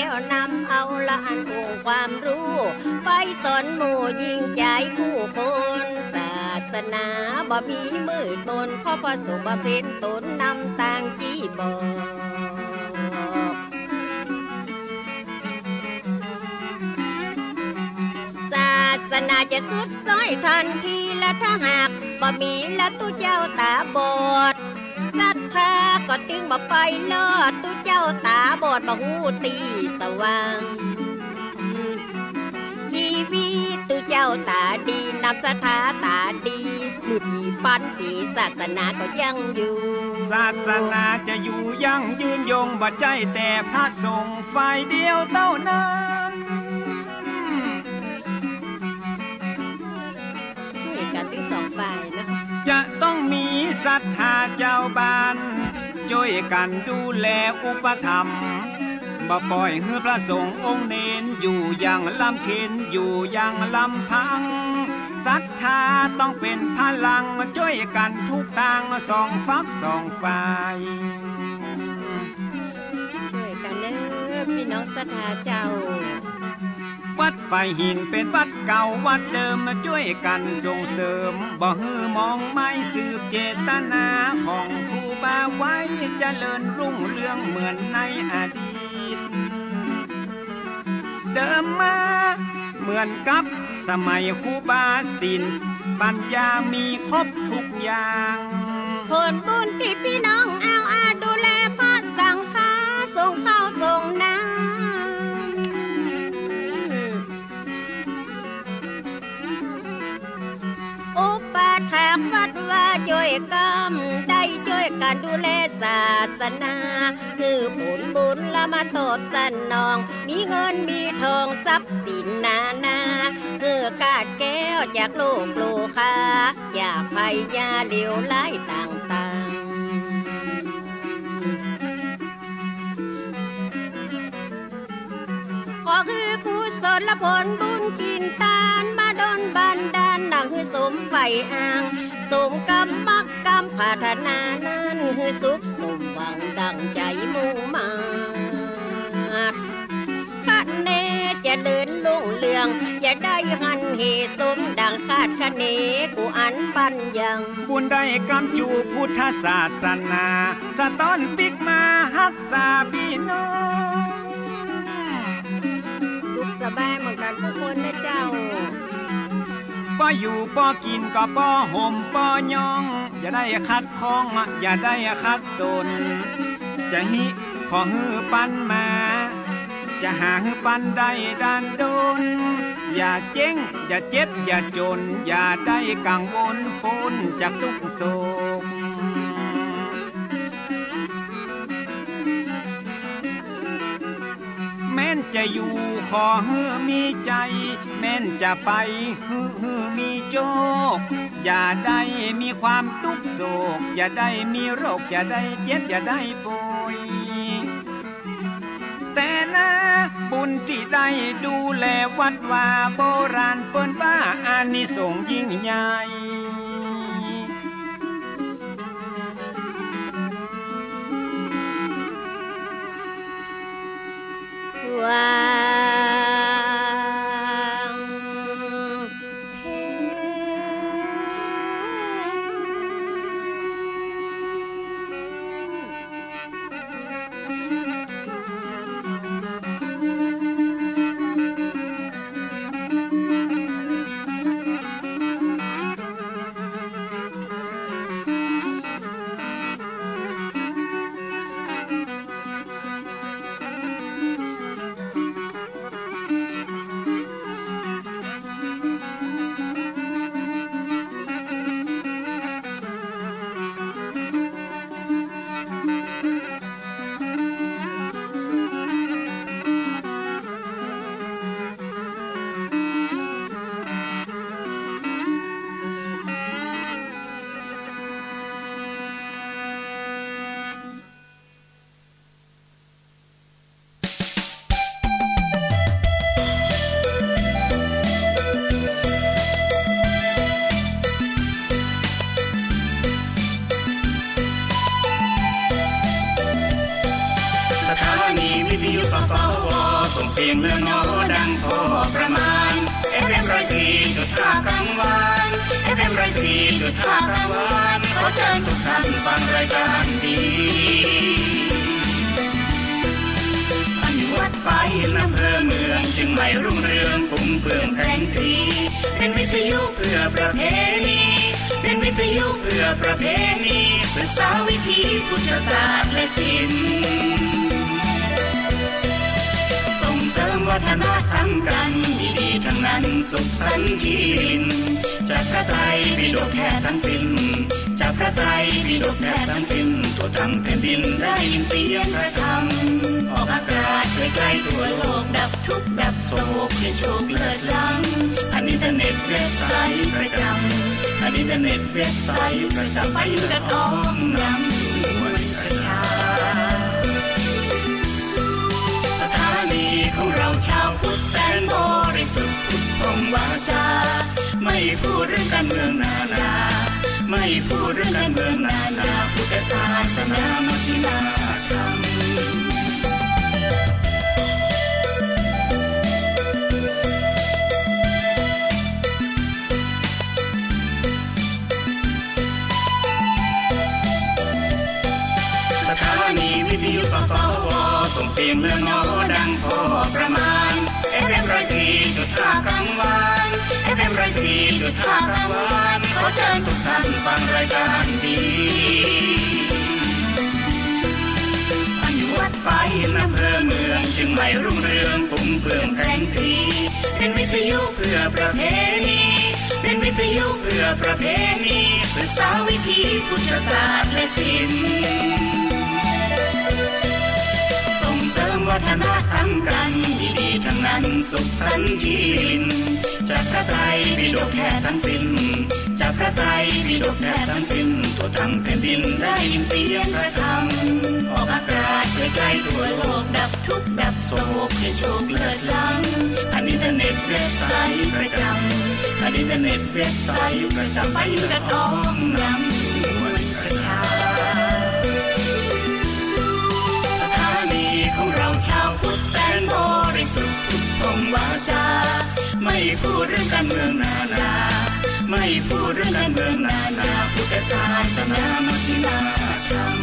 แล้วนำเอาละอันองค์ความรู้ไปสอนหมู่ยิ่งใจผู้คนศาสนาบ่มีมืดมนเพราะพระสงฆ์บำเพ็ญตนนำต่างจี้บอกศาสนาจะสุดซ้อยทันทีและถ้าหากบ่มีละตุเจ้าตาบอดศรัทธาก็ตึงบ่ไปลอดตุเจ้าตาบอดบ่หูตีสว่างชีวิตตุเจ้าตาดีนำศรัทธาตาดีมือปีปันปีศาสนาก็ยังอยู่ศาสนาจะอยู่ยั่งยืนยงบ่ใจแต่พระสงฆ์ฝ่ายเดียวเท่านั้นช่วยกันทั้งสองฝ่ายนะจะต้องมีศรัทธาเจ้าบ้านช่วยกันดูแลอุปถัมภ์บ่ปล่อยให้พระสงฆ์องค์เน้นอยู่อย่างลำเค็ญอยู่อย่างลำพังศรัทธาต้องเป็นพลังช่วยกันทุกทางสองฝักสองฝ่ายช่วยกันเด้อพี่น้องศรัทธาเจ้าวัดไฟหินเป็นวัดเก่าวัดเดิมช่วยกันส่งเสริมบ่ฮือมองไม่สืบเจตนาของครูบาไว้เจริญรุ่งเรืองเหมือนในอดีตเดิมมาเหมือนกับสมัยครูบาศิลป์ปัญญามีครบทุกอย่างผลบุญที่พี่น้องเอาอาดูแลพระสังฆาส่งข้าวส่งน้ำอุปถากวัดว่าช่วยกำได้ช่วยกันดูแลศาสนาคือผลบุญละมาตอบสนองมีเงินมีทองทรัพย์สินนาคือกาดแก้วจากโลกโลคาอย่าภัยยาเลวร้ายต่างๆขอคือกุศลผลบุญกินตานมาดลบันดาลดังคือสมไฟอ่างสมกรรมมักกรรมพัฒนานั้นคือสุขสมหวังดังใจมุ่งมาคันเนจะเลื่อนลุ่งเรืองอย่าได้หันเหสมดังคาดคะเนกูอันปัญญังบุญได้กำจูพุทธศาสนาสะต้อนปิกมารักษาพี่น้องสุขสบายเหมือนกันทุกคนนะเจ้าป้ออยู่ป้อกินก็ป้อห่มป้อยองอย่าได้คัดข้องอย่าได้คัดสนจะหิขอฮือปันมาจะหาฮือปันได้ดันโดนอย่าเจ๊งอย่าเจ็บอย่าจนอย่าได้กังวลพ้นจากทุกโศกแม้นจะอยู่ขอฮือมีใจแม้นจะไปฮือมีโจกอย่าได้มีความทุกโศกอย่าได้มีโรคอย่าได้เจ็บอย่าได้ป่วยแต่นะบุญที่ได้ดูแลวัดว่าโบราณเปิ้นว่าอานิสงส์ยิ่งใหญ่ว่า ส่งเสียงเลือนโนดังพอประมาณ FM104.5 กลางวันFM104.5 กลางวันขอเชิญทุกท่านฟังรายการดีอันวัดไฟอำเภอเมืองเชียงใหม่รุ่งเรืองปุ่มเปื่องแสงสีเป็นวิทยุเพื่อประเพณีเป็นวิทยุเพื่อประเพณีศึกษาวิถีพุทธศาสตร์และศิลป์ส่งเสริมวัฒนธรรมกันดีๆทั้งนั้นสุขสันต์ชีวินจากพระไตรปิฎกแท้ทั้งสิ้นจากพระไตรปิฎกแท้ทั้งสิ้นทั่วทั้งแผ่นดินได้ยินเสียงพระธรรมออกอากาศไกลๆทั่วโลกดับทุกข์ดับโศกให้โชคเลิศล้ำอันอินเทอร์เน็ตเว็บไซต์ประจำอันอินเทอร์เน็ตเว็บไซต์ประจำไปเลือดอ้อมรำสวยประชาสถานีของเราชาวพุทธแสนบริสุทธิ์พุทธพรหมวาจาไม่พูดเรื่องการเมืองนาไม่พูดเรื่องการเมืองนาพุทธศาสนามัชฌิมาธรรมสถานีวิทยุสสวส่งเสียงเลือนโนดังพอประมาณ FM104.5 กลางวันFM104.5 กลางวันขอเชิญทุกท่านฟังรายการดีอันวัดไฟอำเภอเมืองเชียงใหม่รุ่งเรืองปุ่มเปื่องแสงสีเป็นวิทยุเพื่อประเพณีเป็นวิทยุเพื่อประเพณีศึกษาวิถีพุทธศาสตร์และศิลป์ส่งเสริมวัฒนธรรมกันดีๆทั้งนั้นสุขสันต์ชีวินจากพระไตรปิฎกแท้ทั้งสิ้นจากพระไตรปิฎกแท้ทั้งสิ้นทั่วทั้งแผ่นดินได้ยินเสียงพระธรรมออกอากาศไกลๆทั่วโลกดับทุกข์ดับโศกให้โชคเลิศล้ำอันอินเทอร์เน็ตเว็บไซต์ประจำอันอินเทอร์เน็ตเว็บไซต์ประจำไปเลือดอ้อมรำสวยประชาสถานีของเราชาวพุทธแสนบริสุทธิ์พุทธพรหมวาจาไม่พูดเรื่องการเมืองนาไม่พูดเรื่องการเมืองนาพุทธศาสนามัชฌิมาธรรม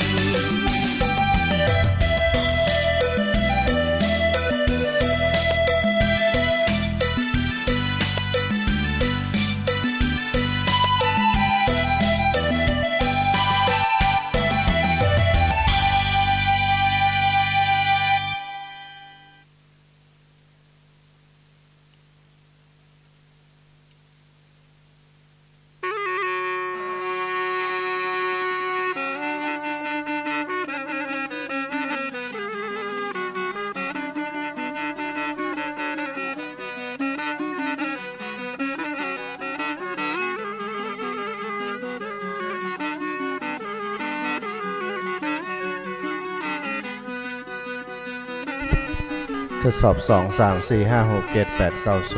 ทดสอบ2 3 4 5 6 7 8 9 0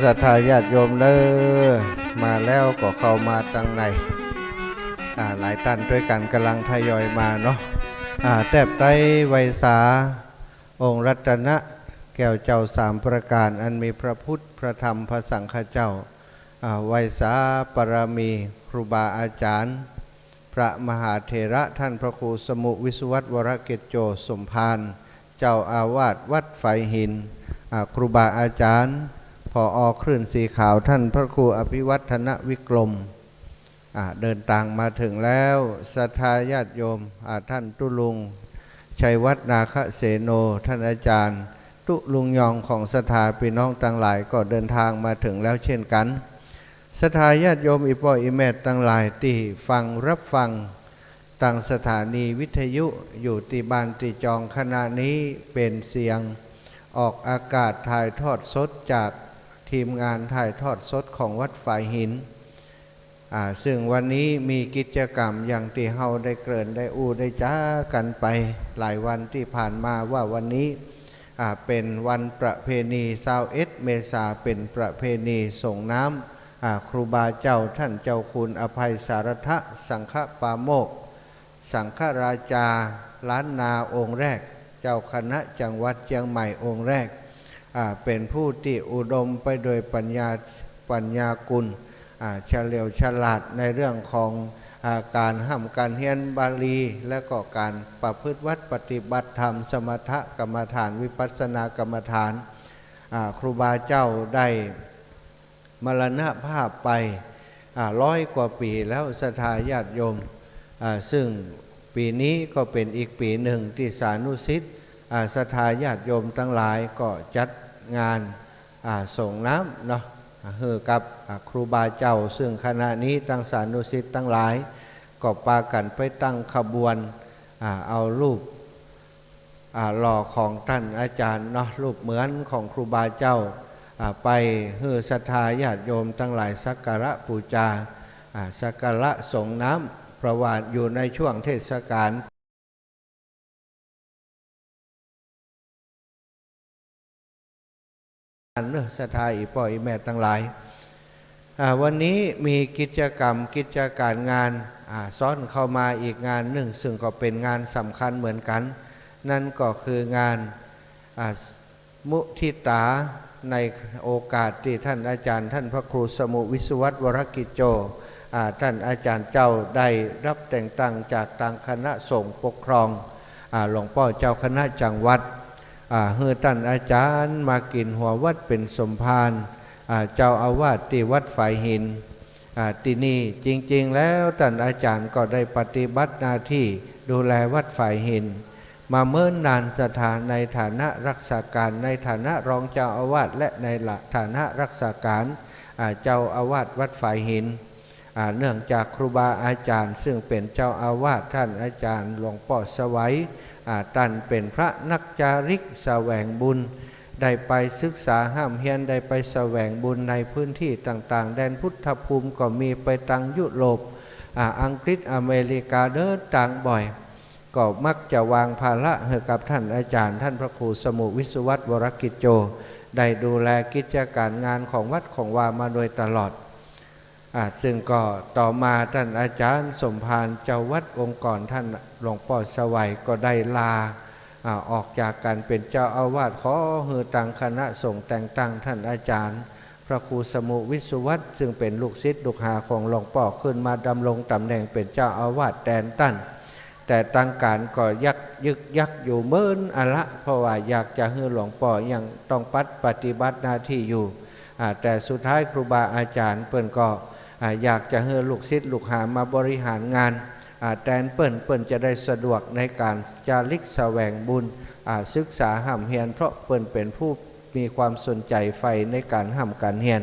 ศรัทธาญาติโยมเด้อมาแล้วก็เข้ามาตั้งในหลายท่านด้วยกันกำลังทยอยมาเนาะแทบใต้ไวยสาองค์รัตนะแก้วเจ้า3ประการอันมีพระพุทธพระธรรมพระสังฆเจ้าไวยสาปรมีครูบาอาจารย์พระมหาเถระท่านพระครูสมุวิสุวัตวรเกจโจสมภารเจ้าอาวาสวัดไฟหินครูบาอาจารย์ผอ.คลื่นสีขาวท่านพระครูอภิวัฒนวิกรมเดินทางมาถึงแล้วศรัทธาญาติโยมท่านตุลุงชัยวัฒนาคเสโนท่านอาจารย์ตุลุงยองของศรัทธาพี่น้องต่างหลายก็เดินทางมาถึงแล้วเช่นกันศรัทธาญาติโยมอีพ่ออีแม่ต่างหลายที่ฟังรับฟังต่างสถานีวิทยุอยู่ที่บ้านที่จองขณะนี้เป็นเสียงออกอากาศถ่ายทอดสดจากทีมงานถ่ายทอดสดของวัดฝายหินซึ่งวันนี้มีกิจกรรมอย่างที่เฮาได้เกริ่นได้ได้จ้ากันไปหลายวันที่ผ่านมาว่าวันนี้เป็นวันประเพณี21 เมษายนเป็นประเพณีส่งน้ำครูบาเจ้าท่านเจ้าคุณอภัยสารทะสังฆปาโมกข์สังฆราชาล้านนาองค์แรก เจ้าคณะจังหวัดเชียงใหม่องค์แรกเป็นผู้ที่อุดมไปโดยปัญญากุลเฉลียวฉลาดในเรื่องของการห้ามการเรียนบาลีและก็การประพฤติวัดปฏิบัติธรรมสมถกรรมฐานวิปัสสนากรรมฐานครูบาเจ้าได้มรณภาพไป100 กว่าปีแล้วศรัทธาญาติโยมซึ่งปีนี้ก็เป็นอีกปีหนึ่งที่สานุสิทธิ์ศรัทธาญาติโยมทั้งหลายก็จัดงานส่งน้ำเนาะกับครูบาเจ้าซึ่งขณะนี้ตั้งสานุสิทธิ์ทั้งหลายก็ปากันไปตั้งขบวนเอารูปหล่อของท่านอาจารย์เนาะรูปเหมือนของครูบาเจ้าไปศรัทธาญาติโยมทั้งหลายสักการะบูชาสักการะส่งน้ำประวัติอยู่ในช่วงเทศกาลศรัทธาอีพ่ออีแม่ทั้งหลายวันนี้มีกิจกรรมกิจการงานซ้อนเข้ามาอีกงานหนึ่งซึ่งก็เป็นงานสำคัญเหมือนกันนั่นก็คืองานมุทิตาในโอกาสที่ท่านอาจารย์ท่านพระครูสมุวิสุวัตวรกิจโจท่านอาจารย์เจ้าได้รับแต่งตั้งจากทางคณะสงฆ์ปกครองหลวงพ่อเจ้าคณะจังหวัดท่านอาจารย์มากินหัววัดเป็นสมภารเจ้าอาวาสที่วัดฝ่ายหินที่นี่จริงๆแล้วท่านอาจารย์ก็ได้ปฏิบัติหน้าที่ดูแลวัดฝ่ายหินมาเมื่อนานสถานในฐานะรักษาการในฐานะรองเจ้าอาวาสและในฐานะรักษาการเจ้าอาวาสวัดฝ่ายหินเนื่องจากครูบาอาจารย์ซึ่งเป็นเจ้าอาวาสท่านอาจารย์หลวงพ่อสวัยท่านเป็นพระนักจาริกแสวงบุญได้ไปศึกษาห้ามเฮียนได้ไปแสวงบุญในพื้นที่ต่างๆแดนพุทธภูมิก็มีไปตังยุโรปอังกฤษอเมริกาเดินต่างบ่อยก็มักจะวางภาระให้กับท่านอาจารย์ท่านพระครูสมุวิสุวัตวรกิจโจได้ดูแลกิจการงานของวัดของวามาโดยตลอดซึ่งก็ต่อมาท่านอาจารย์สมภารเจ้าวัดองค์ก่อนท่านหลวงพ่อสวัยก็ได้ลาออกจากการเป็นเจ้าอาวาสขอฮือตังคณะสงฆ์แต่งตั้งท่านอาจารย์พระครูสมุวิสุวัตซึ่งเป็นลูกศิษย์ลูกหาของหลวงพ่อขึ้นมาดำรงตำแหน่งเป็นเจ้าอาวาสแทนท่านแต่ตั้งการก็ยึกยักอยู่เมินละเพราะว่าอยากจะให้หลวงพ่อยังต้องปฏิบัติหน้าที่อยู่แต่สุดท้ายครูบาอาจารย์เปิ้นก็อยากจะให้ลูกศิษย์ลูกหามาบริหารงานแทนเปิ้นจะได้สะดวกในการจาริกแสวงบุญศึกษาห้ามเฮียนเพราะเปิ้นเป็นผู้มีความสนใจใฝ่ในการห้ามการเฮียน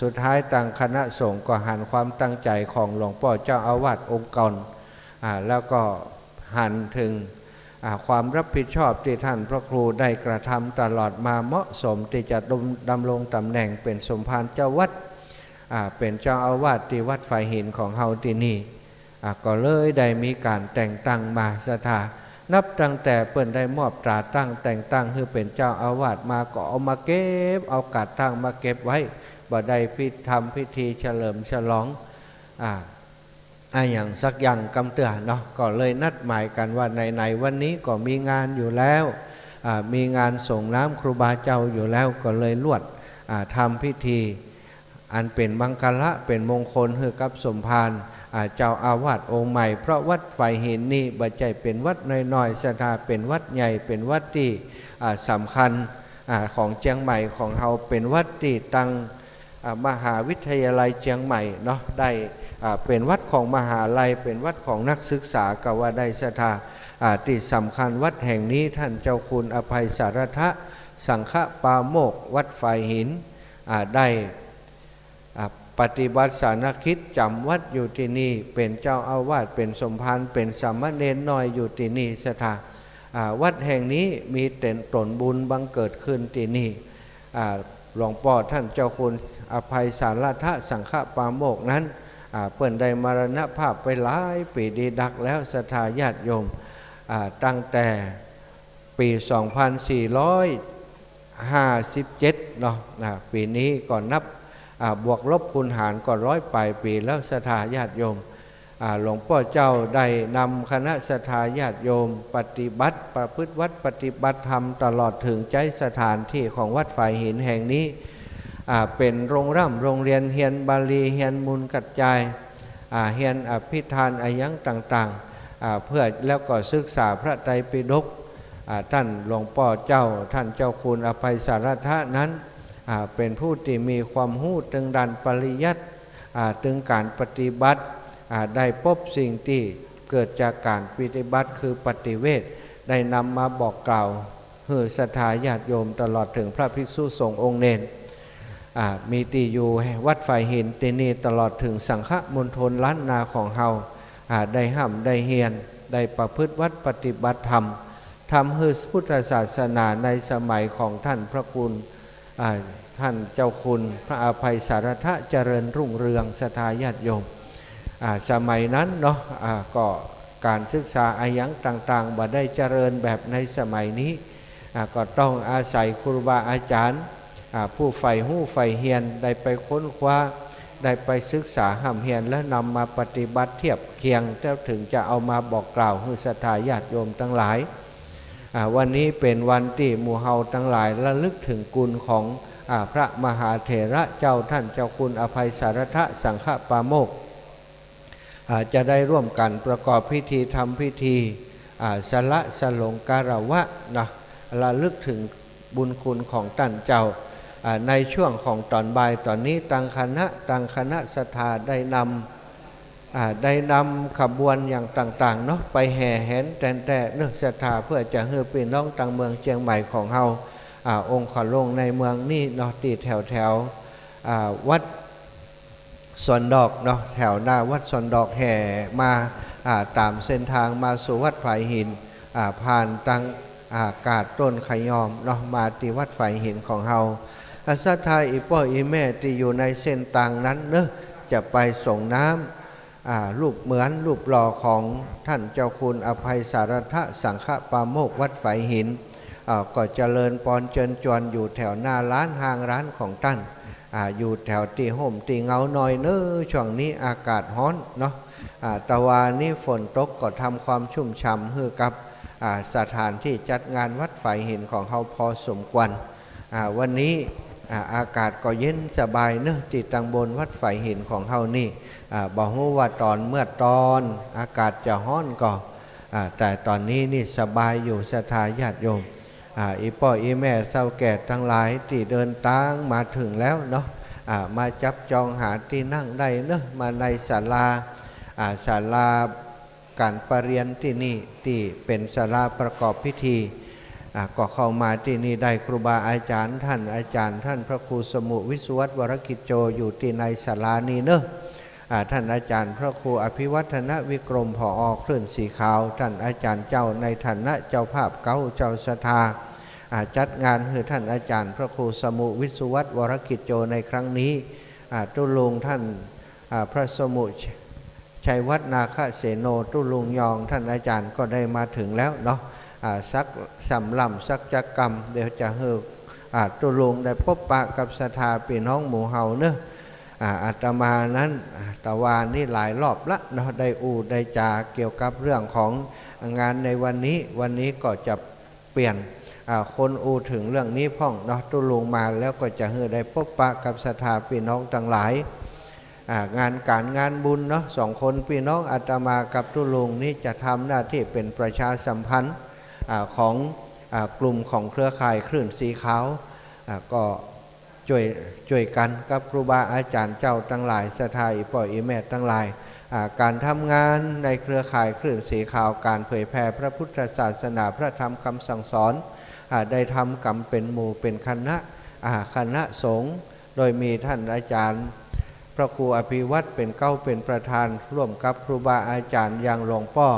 สุดท้ายทางคณะสงฆ์ก็หันความตั้งใจของหลวงพ่อเจ้าอาวาสองค์ก่อนแล้วก็หันถึงความรับผิดชอบที่ท่านพระครูได้กระทำตลอดมาเหมาะสมที่จะดำรงตำแหน่งเป็นสมภารเจ้าวัดเป็นเจ้าอาวาสที่วัดฝ่ายหินของเฮาที่นี่ก็เลยได้มีการแต่งตั้งมาสถานับตั้งแต่เปิ้นได้มอบตราตั้งแต่งตั้งให้เป็นเจ้าอาวาสมาก็เอามาเก็บเอากาดตั้งมาเก็บไว้บ่ได้ทำพิธีเฉลิมฉลองอย่างสักอย่างกำเตือนเนาะก็เลยนัดหมายกันว่าในวันนี้ก็มีงานอยู่แล้วมีงานส่งน้ำครูบาเจ้าอยู่แล้วก็เลยลวดทำพิธีอันเป็นมังคละเป็นมงคลให้กับสมภารเจ้าอาวาสองค์ใหม่เพราะวัดฝ่ายหินนี่บ่ใจเป็นวัดน้อยๆศรัทธาเป็นวัดใหญ่เป็นวัดที่สำคัญของเชียงใหม่ของเฮาเป็นวัดที่ตั้งมหาวิทยาลัยเชียงใหม่เนาะได้เป็นวัดของมหาลัยเป็นวัดของนักศึกษาก็ว่าได้ศรัทธาที่สำคัญวัดแห่งนี้ท่านเจ้าคุณอภัยสารทะสังฆปาโมกวัดฝ่ายหินได้ปฏิบัติสานคิดจำวัดอยู่ที่นี่เป็นเจ้าอาวาสเป็นสมภารเป็นสามเณรน้อยอยู่ที่นี่ศรัทธาวัดแห่งนี้มีแต่ตนบุญบังเกิดขึ้นที่นี่หลวงพ่อท่านเจ้าคุณอภัยสารทะสังฆปาโมกนั้นเปิ้นได้มรณภาพไปหลายปีดีดักแล้วศรัทธาญาติโยมตั้งแต่ปี 2457 เนาะปีนี้ก็นับบวกลบคูณหารก็100 ปลายปีแล้วศรัทธาญาติโยม หลวงพ่อเจ้าได้นำคณะศรัทธาญาติโยมปฏิบัติประพฤติวัดปฏิบัติธรรมตลอดถึงใจสถานที่ของวัดฝ่ายหินแห่งนี้เป็นโรงเรียนเฮียนบาลีเฮียนมูลกัจจายเฮียนอภิธานอายังต่างๆเพื่อแล้วก็ศึกษาพระไตรปิฎกท่านหลวงพ่อเจ้าท่านเจ้าคุณอภัยสารทะนั้นเป็นผู้ที่มีความรู้ตึงดันปริยัติตึงการปฏิบัติได้พบสิ่งที่เกิดจากการปฏิบัติคือปฏิเวทได้นำมาบอกกล่าวให้ศรัทธาญาติโยมตลอดถึงพระภิกษุสงฆ์องค์เนรมีตีอยู่วัดฝ่ายหินตีนีตลอดถึงสังฆมณฑลล้านนาของเฮาได้ห้ำได้เฮียนได้ประพฤติวัดปฏิบัติธรรมทำให้พุทธศาสนาในสมัยของท่านพระคุณท่านเจ้าคุณพระอภัยสารทะเจริญรุ่งเรืองศรัทธาญาติโยมสมัยนั้นเนาะก็การศึกษาอายังต่างๆบ่ได้เจริญแบบในสมัยนี้ก็ต้องอาศัยครูบาอาจารย์ผู้ใฝ่หู้ใฝ่เฮียนได้ไปค้นคว้าได้ไปศึกษาห้ำเฮียนและนำมาปฏิบัติเทียบเคียงแล้วถึงจะเอามาบอกกล่าวให้ศรัทธาญาติโยมทั้งหลายวันนี้เป็นวันที่หมู่เฮาทั้งหลายระลึกถึงคุณของพระมหาเถระเจ้าท่านเจ้าคุณอภัยสารทะสังฆปาโมกข์จะได้ร่วมกันประกอบพิธีทำพิธีสละสลงการวะนะระลึกถึงบุญคุณของท่านเจ้าในช่วงของตอนบ่ายตอนนี้ตังคณะศรัทธาได้นำขบวนอย่างต่างๆเนาะไปแห่แหนแต่เนื้อศรัทธาเพื่อจะให้พี่น้องต่างเมืองเชียงใหม่ของเฮาองค์ขลงในเมืองนี่เนาะตีแถววัดสวนดอกเนาะแถวหน้าวัดสวนดอกแห่มาตามเส้นทางมาสู่วัดฝ่ายหินผ่านตังกาดต้นขยอมเนาะมาที่วัดฝ่ายหินของเฮาศรัทธาอีพ่ออีแม่ที่อยู่ในเส้นทางนั้นเนอะจะไปส่งน้ำรูปเหมือนรูปหล่อของท่านเจ้าคุณอภัยสารทะสังฆปาโมกข์วัดฝ่ายหินก็เจริญปอนเจิญจวนอยู่แถวหน้าร้านห้างร้านของท่านอยู่แถวตีห่มตีเงาหน่อยเนอะช่วงนี้อากาศร้อนเนาะตะวันนี้ฝนตกก็ทำความชุ่มฉ่ำให้กับสถานที่จัดงานวัดฝ่ายหินของเขาพอสมควรวันนี้อากาศก็เย็นสบายเนอะที่ตังบนวัดฝ่ายหินของเขานี่บอกว่าเมื่อตอนอากาศจะร้อนก็แต่ตอนนี้นี่สบายอยู่ศรัทธาญาติโยมอีพ่ออีแม่เฒ่าแก่ทั้งหลายที่เดินทางมาถึงแล้วเนาะมาจับจองหาที่นั่งได้เนาะมาในศาลาการประเรียนที่นี่ที่เป็นศาลาประกอบพิธีก็เข้ามาที่นี่ได้ครูบาอาจารย์ท่านพระครูสมุวิสุวัตวรกิจโจอยู่ที่ในศาลานี้เนาะท่านอาจารย์พระครูอภิวัฒนวิกรมผอ.คลื่นสีขาวท่านอาจารย์เจ้าในฐานะเจ้าภาพเก้าเจ้าศรัทธาจัดงานให้ท่านอาจารย์พระครูสมุวิสุวัตวรกิจโจในครั้งนี้ตุลุงท่านพระสมุชัยวัฒนาคเสโนตุลุงยองท่านอาจารย์ก็ได้มาถึงแล้วเนาะสักสำลำสักจักกรรมเดี๋ยวจะให้ตุลุงได้พบปะกับศรัทธาพี่น้องหมู่เฮาเนอะอาตมานั้นตะวันนี่หลายรอบละเนาะได้จาเกี่ยวกับเรื่องของงานในวันนี้ก็จะเปลี่ยนคนถึงเรื่องนี้พ่องเนาะตุลุงมาแล้วก็จะให้ได้พบปะกับศรัทธาพี่น้องทั้งหลายงานบุญเนาะ2 คนพี่น้องอาตมากับตุลุงนี่จะทำหน้าที่เป็นประชาสัมพันธ์ของกลุ่มของเครือข่ายคลื่นสีขาวก็ช่วยกันกับครูบาอาจารย์เจ้าทั้งหลายศรัทธาอีพ่ออีแม่ทั้งหลายการทำงานในเครือข่ายคลื่นสีขาวการเผยแผ่พระพุทธศาสนาพระธรรมคำสั่งสอนได้ทำกรรมเป็นหมู่เป็นคณะสงฆ์โดยมีท่านอาจารย์พระครูอภิวัตเป็นเป็นประธานร่วมกับครูบาอาจารย์อย่างหลวงพ่อ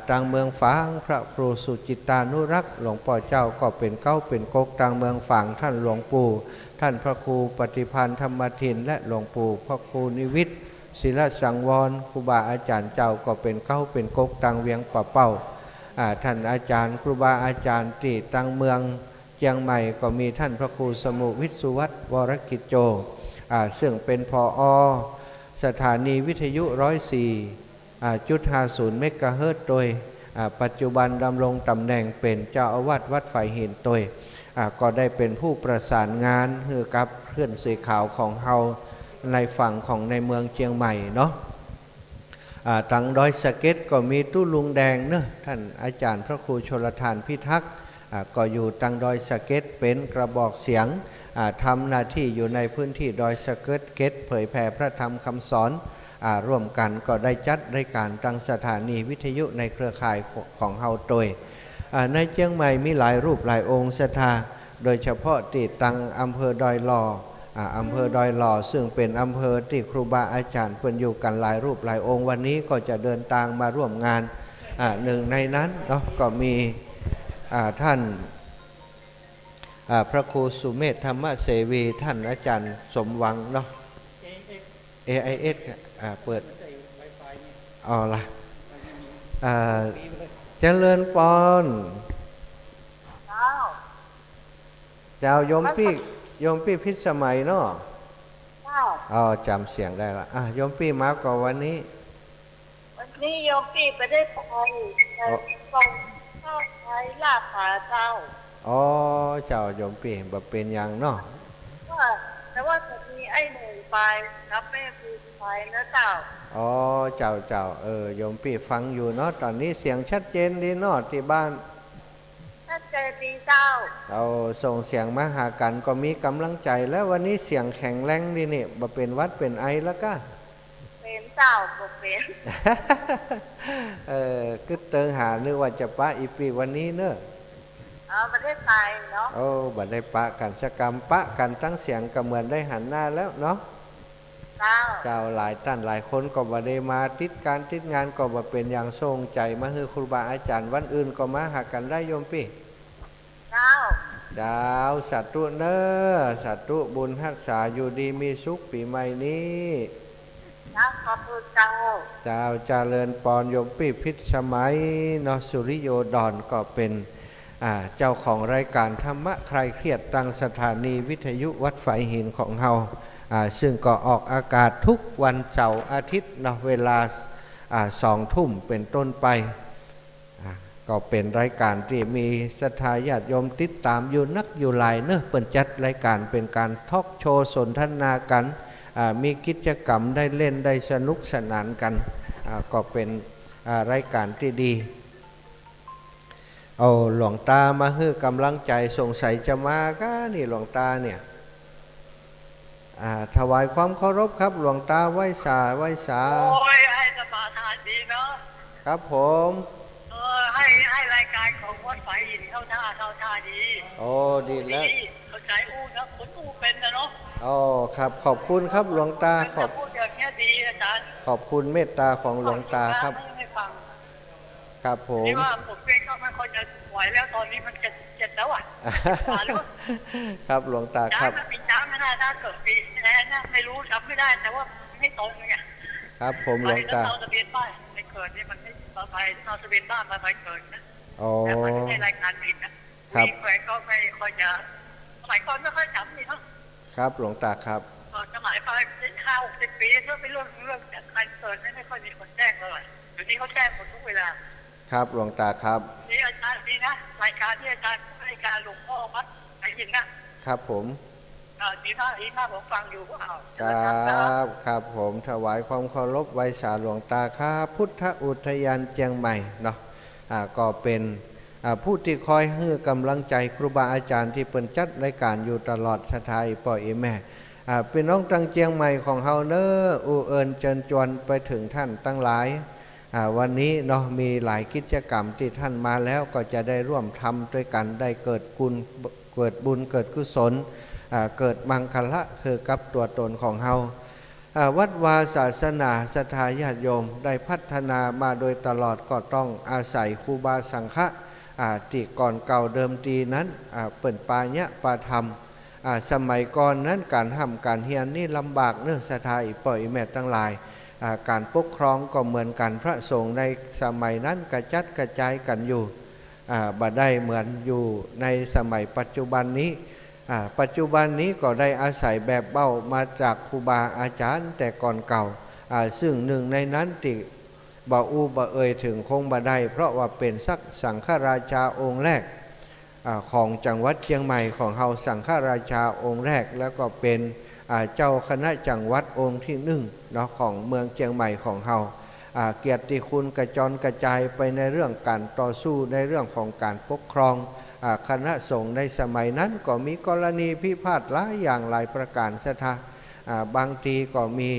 ทางเมืองฝางพระครูสุจิตานุรักษ์หลวงพ่อเจ้าก็เป็นเป็นกกทางเมืองฝางท่านหลวงปู่ท่านพระครูปฏิพันธ์ธรรมทินและหลวงปู่พระครูนิวิทย์ศิลสังวรครูบาอาจารย์เจ้าก็เป็นเป็นกกทางเวียงป่าเป้าท่านอาจารย์ครูบาอาจารย์ที่ทางเมืองเชียงใหม่ก็มีท่านพระครูสมุวิสุวัตวรกิจโจซึ่งเป็นผอ.สถานีวิทยุ104 1.50 เมกะเฮิรตซ์โดยปัจจุบันดำรงตำแหน่งเป็นเจ้าอาวาสวัดไฟหินโดยก็ได้เป็นผู้ประสานงานให้กับเพื่อนสีขาวของเฮาในฝั่งของในเมืองเชียงใหม่เนาะทางดอยสะเก็ดก็มีตู้ลุงแดงเนอะท่านอาจารย์พระครูชลทานพิทักษ์ก็อยู่ทางดอยสะเก็ดเป็นกระบอกเสียงทำหน้าที่อยู่ในพื้นที่ดอยสะเก็ดเผยแผ่พระธรรมคำสอนร่วมกันก็ได้จัดรายการตั้งสถานีวิทยุในเครือข่ายของเฮาโดยในเชียงใหม่มีหลายรูปหลายองค์ศรัทธาโดยเฉพาะที่ตังอำเภอดอยหล่ออำเภอดอยหล่อซึ่งเป็นอำเภอที่ครูบาอาจารย์เพิ่นอยู่กันหลายรูปหลายองค์วันนี้ก็จะเดินทางมาร่วมงานหนึ่งในนั้นเนาะก็มีท่านพระครูสุเมธธรรมเสวีท่านอาจารย์สมหวังเนาะ AIS เปิดอ๋อล่ะเจริญปอนเจ้าโยมพี่พิสมัยเนาะอ๋อจำเสียงได้ละโยมพี่มาก่อนวันนี้โยมพี่ไปได้ไปส่งข้าวไทยลาบขาเจ้าอ๋อเจ้าโยมพี่บ่เป็นอย่างเนาะแต่ว่าจะมีไอ้หนึ่งไปรับแม่คือไปนะเจ้าอ๋อเจ้าโยมพี่ฟังอยู่เนาะตอนนี้เสียงชัดเจนดีเนาะที่บ้านชัดเจนดีเจ้าเราส่งเสียงมาหากันก็มีกำลังใจแล้ววันนี้เสียงแข็งแรงดีนี่บ่เป็นวัดเป็นไอแล้วก็เป็นเจ้าบ่เป็นคือเติงหานึกว่าจะปะอีปีวันนี้เนอะบัดได้ไปเนาะบัดได้ปะกันสกรรมปะกันตั้งเสียงก็เหมือนได้หันหน้าแล้วเนาะเจ้าหลายท่านหลายคนก็บ่ได้มาติดการติดงานก็บ่เป็นอย่างทรงใจมาคือครูบาอาจารย์วันอื่นก็มาหากันได้โยมพี่เจ้าสัตตุเนอสัตตุบุญรักษาอยู่ดีมีสุขปีใหม่นี้ขอบคุณเจ้าเจริญปอนโยมพี่พิชมัยนสุริโยดอนก็เป็นเจ้าของรายการธรรมะใครเครียดตั้งสถานีวิทยุวัดไฟหินของเฮาซึ่งก็ออกอากาศทุกวันเสาร์อาทิตย์เนาะเวลา2 ทุ่มเป็นต้นไปก็เป็นรายการที่มีศรัทธาญาติโยมติดตามอยู่นักอยู่หลายเนอะเปิดจัดรายการเป็นการทอล์กโชว์สนทนากันมีกิจกรรมได้เล่นได้สนุกสนานกันก็เป็นรายการที่ดีเอาหลวงตามาให้กำลังใจสงสัยจะมาก็นี่หลวงตาเนี่ยถวายความเคารพครับหลวงตาไหว้สาโอ้ยให้สมาทานดีเนาะครับผมให้รายการของวัดไฟหินเข้าท่าดีโอ้ดีแล้วเข้าใจอู้นะคนอู้เป็นนะเนาะครับขอบคุณครับหลวงตาพูดอย่างนี้ดีอาจารย์ขอบคุณเมตตาของหลวงตาครับครับผมนี่ว่าผมเป็นก็ไม่ค่อยจะไหวแล้วตอนนี้มันเจ็ดแล้วครับหลวงตาครับจ้าไม่ได้ถ้าเกิดปีแน่นะไม่รู้ทำไม่ได้แต่ว่าไม่ตรงไงครับผมหลวงตาเราทะเบียนบ้านไม่เกิดนี่มันไม่ไปเราทะเบียนบ้านมาไปเกิดนะแต่มันไม่ใช่รายการผิดนะครับมีแขวงก็ไม่ค่อยจะสมัยก่อนไม่ค่อยจำนี่เนาะครับหลวงตาครับสมัยไป50-60 ปีเพื่อเป็นเรื่องจากการเกิดไม่ค่อยมีคนแจ้งเลยเดี๋ยวนี้เขาแจ้งหมดทุกเวลาครับหลวงตาครับนี่อาจารย์นี่นะรายการที่อาจารย์รายการหลวงพ่อวัดไอ้หินนะครับผมดีมากผมฟังอยู่ครับผมถวายความเคารพไว้สาหลวงตาครับพุทธอุทยานเชียงใหม่เนาะก็เป็นผู้ที่คอยให้กำลังใจครูบาอาจารย์ที่เปิ่นจัดรายการอยู่ตลอดสถายปล่อยแม่เป็นน้องตังเชียงใหม่ของเฮาเนออูเอิญเจิญจวนไปถึงท่านตั้งหลายวันนี้เนาะมีหลายกิจกรรมที่ท่านมาแล้วก็จะได้ร่วมทำด้วยกันได้เกิดบุญเกิดกุศลเกิดมังคละคือกับตัวตนของเฮาวัดวาศาสนาศรัทธาญาติโยมได้พัฒนามาโดยตลอดก็ต้องอาศัยครูบาสังฆะที่ก่อนเก่าเดิมทีนั้นเปิ่นปายะปาธรรมสมัยก่อนนั้นการทำการเฮียนนี่ลำบากเนื่องศรัทธาอีปล่อยแม่ตั้งหลายการปกครองก็เหมือนกันพระสงฆ์ในสมัยนั้นกระจัดกระจายกันอยู่บ่ได้เหมือนอยู่ในสมัยปัจจุบันนี้ปัจจุบันนี้ก็ได้อาศัยแบบเบ้ามาจากครูบาอาจารย์แต่ก่อนเก่าซึ่งหนึ่งในนั้นที่ บ่อู้บ่เอ่ยถึงคงบ่ได้เพราะว่าเป็นสังฆราชาองค์แรกของจังหวัดเชียงใหม่ของเฮาสังฆราชาองค์แรกแล้วก็เป็นเจ้าคณะจังหวัดองค์ที่1เนาะของเมืองเชียงใหม่ของเฮาเกียรติคุณกระจรกระจายไปในเรื่องการต่อสู้ในเรื่องของการปกครองคณะสงฆ์ในสมัยนั้นก็มีกรณีพิพาทหลายอย่างหลายประการสถาบางทีก็มี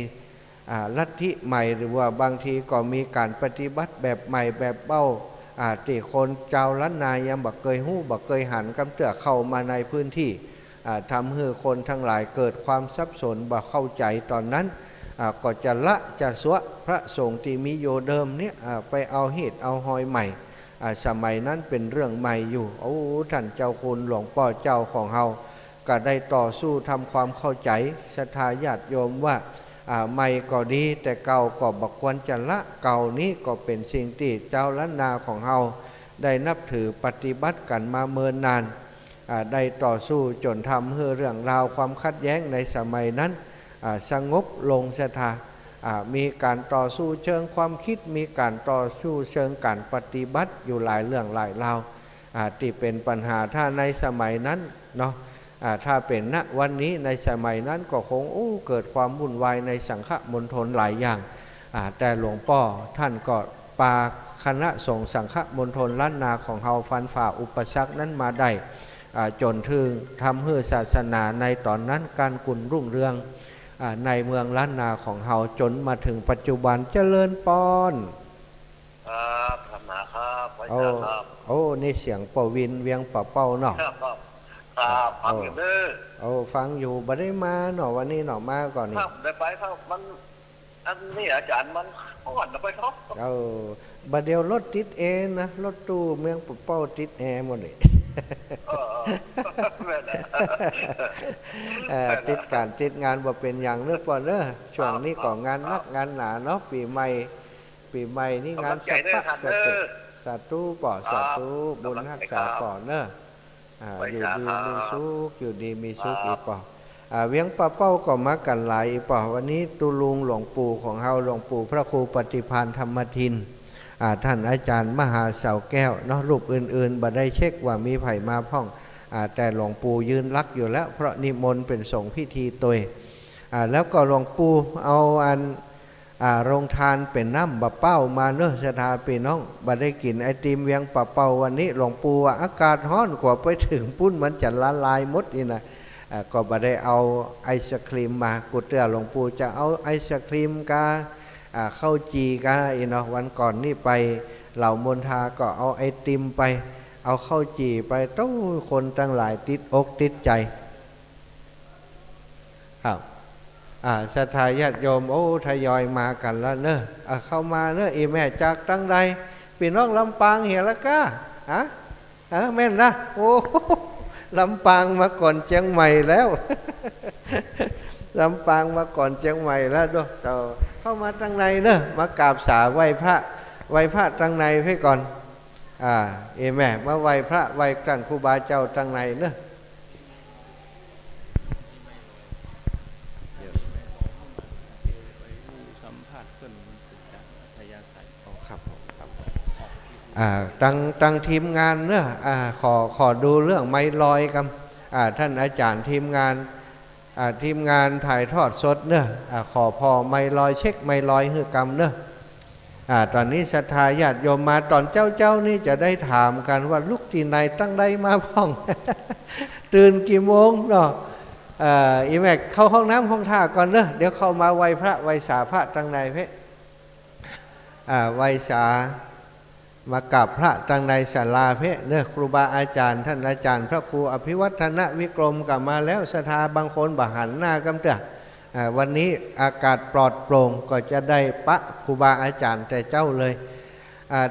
ลัทธิใหม่หรือว่าบางทีก็มีการปฏิบัติแบบใหม่แบบเบ้าที่คนเจ้าล้านนายังบักเกยหู้บักเกยหันกำเตือเข้ามาในพื้นที่ทำให้คนทั้งหลายเกิดความสับสนบ่เข้าใจตอนนั้นก็จะละจะสวะพระสงฆ์ที่มีโยเดิมเนี่ยไปเอาเหตุเอาหอยใหม่สมัยนั้นเป็นเรื่องใหม่อยู่โอ้ท่านเจ้าคุณหลวงพ่อเจ้าของเฮาก็ได้ต่อสู้ทำความเข้าใจศรัทธาญาติโยมว่าใหม่ก็ดีแต่เก่าก็บักควรจะละเก่านี้ก็เป็นสิ่งที่เจ้าล้านนาของเฮาได้นับถือปฏิบัติกันมาเมินนานได้ต่อสู้จนทำให้เรื่องราวความขัดแย้งในสมัยนั้นสงบลงศรัทธามีการต่อสู้เชิงความคิดมีการต่อสู้เชิงการปฏิบัติอยู่หลายเรื่องหลายราวที่เป็นปัญหาถ้าในสมัยนั้นเนาะถ้าเป็นณวันนี้ในสมัยนั้นก็คงเกิดความวุ่นวายในสังฆมณฑลหลายอย่างแต่หลวงพ่อท่านก็ปาคณะสงฆ์สังฆมณฑลล้านนาของเฮาฟันฝ่าอุปสรรคนั้นมาได้จนถึงทำให้ศาสนาในตอนนั้นการกุนรุ่งเรืองในเมืองล้านนาของเฮาจนมาถึงปัจจุบันเจริญปอนครับธรรมะครับพระอาจารย์ครับนี่เสียงปวินเวียงป่าเป้าเนาะครับฟังอยู่เด้อฟังอยู่บ่ได้มาเนาะวันนี้เนาะมาก่อนนี่ครับได้ไปครับมันอันนี้อาจารย์มันอ่อนไปครับบัดเดียวรถติดเองนะรถตู้เมืองป่าเป้าติดแอร์หมดเลยติดการติดงานบ่เป็นอย่างเนื้อปอนเนอะช่วงนี้ก็งานนักงานหนาเนาะปีใหม่นี่งานสัปปะสติสาธุป่อสาธุบุญรักษาป่อเนอะอยู่ดีมีสุขอยู่ดีมีสุขอีกป่อเวียงป่าเป้าก็มากันหลายอีกป่อวันนี้ตุลุงหลวงปู่ของเฮาหลวงปู่พระครูปฏิภาณธรรมทินท่านอาจารย์มหาเสาแก้วเนาะรูปอื่นๆบ่ได้เช็คว่ามีไผมาพ่องแต่หลวงปู่ยืนรักอยู่แล้วเพราะนิมนต์เป็นสงฆ์พิธีตัวแล้วก็หลวงปู่เอาโรงทานเป็นน้ำบะเป้ามาเนอะศรัทธาพี่น้องบ่ได้กินไอติมเวียงปะเป้าวันนี้หลวงปู่ว่าอากาศร้อนกว่าไปถึงปุ้นมันจะละลายหมดนี่นะก็บ่ได้เอาไอศครีมมากุเตือหลวงปู่จะเอาไอศครีมกาข้าวจีกาเนาะวันก่อนนี่ไปเหล่ามนทาก็เอาไอติมไปเอาข้าวจีไปตู้คนตั้งหลายติดอกติดใจครับศรัทธาญาติโยมทยอยมากันแล้วเนอะเข้ามาเนอะอีแม่จากตั้งใดพี่น้องลำปางเหียละก้าแม่นนะลำปางมาก่อนเชียงใหม่แล้วลำปางมาก่อนเชียงใหม่แล้วด้วยเข้ามาตั้งในเนอะมากราบสาไหว้พระตั้งในเพื่อก่อนแม่มาไหว้พระไหว้กันครูบาเจ้าตั้งในเนอะตั้งทีมงานเนอะขอดูเรื่องไม้ลอยกันท่านอาจารย์ทีมงานถ่ายทอดสดเนอะขอพอไม้ลอยเช็คไม้ลอยคือกรรมเนอะตอนนี้ศรัทธาญาติโยมมาตอนเจ้านี่จะได้ถามกันว่าลุกที่ไหนตั้งใดมาพ่อง ตื่นกี่โมงเนาะอีแม่เข้าห้องน้ำห้องท่าก่อนเนอะเดี๋ยวเข้ามาไหว้พระไหว้สาพระตั้งในเพ่ไหว้สามากราบพระตั้งในศาลาเพ่เนอะครูบาอาจารย์ท่านอาจารย์พระครูอภิวัฒนวิกรมกลับมาแล้วศรัทธาบางคนบหันหน้ากำเตือวันนี้อากาศปลอดโปร่งก็จะได้ปะครูบาอาจารย์แต่เจ้าเลย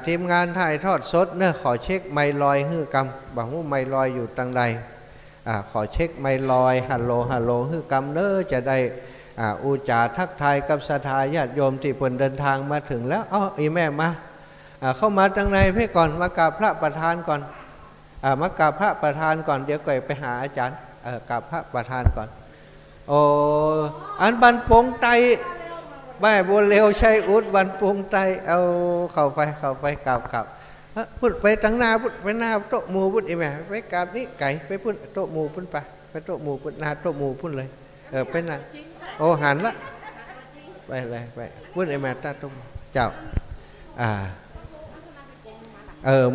ทีมงานถ่ายทอดสดเนอะขอเช็คไมค์ลอยฮื้อกำบอกว่าไมค์ลอยอยู่ตั้งใดขอเช็คไมค์ลอยฮัลโหลฮื้อกำเนอะจะได้อุจาทักทายกับศรัทธาญาติโยมที่เพิ่นเดินทางมาถึงแล้วอีแม่มาเข้ามาตั้งในเพื่อก่อนมากราบพระประธานก่อนมากราบพระประธานก่อนเดี๋ยวก่อยไปหาอาจารย์กราบพระประธานก่อนอันบันปงไต บ้ายบัวเร็วใช้อุดบันปงไตเอาเข้าไปกราบพุดไปตั้งหน้าพุดไปหน้าโต๊ะหมู่พุดอีแม่ไปกราบนี่ไก่ไปพุดโต๊ะหมู่พุดไปโต๊ะหมู่พุดหน้าโต๊ะหมู่พุดเลยไปหน้าโอ้หันละไปเลยไปพุดอีแม่ตาโต๊ะเจ้า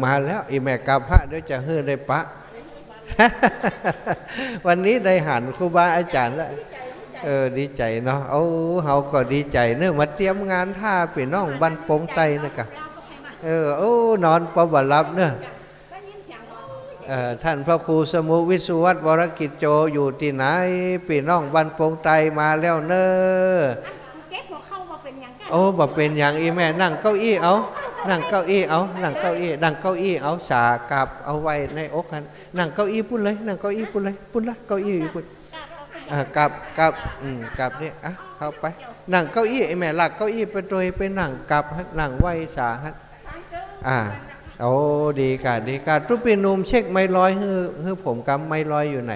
มาแล้วอีแม่กราบพระเดี๋ยวจะฮื้อได้ปะ วันนี้ได้หันครูบาอาจารย์แล้วดีใจเนาะเฮาก็ดีใจเนื่อมาเตรียมงานท่าพี่น้องบันปงไตนะครับนอนประวัติรับเนอะท่านพระครูสมุวิสุวัตวรกิจโจอยู่ที่ไหนพี่น้องบันปงไตมาแล้วเนอะบ่เป็นอย่างอีแม่นั่งเก้าอี้นั่งเก้าอี้นั่งเก้าอี้สากลับเอาไว้ในอกกันนั่งเก้าอี้พุ่นเลยนั่งเก้าอี้พุ่นเลยพุ่นละเก้าอี้พุ่นกลับนี่เข้าไปนั่งเก้าอี้ไอ้แม่หลักเก้าอี้ไปโดยไปนั่งกลับนั่งไหวสาหัสดีกาทุกปีนุ่มเช็คไม้ลอยฮือผมกำไม้ลอยอยู่ไหน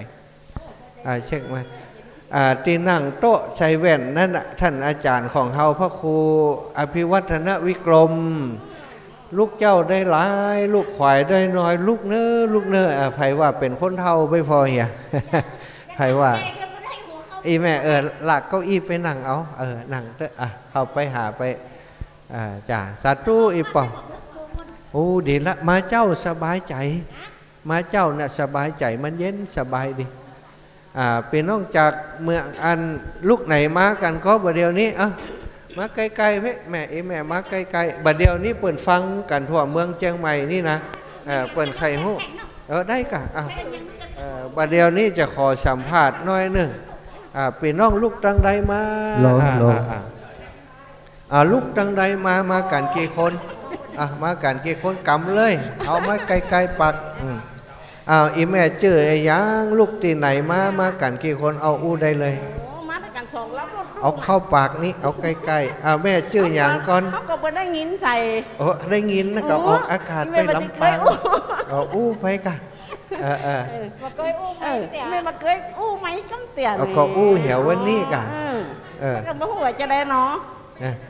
เช็คมาตีนั่งโต๊ะใส่แว่นนั่นท่านอาจารย์ของเฮาพระครูอภิวัฒนวิกรมลูกเจ้าได้หลายลูกขวายได้น้อยลูกเน้อไผว่าเป็นคนเท่าไม่พอเหียไผว่าอีแม่หลักเก้าอี้ไปนั่งนั่งเด้อเข้าไปหาไปจ่าสาธุอีปอดีละมาเจ้าสบายใจมาเจ้าน่ะสบายใจมันเย็นสบายดีเป็นน้องจากเมืองอันลูกไหนมากันก็บัดเดียวนี้มาไกลๆแม่แม่มาไกลๆบัดเดียวนี้เปิดฟังกันทั่วเมืองเชียงใหม่นี่นะเปิดใครฮู้ได้กะบัดเดียวนี้จะขอสัมภาษณ์น้อยหนึ่งเป็นน้องลูกตังใดมาลูกตังใดมากันกี่คนมากันกี่คนกำเลยเอามาไกลๆปักอีแม่เจอไอ้ยังลูกตีไหนมากันกี่คนเอาอู้ได้เลยมากันสองแล้วเอาเข้าปากนี้เอาใกล้ๆแม่ชื่ออย่างก่อนเขาก็บ่ได้ยินใส่ได้ยินนะก็ออกอากาศไปลำปางอู้ไปกันมาเคยอู้ไหมแม่มาเคยอู้ไหมจำเตียนก็อู้เหี่ยววันนี้กันก็บ่ฮู้ว่าจะได้เนาะ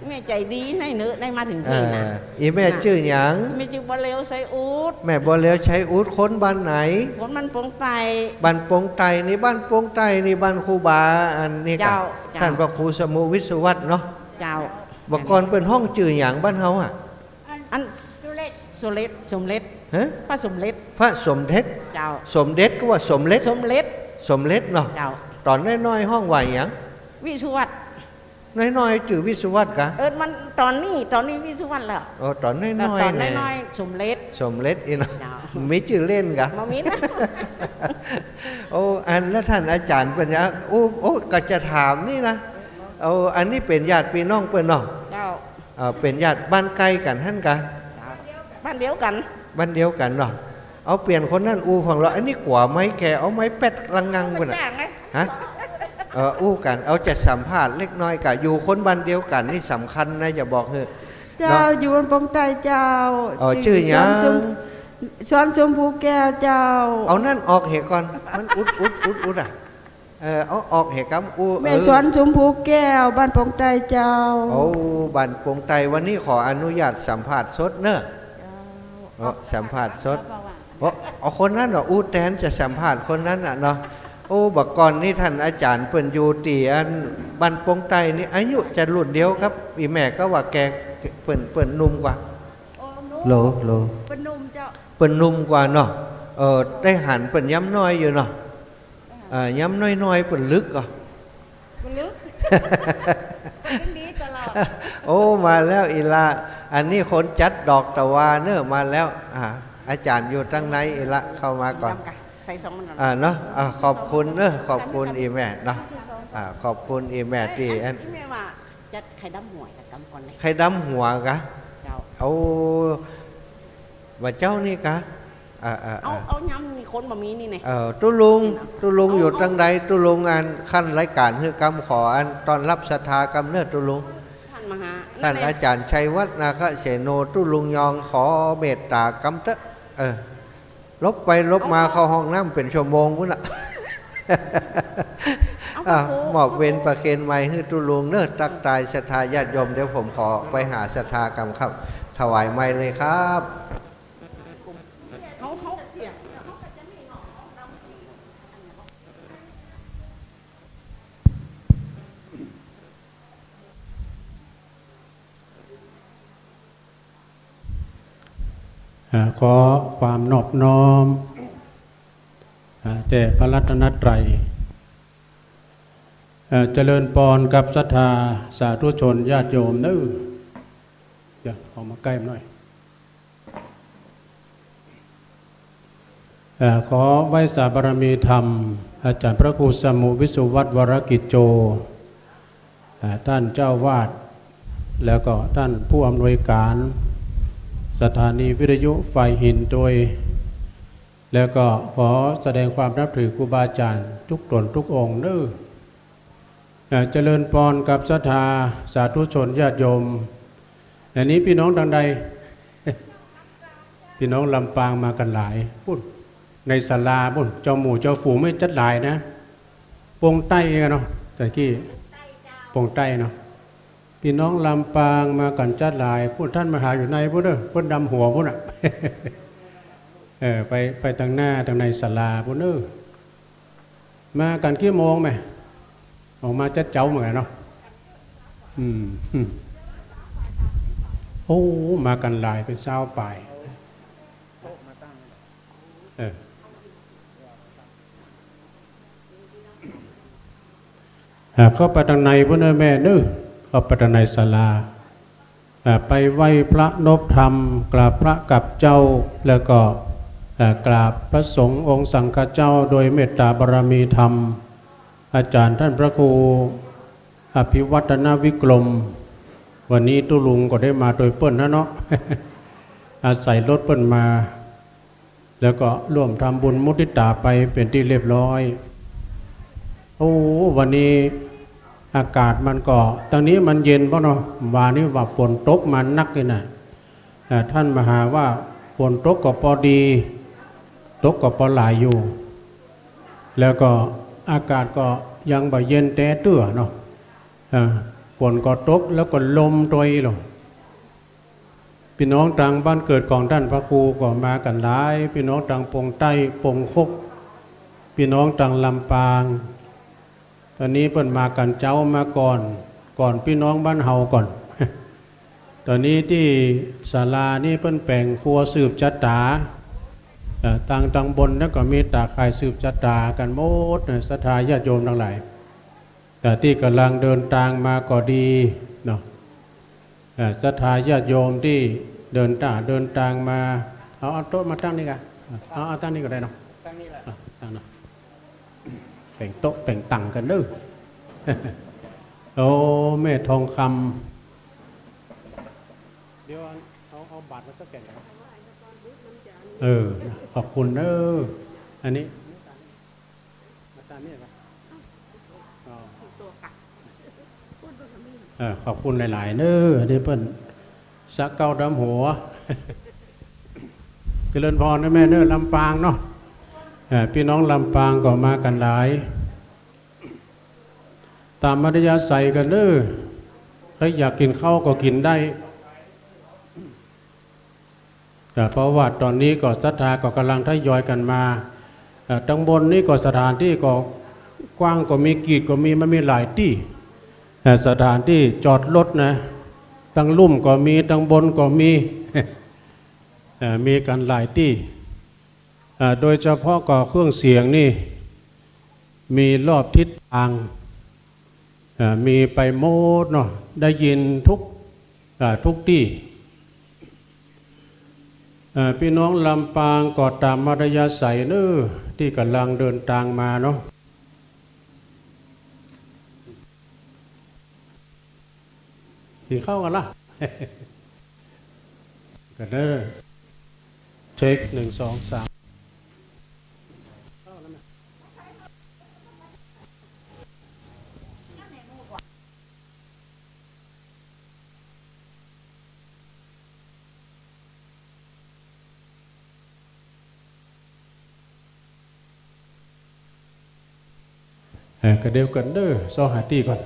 แม่ใจดีในเนื้อในมาถึงที่นะอีแม่ชื่อหยังแม่ชื่อบ่เลวใช้อูดแม่บ่เลวใช้อูดคนบ้านไหนคนบ้านปงไตบ้านปงไตนี่บ้านปงไตนี่บ้านครูบาอันนี้กันท่านพระครูสมุวิสุวัตเนาะเจ้าบอกก่อนเป็นห้องชื่อหยังบ้านเฮาอันสมเด็จพระสมเด็จเจ้าสมเด็จก็ว่าสมเด็จเนาะเจ้าตอนน้อยๆห้องว่าหยังวิสุวัตน้อยๆจื่อวิสุวัตกะมันตอนนี้วิสุวัตแล้วตอนน้อยๆน้อยสมเด็จอีนะมีชื่อเล่นกะบ่มีนะอันแล้วท่านอาจารย์เป็นยังก็จะถามนี่นะอันนี้เป็นญาติพี่น้องเปิ้นเนาะเจ้าเป็นญาติบ้านไกลกันท่านกะบ้านเดียวกันเนาะเอาเปลี่ยนคนนั้นฝั่งเราอันนี้กว่าไม้แกเอาไม้เป็ดลังงังเปิ้นฮะกันเอาจะสัมภาษณ์เล็กน้อยกะอยู่คนบ้านเดียวกันนี่สำคัญนะอย่าบอกเถอะเจ้าอยู่บนปงไตเจ้าชื่อหยังช้อนชมพูแก้วเจ้าเอานั่นออกเหก่อนมันอุดเอาออกเหกำแม่ช้อนชมพูแก้วบ้านปงไตเจ้าบ้านปงไตวันนี้ขออนุญาตสัมภาษณ์สดเนอะสัมภาษณ์สดเอาคนนั้นอุดแทนจะสัมภาษณ์คนนั้นเนาะบักก่อนนี่ท่านอาจารย์เปิ่นอยู่ตีอันบ้านปงไตนี่อายุจะรุ่นเดียวครับอีแม่ก็ว่าแกเปิ่นนุ่มกว่าโลเปิ่นนุ่มเจ้าเปิ่นนุ่มกว่าเนาะได้หันเปิ่นย้ำน้อยอยู่เนาะย้ำน้อยเปิ่นลึกก็ลึกดีตลอดมาแล้วอีละอันนี้คนจัดดอกตะวาเนอะมาแล้วอาจารย์อยู่ตั้งไหนอีละเข้ามาก่อนเนาะขอบคุณขอบคุณอีแม่เนาะขอบคุณอีแม่ที่อันแม่ว่าจะไข่ดำหัวกับดำก่อนเลยไข่ดำหัวกะว่าเจ้านี่กะเอาย้ำมีคนบะมีนี่ไงตุลุงอยู่ตั้งใดตุลุงอันขั้นรายการคือกำขออันตอนรับศรัทธากำเนิดตุลุงท่านอาจารย์ชัยวัฒนาคเสโนตุลุงยองขอเมตตากำเตะลบไปลบมาเข้าห้องน้ำเป็นชั่วโมงพุ่นอ่ะ หมอบเว้นประเคนไม้ให้ตุลุงเนื้อตักตายศรัทธาญาติโยมเดี๋ยวผมขอไปหาศรัทธากรรมครับถวายไม้เลยครับขอความนอบน้อมแด่พระรัตนตรัยเจริญพรกับศรัทธาสาธุชนญาติโยมเดี๋ยวออกมาใกล้หน่อยขอไว้สาบารมีธรรมอาจารย์พระครูสมุวิสุวัตรวรกิจโจท่านเจ้าวาดแล้วก็ท่านผู้อำนวยการสถานีวิทยุไฟหินโดยแล้วก็ขอแสดงความนับถือครูบาอาจารย์ทุกตนทุกองค์เจริญพรกับศรัทธาสาธุชนญาติโยมอันนี้พี่น้องดังใด พี่น้องลำปางมากันหลายพูดในศาลาบุญเจ้าหมู่เจ้าฝูงไม่จัดหลายนะปงใต้กันเนาะแต่กี้ปงใต้เนาะพี่น้องลำปางมากันจัดหลายพูดท่านมาหาอยู่ในพูดพูดดำหัวพูดอ่ะ ไปทางหน้าทางในศาลาพูดมากันกี่โมงไหมออกมาจัดเจ้าเหมือนเนาะโอ้มากันหลายเป็นเช้าไปเข้าไปทางในพระแม่เข้าไปทางในศาลาไปไหว้พระนพธรรมกราบพระกับเจ้าแล้วก็กราบพระสงฆ์องค์สังฆเจ้าโดยเมตตาบารมีธรรมอาจารย์ท่านพระครูอภิวัฒนวิกรมวันนี้ตุลุงก็ได้มาโดยเปิ้ลนะเนาะ อาศัยรถเปิ้ลมาแล้วก็ร่วมทำบุญมุทิตาไปเป็นที่เรียบร้อยโอ้วันนี้อากาศมันก็ตอนนี้มันเย็นเพราะเนาะวันนี้ว่าฝนตกมันนักเลยนะท่านมหาว่าฝนตกก็พอดีตกก็พอหลายอยู่แล้วก็อากาศก็ยังบ่เย็นแต่เตื้อเนาะฝนก็ตกแล้วก็ลมโดยหรอพี่น้องทางบ้านเกิดของท่านพระครูก็มากันหลายพี่น้องทางปงใต้ปงคกพี่น้องทางลำปางตอนนี้เพิ่นมากันเจ้ามาก่อนพี่น้องบ้านเฮาก่อน ตอนนี้ที่ศาลานี่เพิ่นแปลงครัวสืบจัตตาต่างบนแล้วก็มีตาข่ายสืบจัตตากันหมดศรัทธาญาติโยมทั้งหลายแต่ที่กำลังเดินทางมาก็ดีเนาะศรัทธาญาติโยมที่เดินทางมาเอาโต๊ะมาตั้งนี่กันเอาตั้งนี่ก็ได้เนาะตั้งนี่แหละตั้งเนาะแบ่งโต๊ะแบ่งตังกันด้วย โอ้แม่ทองคำเดี๋ยวเอาบาทมาสักแก่ขอบคุณอันนี้มาตามนี่ครับขอบคุณหลายๆที่เพิ่นสักเก้าดำหัว เจริญพรนะแม่ลำปางเนาะพี่น้องลำปางก็มากันหลายตามมัธยาศัยกันถ้าอยากกินข้าวก็กินได้เพราะว่าตอนนี้ก็ศรัทธาก็กำลังทยอยกันมาทั้งบนนี่ก็สถานที่ก็กว้างก็มีกีดก็มีมันมีหลายที่สถานที่จอดรถนะทั้งลุ่มก็มีทั้งบนก็มี มีกันหลายที่โดยเฉพาะก็เครื่องเสียงนี่มีรอบทิศทางมีไปโมดเนาะได้ยินทุกที่พี่น้องลำปางก็ตามมัธยาศัยที่กำลังเดินทางมาเนาะกินข้าวกันละ กันเช็ค1 2 3 ก็เดียวกันเด้อซอหาตีก่อน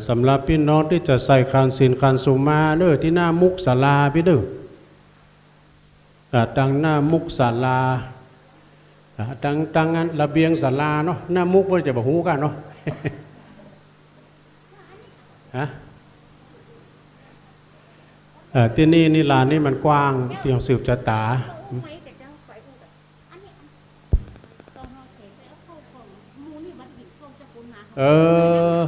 สำหรับพี่น้องที่จะใส่คานศีลคานสุมาเด้อที่หน้ามุกศาลาพี่เด้อตั้งหน้ามุกศาลาตั้งงานระเบียงศาลาเนาะหน้ามุกว่าจะบอกหูกันเนาะ ฮะที่นี่ลานนี่มันกว้างที่เราสืบชะตาเออ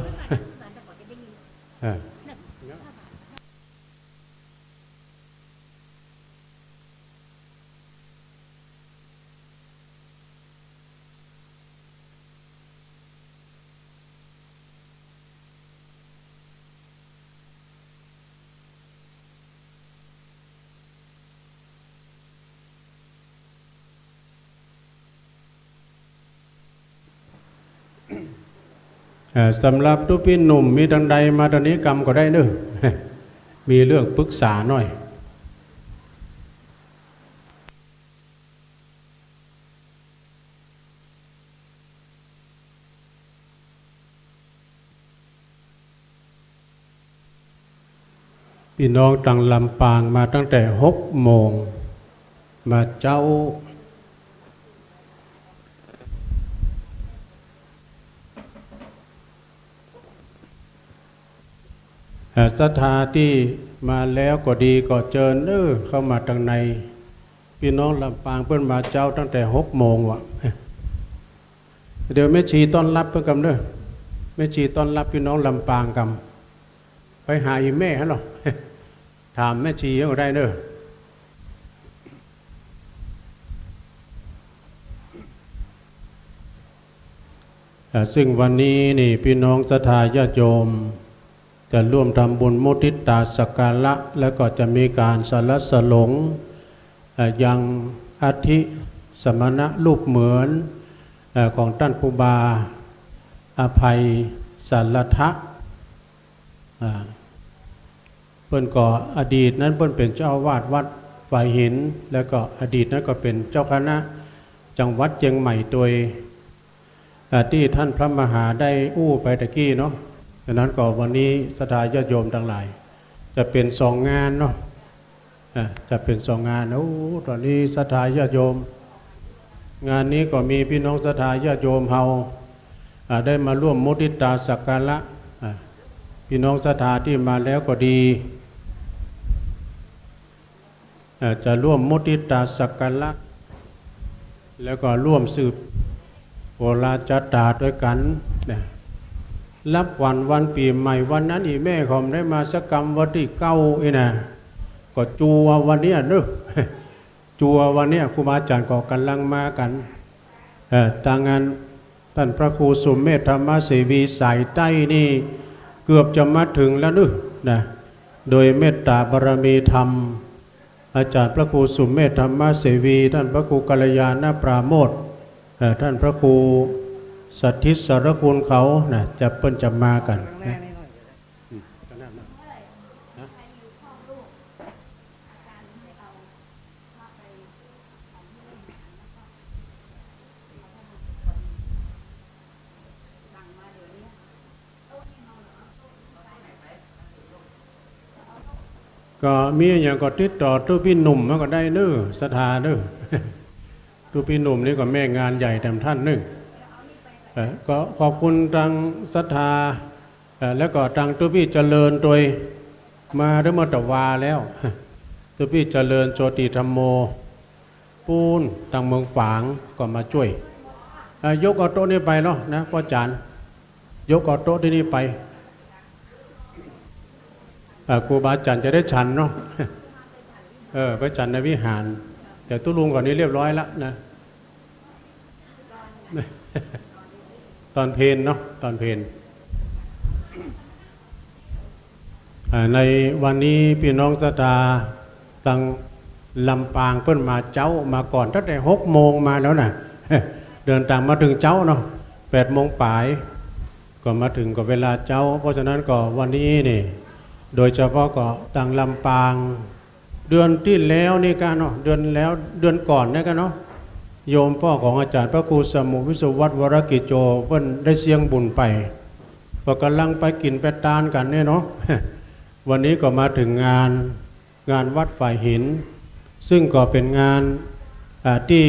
สำหรับทุกพี่หนุ่มมีดังใดมาตอนนี้กรรมก็ได้เนอะมีเรื่องปรึกษาหน่อยพี่น้องต่างลำปางมาตั้งแต่6 โมงมาเจ้าศรัทธาที่มาแล้วก็ดีก็เจิญเข้ามาทางในพี่น้องลำปางเพิ่นมาเจ้าตั้งแต่6 โมงวะเดี๋ยวแม่ชีต้อนรับเพิ่นกำแม่ชีต้อนรับพี่น้องลำปางกำไปหาอีแม่ฮะหรอถามแม่ชีก็ได้ซึ่งวันนี้นี่พี่น้องศรัทธาญาติโยมจะร่วมทำบุญมุทิตาสักการะแล้วก็จะมีการสรรสลงยังอัฐิสมณะรูปเหมือนของท่านครูบาอภัยสัลทะเพิ่นก็อดีตนั้นเพิ่นเป็นเจ้าอาวาสวัดฝ่ายหินแล้วก็อดีตนั้นก็เป็นเจ้าคณะจังหวัดเชียงใหม่โดยที่ท่านพระมหาได้อู้ไปตะกี้เนาะฉะนั้นก็วันนี้ศรัทธาญาติโยมทั้งหลายจะเป็น2 งานเนาะจะเป็น2 งานตอนนี้ศรัทธาญาติโยมงานนี้ก็มีพี่น้องศรัทธาญาติโยมเฮาได้มาร่วมมุทิตาสักการะพี่น้องศรัทธาที่มาแล้วก็ดีจะร่วมมุทิตาสักการะแล้วก็ร่วมสืบโบราณจตาด้วยกันรับวันปีใหม่วันนั้นอีแม่ผมได้มาสักกรรมวันที่9นะก็จัววันนี้นึกจัววันนี้ครูบาอาจารย์ก็กำลังมากันทางงานท่านพระครูสุมเมธธรรมเสวีสายใต้นี่เกือบจะมาถึงแล้วนึกนะโดยเมตตาบารมีธรรมอาจารย์พระครูสุมเมธธรรมเสวีท่านพระครูกัลยาณปราโมทย์ท่านพระครูสัทธิสารคุณเขาจะเปิ้นจะมากันก็มีอย่างก็ติดต่อทุกพี่หนุ่มมันก็ได้ศรัทธาทุกพี่หนุ่มนี่ก็แม่งานใหญ่แต่ท่านก็ขอบคุณทางศรัทธาแล้วก็ทางทุกพี่เจริญโดยมาได้มาตะวาแล้วทุกพี่เจริญโจติธรรมโมปูนทางเมืองฝางก็มาช่วยยกเอาโต๊ะนี้ไปเนาะนะพ่อจานยกเอาโต๊ะที่นี่ไปครูบาอาจารย์จะได้ฉันเนาะไปฉันในวิหารแต่ตุ้ลุงก่อนนี้เรียบร้อยแล้วนะตอนเพลเนาะตอนเพลในวันนี้พี่น้องศรัทธาตั้ง ลำปางเพิ่นมาเจ้ามาก่อนตั้งแต่6 โมงมาแล้วนะ เดินทางมาถึงเจ้าเนาะ8 โมงปลายก็มาถึงก็เวลาเจ้าเพราะฉะนั้นก็วันนี้นี่โดยเฉพาะก็ต่างลำปางเดือนที่แล้วนี่กันเนาะเดือนก่อนนี่กันเนาะโยมพ่อของอาจารย์พระครูสมุวิสุวัฒน์วรกิจโจเพิ่นได้เสียงบุญไปก็กำลังไปกินไปตานกันเนี่ยเนาะ วันนี้ก็มาถึงงานวัดฝ่ายหินซึ่งก็เป็นงานที่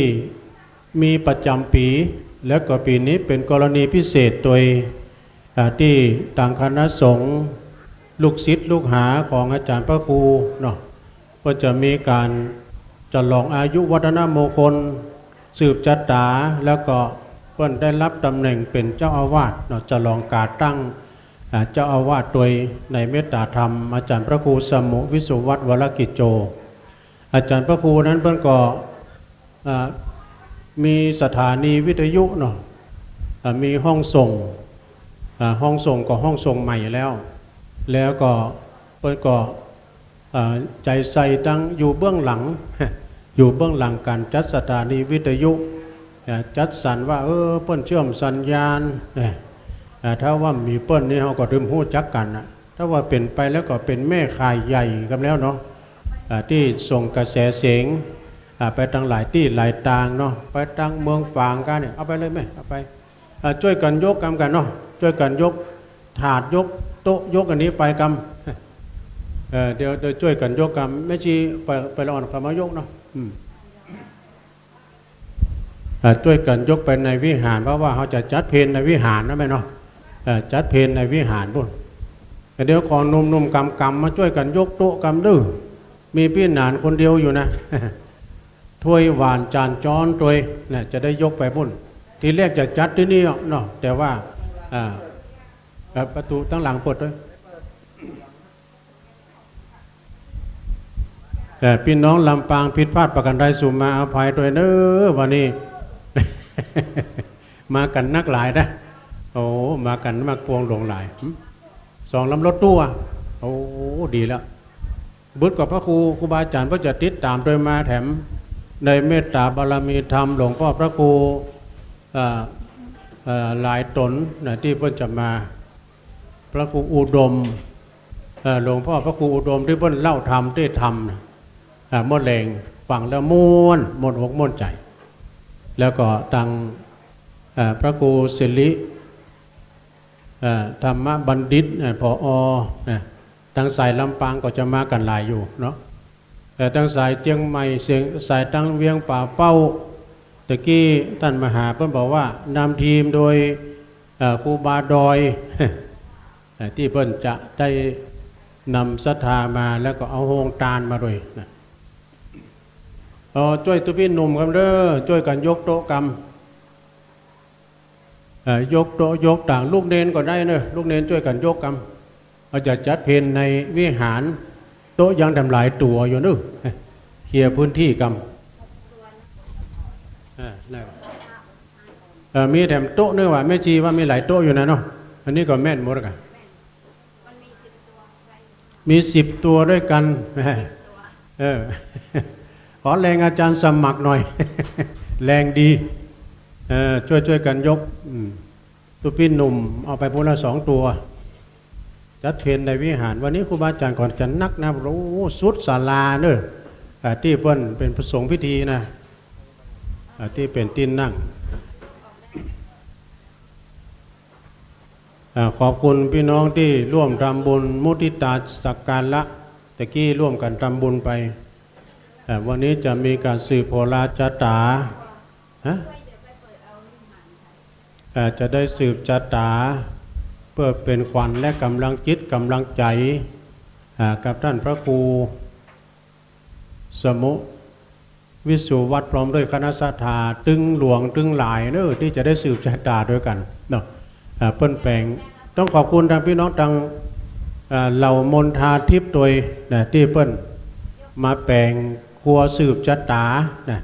มีประจำปีแล้วก็ปีนี้เป็นกรณีพิเศษโดยที่ต่างคณะสงฆ์ลูกศิษย์ลูกหาของอาจารย์พระครูเนาะก็จะมีการฉลองอายุวัฒนมงคลสืบชะตาแล้วก็เพิ่นได้รับตำแหน่งเป็นเจ้าอาวาสเนาะฉลองการตั้งเจ้าอาวาสโดยในเมตตาธรรมอาจารย์พระครูสมุวิสุวัฒน์วรกิจโจอาจารย์พระครูนั้นเพิ่นก็มีสถานีวิทยุเนาะมีห้องส่งก็ห้องส่งใหม่แล้วก็เพิ่นก็ใจใส่ตั้งอยู่เบื้องหลัง อยู่เบื้องหลังการจัดสถานีวิทยุจัดสรรว่าเปิ้นเชื่อมสัญญาณถ้าว่ามีเปิ้นนี่เขาก็ดื่มหู้จักกันนะถ้าว่าเป็นไปแล้วก็เป็นแม่ข่ายใหญ่กันแล้วเนาะที่ส่งกระแสเสียงไปตั้งหลายที่หลายทางเนาะไปตั้งเมืองฝางกันเนี่ยเอาไปเลยไหมเอาไปช่วยกันยกกำกันเนาะช่วยกันยกถาดยกโต๊ะยกอันนี้ไปกำเดี๋ยวช่วยกันยกกำไม่ชีไปละอ่อนคำมายกเนาะช่วยกันยกไปในวิหารเพราะว่าเขาจะจัดเพลในวิหารนะแม่เนาะจัดเพลในวิหารบุญเดี๋ยวขอนุ่มๆกำมาช่วยกันยกโต๊ะกำดื้อมีพี่หนานคนเดียวอยู่นะ ถ้วยหวานจานจ้อนตัวเนี่ยจะได้ยกไปบุญทีแรกจะจัดที่นี่เนาะแต่ว่าประตูตั้งหลังเปิดด้วยแต่พี่น้องลำปางผิดพลาดประกันใดสู่มาอภัยด้วยเนอะวันนี้ มากันนักหลายนะโอ้มากันมากพวงหลงหลาย2 ลำรถตู้โอ้ดีแล้วบุตรกับพระครูบาอาจารย์ก็จะติดตามโดยมาแถมในเมตตาบารมีธรรมหลวงพ่อพระครูหลายตนนะที่เพิ่นจะมาพระครูอุดมหลวงพ่อพระครูอุดมที่เพิ่นเล่าธรรมได้ธรรมมดแรงฟังแล้วม่วนหมดอกม่วนใจแล้วก็ตังพระครูศิริธรรมบัณฑิตผอ.ทางสายลำปางก็จะมากันหลายอยู่เนาะแต่ทางสายเชียงใหม่สายตั้งเวียงป่าเป้าตะกี้ท่านมหาเพิ่นบอกว่านำทีมโดยครูบาดอย ที่เพิ่นจะได้นำศรัทธามาแล้วก็เอาโฮงตาลมาด้วยนะช่วยตุพี่หนุ่มกันเด้อช่วยกันยกโต๊ะกำยกโต๊ะยกต่างลูกเนนก็ได้เนอะลูกเนนช่วยกันยกกำเราจะจัดเพลนในวิหารโต๊ะยังทำหลายตัวอยู่นึกเคลียร์พื้นที่กำมีแถมโต๊ะนึกว่าแม่ชีว่ามีหลายโต๊ะอยู่นะเนาะอันนี้ก็แม่นหมดกันมี10 ตัวด้วยกันขอแรงอาจารย์สมัครหน่อย แรงดีช่วยกันยกตัวพี่หนุ่มเอาไปพูละ2 ตัวจัดเทรนในวิหารวันนี้ครูบาอาจารย์ก่อนจะนักนะรู้สุดศาลาเนอะที่เพิ่นเป็นประสงค์พิธีนะที่เป็นตีนนั่งขอบคุณพี่น้องที่ร่วมทำบุญมุทิตาสักการะตะกี้ร่วมกันทำบุญไปวันนี้จะมีการสืบโหราจตาจะได้สืบจตาเพื่อเป็นขวัญและกำลังจิตกำลังใจกับท่านพระครูสมุวิสุวัฒน์พร้อมด้วยคณะสัทธาตึงหลวงตึงหลายเนอะที่จะได้สืบจตาด้วยกันเนาะเปิ้นแปลงต้องขอบคุณทางพี่น้องทางเหล่ามนทาทิพย์โดยที่เปิ้นมาแปลงครัวสืบจตานะ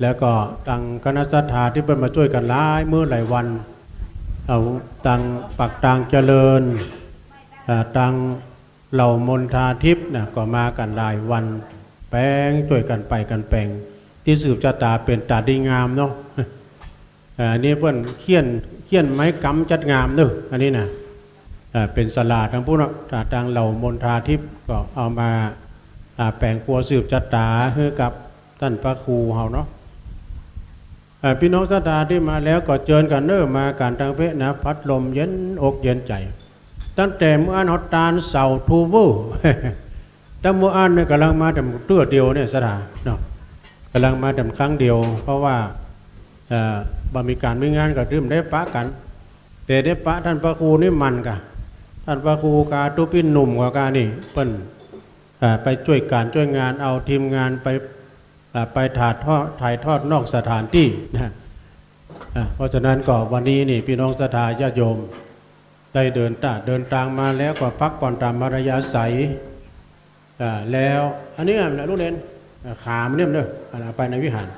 แล้วก็ตังคณะสัทธาที่เปิ้นมาช่วยกันหลายมื้อหลายวันเอาตังปักตังเจริญตังเหล่ามนทาทิพย์นะก็มากันหลายวันไป แปลงช่วยกันไปกันแปลงที่สืบชะตาเป็นตาดีงามเนาะอันนี้เพื่อนเขียนไม้กำจัดงามเนอะอันนี้นะเป็นสลาทางผู้เนาะทางเหล่ามนทาทิพย์ก็เอามาแปลงครัวสืบชะตาให้กับท่านพระครูเฮาเนาะพี่น้องศรัทธาที่มาแล้วก็เชิญกันเนอะมาการทางเพศนะพัดลมเย็นอกเย็นใจตั้งแต่เมื่ออันฮอดตาลเสาทูวูตั้งเมื่ออันเนี่ยกำลังมาแต่เตื้อเดียวเนี่ยศรัทธาเนาะกำลังมาแต่ครั้งเดียวเพราะว่าบ่มีการมีงานก็ดื่มได้ปะกันแต่ได้ปะท่านพระครูนี่มันกะท่านพระครูกาตุปินหนุ่มกว่ากานี่เปิ้นไปช่วยการช่วยงานเอาทีมงานไปถ่ายทอดนอกสถานที่นะเพราะฉะนั้นก็วันนี้นี่พี่น้องศรัทธาญาติโยมได้เดินทางมาแล้วก็พักผ่อนตามมารยาศัยแล้วอันนี้นะลูกเนนขามเนี่ยเด้อไปในวิหาร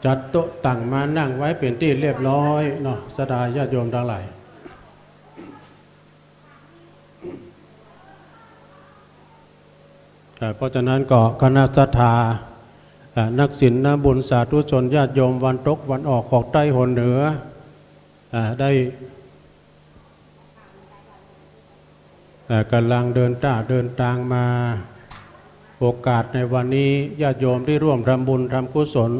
จัดโต๊ะตั้งมานั่งไว้เป็นที่เรียบร้อยเนาะศรัทธาญาติโยมทั้งหลายเพราะฉะนั้นก็คณะศรัทธานักศิลป์นักบุญสาธุชนญาติโยมวันตกวันออกของใต้หนเหนือได้กำลังเดินทางมาโอกาสในวันนี้ญาติโยมที่ร่วมทำบุญทำกุศล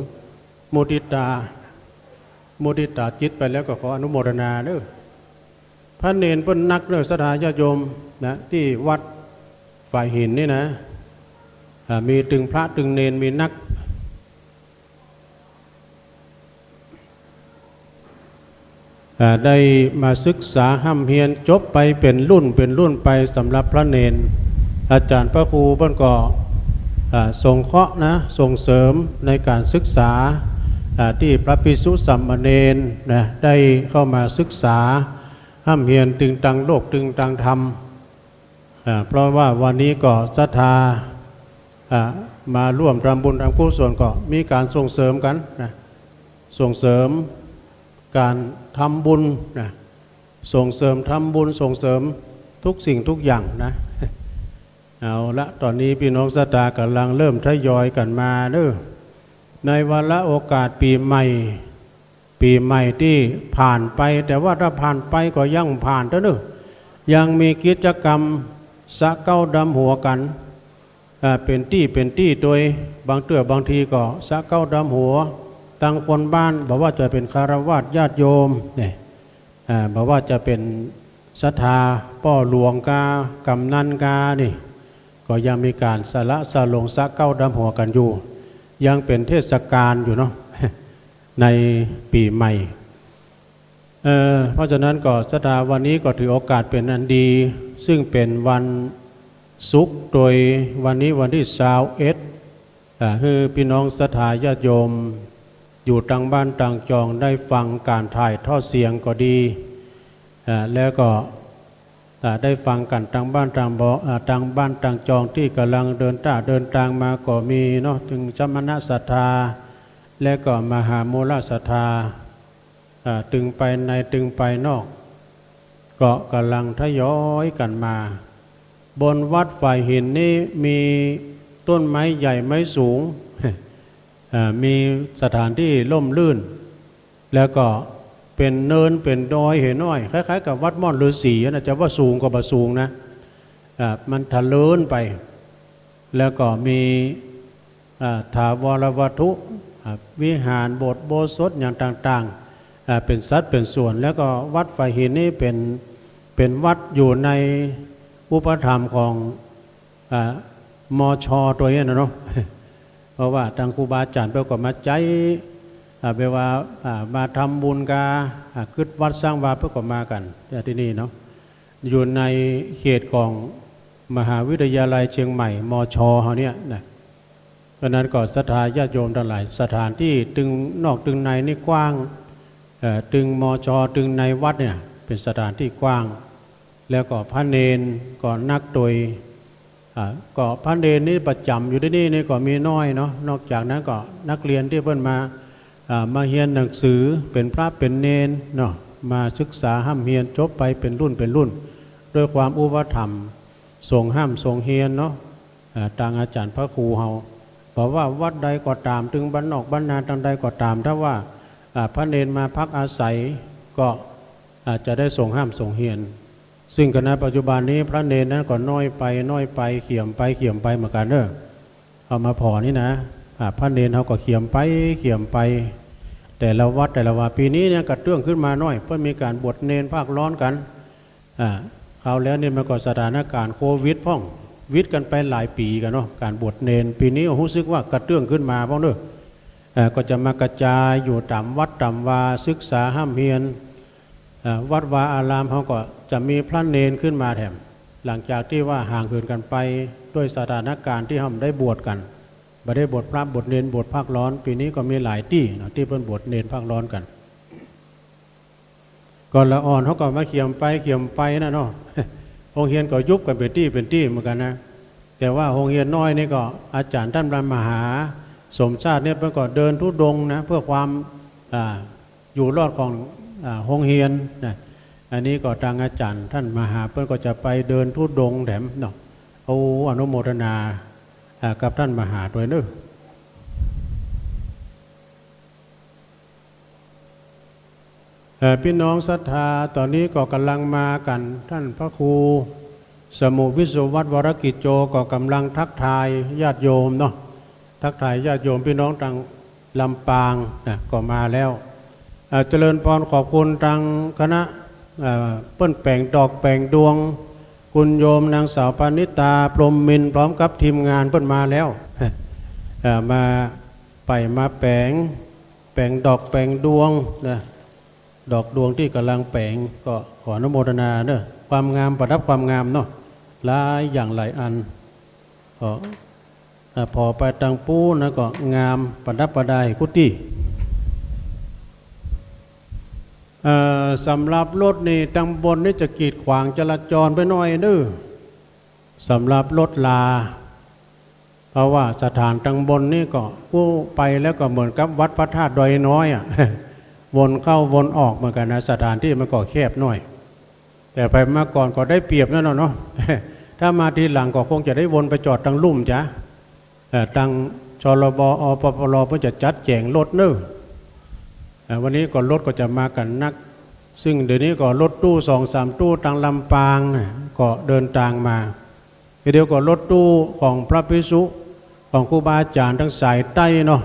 มุทิตาจิตไปแล้วก็ขออนุโมทนาเด้อพระเนรเพิ่นนักเด้อศรัทธาญาติโยมนะที่วัดฝ่ายหินนี่นะมีตึงพระตึงเนรมีนักได้มาศึกษาห้ำเฮียนจบไปเป็นรุ่นไปสำหรับพระเนรอาจารย์พระครูเพิ่นก็ส่งเคราะห์นะส่งเสริมในการศึกษาที่พระภิกษุสามเณรนะได้เข้ามาศึกษาห้ำเฮียนตึงตังโลกตึงตังธรรมเพราะว่าวันนี้ก็ศรัทธามาร่วมทำบุญทำกุศลก็มีการส่งเสริมกันนะส่งเสริมการทำบุญนะส่งเสริมทำบุญส่งเสริมทุกสิ่งทุกอย่างนะเอาละตอนนี้พี่น้องศรัทธากำลังเริ่มทยอยกันมาเด้อในวันละโอกาสปีใหม่ที่ผ่านไปแต่ว่าถ้าผ่านไปก็ยังผ่านเด้อเนอะยังมีกิจกรรมสะเก้าดำหัวกันเป็นที่โดยบางทีก็สะเก้าดำหัวตั้งคนบ้านบอกว่าจะเป็นคารวะญาติโยมเนี่ยบอกว่าจะเป็นศรัทธาป้อหลวงกำนันนี่ก็ยังมีการสลงสะเก้าดำหัวกันอยู่ยังเป็นเทศกาลอยู่เนาะในปีใหม่เพราะฉะนั้นก็ศรัทธาวันนี้ก็ถือโอกาสเป็นอันดีซึ่งเป็นวันศุกร์โดยวันนี้วันที่21คือพี่น้องศรัทธาญาติโยมอยู่ต่างบ้านต่างจองได้ฟังการถ่ายทอดเสียงก็ดีแล้วก็ได้ฟังกันต่างบ้านต่างจองที่กำลังเดินทางมาก็มีเนาะถึงสมณศรัทธาและก็มหาโมฬศรัทธาตึงไปในตึงไปนอกก็กำลังทยอยกันมาบนวัดฝ่ายหินนี้มีต้นไม้ใหญ่ไม้สูงมีสถานที่ร่มรื่นแล้วก็เป็นเนินเป็นดอยเห็นน้อยคล้ายๆกับวัดม่อนฤาษีนะจะว่าสูงก็บ่สูงนะมันทะเลินไปแล้วก็มีถาวรวัตถุวิหารโบสถ์โบสถ์อย่างต่างๆเป็นสัดเป็นส่วนแล้วก็วัดฝ่ายหินนี้เป็นวัดอยู่ในอุปถัมภ์ของมช.ตัวนี้นะเนาะเพราะว่าทางครูบาอาจารย์เพื่อก็มาใจเวลามาทำบุญกาขึ้นวัดสร้างวาเพื่อก็มากันที่นี่เนาะอยู่ในเขตของมหาวิทยาลัยเชียงใหม่มช.เขาเนี่ยนะเพราะนั้นก็ศรัทธาญาติโยมทั้งหลายสถานที่ตึงนอกตึงในนี่กว้างตึงมช.ตึงในวัดเนี่ยเป็นสถานที่กว้างแล้วก็พระเนนก็นักโดยก็พระเนนนี่ประจำอยู่ที่นี่ก็มีน้อยเนาะนอกจากนั้นก็นักเรียนที่เพิ่นมาเรียนหนังสือเป็นพระเป็นเนนเนาะมาศึกษาห้ำเฮียนจบไปเป็นรุ่น ด้วยความอุปถัมภ์ทรงห้ามทรงเฮียนเนาะทางอาจารย์พระครูเฮาบอกว่าวัดใดก็ตามถึงบ้านนอกบ้านนาทางใดก็ตามถ้าว่าพระเนนมาพักอาศัยก็อาจจะได้ทรงห้ามทรงเฮียนซึ่งขณะปัจจุบันนี้พระเนนนั้นก็น้อยไปเขี่ยมไปเหมือนกันเนอะเอามาพอนี่นะพระเนนเขาก็เขี่ยมไปแต่ละวัดแต่ละว่าปีนี้เนี่ยกัดเรื่องขึ้นมาน้อยเพื่อมีการบวชเนนภาคร้อนกันคราวแล้วเนี่ยมันก็สถานการณ์โควิดพ่องวิทย์กันไปหลายปีกันเนาะการบวชเนนปีนี้รู้สึกว่ากระเตื้องขึ้นมาพ่องเนอะก็จะมากระจายอยู่ตามวัดตามวาศึกษาห้ามเฮียนวัดวาอารามเขาก็จะมีพระเนนขึ้นมาแถมหลังจากที่ว่าห่างเหินกันไปด้วยสถานการณ์ที่เขาได้บวชกันไม่ได้บวชพระบวชเนนบวชภาคร้อนปีนี้ก็มีหลายที่ที่เพิ่นบวชเนนภาคร้อนกันก่อนละอ่อนเขาก็มาเขี่ยมไปนะเนาะโรงเรียนก็ยุบกันเป็นที่เหมือนกันนะแต่ว่าโรงเรียนน้อยนี่ก็อาจารย์ท่านพระมหาสมชาติเนี่ยเพิ่นก็เดินทุดงนะเพื่อความอยู่รอดของโรงเรียนนะอันนี้ก็ทางอาจารย์ท่านมหาเพิ่นก็จะไปเดินทุดงแถมเนาะเอาอนุโมทนากับท่านมหาด้วยเนอะพี่น้องศรัทธาตอนนี้ก็กำลังมากันท่านพระครูสมุวิสุวัฒน์วรกิจโจก็กำลังทักทายญาติโยมเนาะทักทายญาติโยมพี่น้องทางลำปางนะก็มาแล้วเจริญพรขอบคุณทางคณะเปิ้นแปลงดอกแปลงดวงคุณโยมนางสาวปานิตาพรหมมินพร้อมกับทีมงานเปิ้นมาแล้วมาแปลงดอกแปลงดวงนะดอกดวงที่กำลังแปลงก็ขออนุโมทนาเนอะความงามประดับความงามเนาะหลายอย่างหลายอันพอไปตังปูนะก็งามประดับประดากุฏิสำหรับรถนี่ตังบนนี่จะกีดขวางจราจรไปหน่อยเด้อสำหรับรถลาเพราะว่าสถานตังบนนี่ก็ผู้ไปแล้วก็เหมือนกับวัดพระธาตุดอยน้อยวนเข้าวนออกเหมือนกันนะสถานที่มันก็แคบหน่อยแต่ไปมาก่อนก็ได้เปรียบนั่นเนาะถ้ามาทีหลังก็คงจะได้วนไปจอดทางลุ่มจ้ะทางชลบอปปลเพื่อจะจัดแจงรถเนอะวันนี้ก็รถก็จะมากันนักซึ่งเดี๋ยวนี้ก็รถตู้2-3ตู้ทางลำปางก็เดินทางมาเดี๋ยวก็รถตู้ของพระภิกษุของครูบาอาจารย์ทั้งสายใต้เนาะ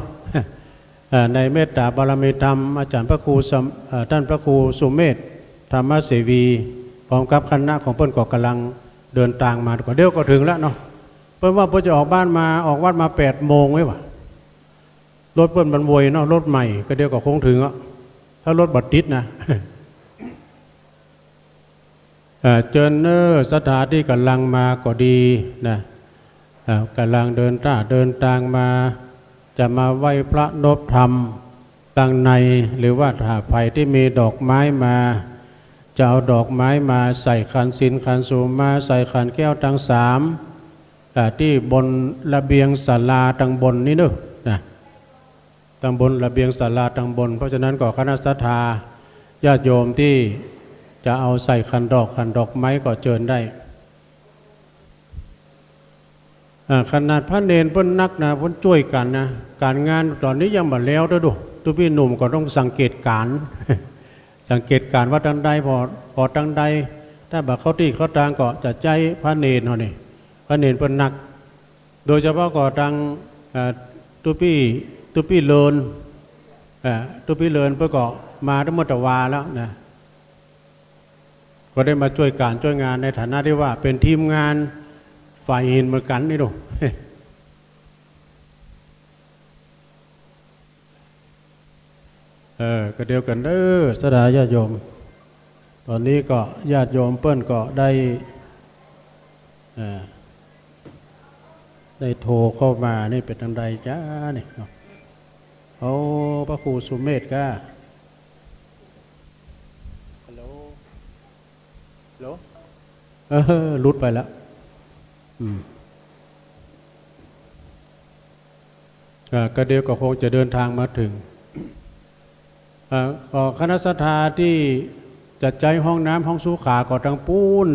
ในเมตตาบารมีธรรมอาจารย์พระครูท่านพระครูสุเมธธรรมเสวีพร้อมกับคณะของเพิ่นก็กำลังเดินทางมาก็เดี๋ยวก็ถึงแล้วเนาะเพิ่นว่าเพิ่นจะออกวัดมา8 โมงไว้ว่ะรถเพิ่นมันวยเนาะรถใหม่ก็เดี๋ยวก็คงถึงอ่ะถ้ารถบัดติดนะเจริญเนอสถานที่กำลังมาก็ดีนะกำลังเดินทางมาจะมาไหว้พระนพธรรมตั้งในหรือว่าถ้าใครที่มีดอกไม้มาจะเอาดอกไม้มาใส่ขันศีลขันสูมาใส่ขันแก้วทั้ง3ที่บนระเบียงศาลาทางบนนี่เนอะนะทางบนระเบียงศาลาทางบนเพราะฉะนั้นก็คณะศรัทธาญาติโยมที่จะเอาใส่ขันดอกไม้ก็เชิญได้ขนาดพระเนนเพิ่นนักนะเพิ่นช่วยกันนะการงานตอนนี้ยังบ่แล้วเด้อดูทุกพี่หนุ่มก็ต้องสังเกตการว่าทางใดพอทางใดถ้าบ่เข้าที่เข้าทางก็จะใจพระเนนเฮานี่พระเนนเพิ่นนักโดยเฉพาะก็ทางทุกพี่เลินเพิ่นก็มาทั้งหมดวาแล้วนะก็ได้มาช่วยงานในฐานะที่ว่าเป็นทีมงานฝ่ายหินเหมือนกันนี่ดูก็เดียวกันเด้อสดาญาติโยมตอนนี้ก็ญาติโยมเปิ้นก็ได้โทรเข้ามานี่เป็นทางใดจ้านี่เอาพระครูสุเมธก้าฮัลโหลลุดไปแล้วก็เดี๋ยวก็คงจะเดินทางมาถึงคณะศรัทธาที่จัดใจห้องน้ำห้องสุขาก็ทางปูน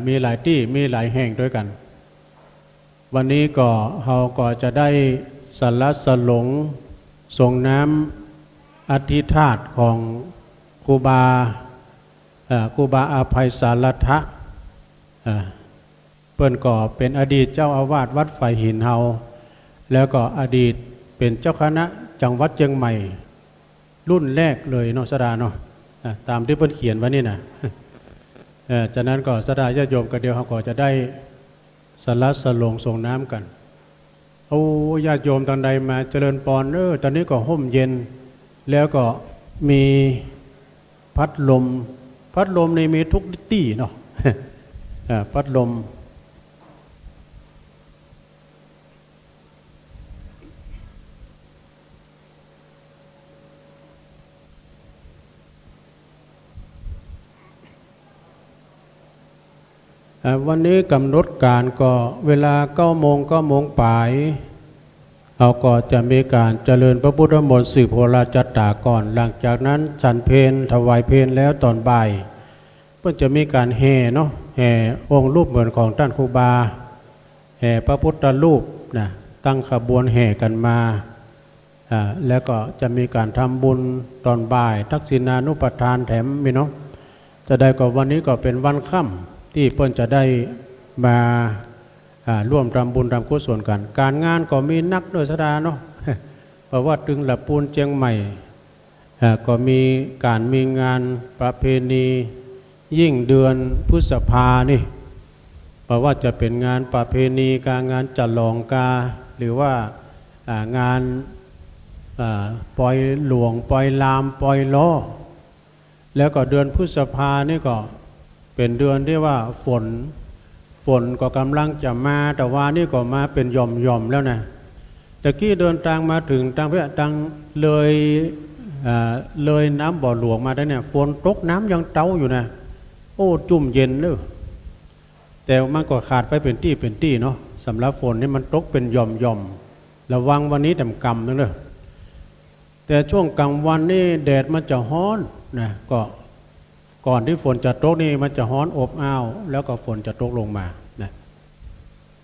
มีหลายที่มีหลายแห่งด้วยกันวันนี้ก็เราก็จะได้สรรสลงส่งน้ำอธิธาตุของครูบาอภัยสารทะเปิ้นก็เป็นอดีตเจ้าอาวาสวัดไฟหินเฮาแล้วก็อดีตเป็นเจ้าคณะจังหวัดเชียงใหม่รุ่นแรกเลยเนาะสดาเนาะตามที่เปิ้นเขียนไว้นี่นะจากนั้นก็สดาญาติโยมก็เดียวเขาก็จะได้สรรสลงส่งน้ำกันโอ้ญาติโยมทางใดมาเจริญปอนตอนนี้ก็ห่มเย็นแล้วก็มีพัดลมในมีทุกที่เนาะพัดลมวันนี้กำหนดการก็เวลา9 โมงปลายเราก็จะมีการเจริญพระพุทธมนต์สืบโหราจัตตาก่อนหลังจากนั้นฉันเพลถวายเพลแล้วตอนบ่ายเพื่อจะมีการแห่เนาะแห่องค์รูปเหมือนของท่านครูบาแห่พระพุทธรูปนะตั้งขบวนแห่กันมาแล้วก็จะมีการทำบุญตอนบ่ายทักษิณานุปทานแถมมีเนาะจะได้ก็วันนี้ก็เป็นวันค่ำที่เพิ่นจะได้มาร่วมทำบุญทำกุศลกันการงานก็มีนักโดยสดาเนาะ เพราะว่าตึงหลับปูนเชียงใหม่ก็มีงานประเพณียิ่งเดือนพฤษภานี่เพราะว่าจะเป็นงานประเพณีการงานจัดลองกาหรือว่างานปล่อยหลวงปล่อยลามปล่อยล้อแล้วก็เดือนพฤษภานี่ก็เป็นเดือนที่ว่าฝนก็กำลังจะมาแต่ว่านี่ก็มาเป็นหย่อมแล้วนะตะกี้เดินทางมาถึงทางเพื่อทางเลยน้ำบ่อหลวงมาได้เนี่ยฝนตกน้ำยังเต้าอยู่นะโอ้จุ่มเย็นเลยแต่มันก็ขาดไปเป็นที่เนาะสำหรับฝนนี่มันตกเป็นหย่อมระวังวันนี้แต่กำนึงเลยแต่ช่วงกลางวันนี่แดดมันจะร้อนนะก็ก่อนที่ฝนจะตกนี่มันจะร้อนอบอ้าวแล้วก็ฝนจะตกลงมานะ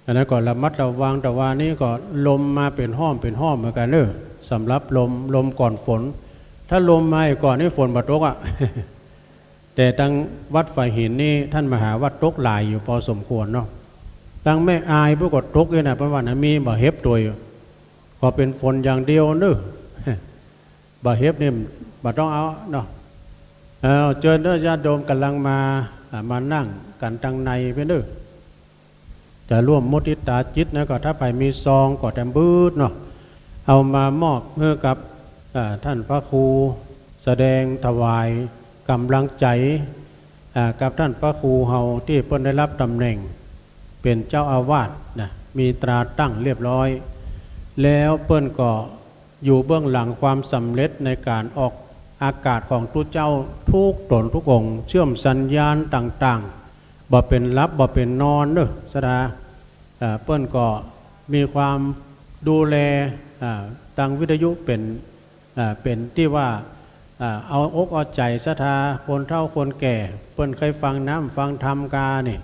อันนั้นก็ระมัดระวังแต่ว่านี่ก็ลมมาเป็นห้อมเหมือนกันเนอะสำหรับลมก่อนฝนถ้าลมมาก่อนนี่ฝนมาตกอ่ะ แต่ตั้งวัดไฟหินนี่ท่านมหาวัดตกหลายอยู่พอสมควรเนาะตั้งแม่อายพวกกดตกเลยนะเพราะว่านะมีบ่เฮ็บตัวอยู่ก็เป็นฝนอย่างเดียวเนอะ บ่เฮ็บนี่บ่ต้องเอาเนาะเจอเด้อญาติโยมกำลังมานั่งกันทางในเพื่อนเด้อจะร่วมมุทิตาจิตนะก็ถ้าไปมีซองก็แต้มบืดเนาะเอามามอบเพื่อกับท่านพระครูแสดงถวายกำลังใจกับท่านพระครูเฮาที่เพิ่นได้รับตำแหน่งเป็นเจ้าอาวาสนะมีตราตั้งเรียบร้อยแล้วเพิ่นก็อยู่เบื้องหลังความสำเร็จในการออกอากาศของทุกเจ้าทุกตนทุกองค์เชื่อมสัญญาณต่างๆบ่เป็นรับบ่เป็นนอนเนอะสดาเปิ้นก็มีความดูแลตังวิทยุเป็นที่ว่าเอาอกเอาใจศรัทธาคนเฒ่าคนแก่เปิ้นเคยฟังน้ำฟังธรรมกานี่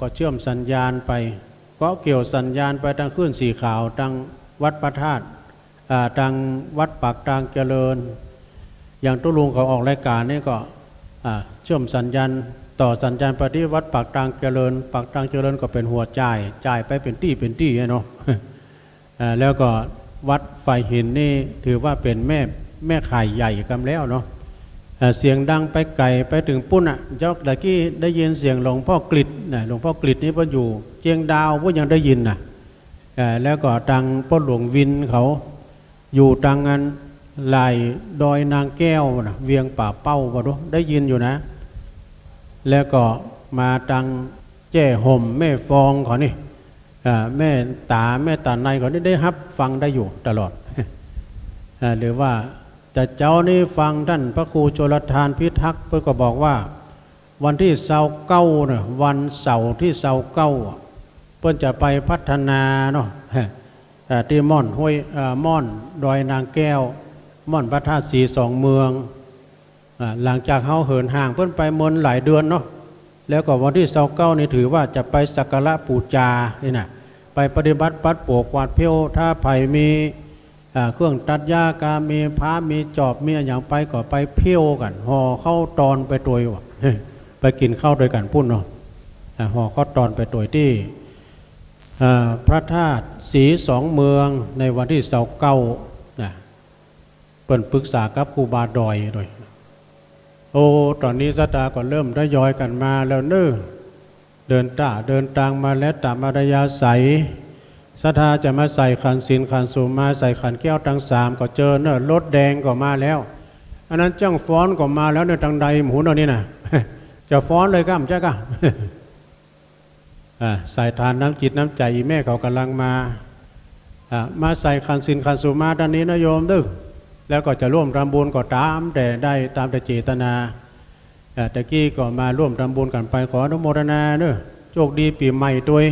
ก็เชื่อมสัญญาณไปก็เกี่ยวสัญญาณไปทางคลื่นสีขาวทางวัดพระธาตุทางวัดปากทางเจริญอย่างตุลุงเขาออกรายการนี่ก็เชื่อมสัญญาณต่อสัญญาณไปที่วัดปากทางเจริญปากทางเจริญก็เป็นหัวจ่ายไปเป็นที่เนาะ แล้วก็วัดไฟหินนี่ถือว่าเป็นแม่ข่ายใหญ่กันแล้วเนาะเสียงดังไปไกลไปถึงปุ้นเจ้าตะกี้ได้ยินเสียงหลวงพ่อกฤษนะหลวงพ่อกฤษนี่เพิ่นอยู่เชียงดาวเพิ่นยังได้ยินนะแล้วก็ทางพ่อหลวงวินเขาอยู่ทางนั้นไหลดอยนางแก้วนะเวียงป่าเป้าบ่รู้ได้ยินอยู่นะแล้วก็มาทางแจ้ห่มแม่ฟองเขานี่แม่ตาในเขานี่ได้รับฟังได้อยู่ตลอด หรือว่าแต่เจ้านี่ฟังท่านพระครูโชลทานพิทักษ์เพื่อก็บอกว่าวันที่29เนี่ยวันเสาร์ที่29เพื่อจะไปพัฒนาเนาะที่ม่อนห้วยม่อนดอยนางแก้วม่อนพระธาตุสีสองเมืองหลังจากเขาเหินห่างเพิ่นไปเมินหลายเดือนเนาะ แล้วก็วันที่29นี่ถือว่าจะไปสักการะปูชานี่นะไปปฏิบัติปัดโปกกวาดเพี้ยวถ้าไผ่มีเครื่องตัดหญ้ากามีผ้ามีจอบมีอย่างไปก็ไปเพี้ยวกันห่อเข้าตอนไปตัววะไปกินข้าวด้วยกันพุ่นเนาะห่อเข้าตอนไปตัวที่พระธาตุศรีสองเมืองในวันที่29นะเปิ่นปรึกษากับครูบาดอยด้วยโอ้ตอนนี้ศรัทธาก็เริ่มทยอยกันมาแล้วเน้อเดินทางมาแล้วตามอัธยาศัยศรัทธาจะมาใส่ขันศีลขันสุมาใส่ขันแก้วทั้ง3ก็เจอเน้อรถแดงก็มาแล้วอันนั้นจ้างฟ้อนก็มาแล้วเน้อทางใดหมูเนาะนี่นะจะฟ้อนเลยก้ามจ้าก้าใส่ทานน้ำจิตน้ำใจแม่เขากำลังมาใส่ขันศีลขันสุมาด้านนี้นะโยมดื้อแล้วก็จะร่วมทำบุญก็ตามแต่ได้ตามแต่เจตนาตะกี้ก็มาร่วมทำบุญกันไปขออนุโมทนาเนอะโชคดีปีใหม่ด้วย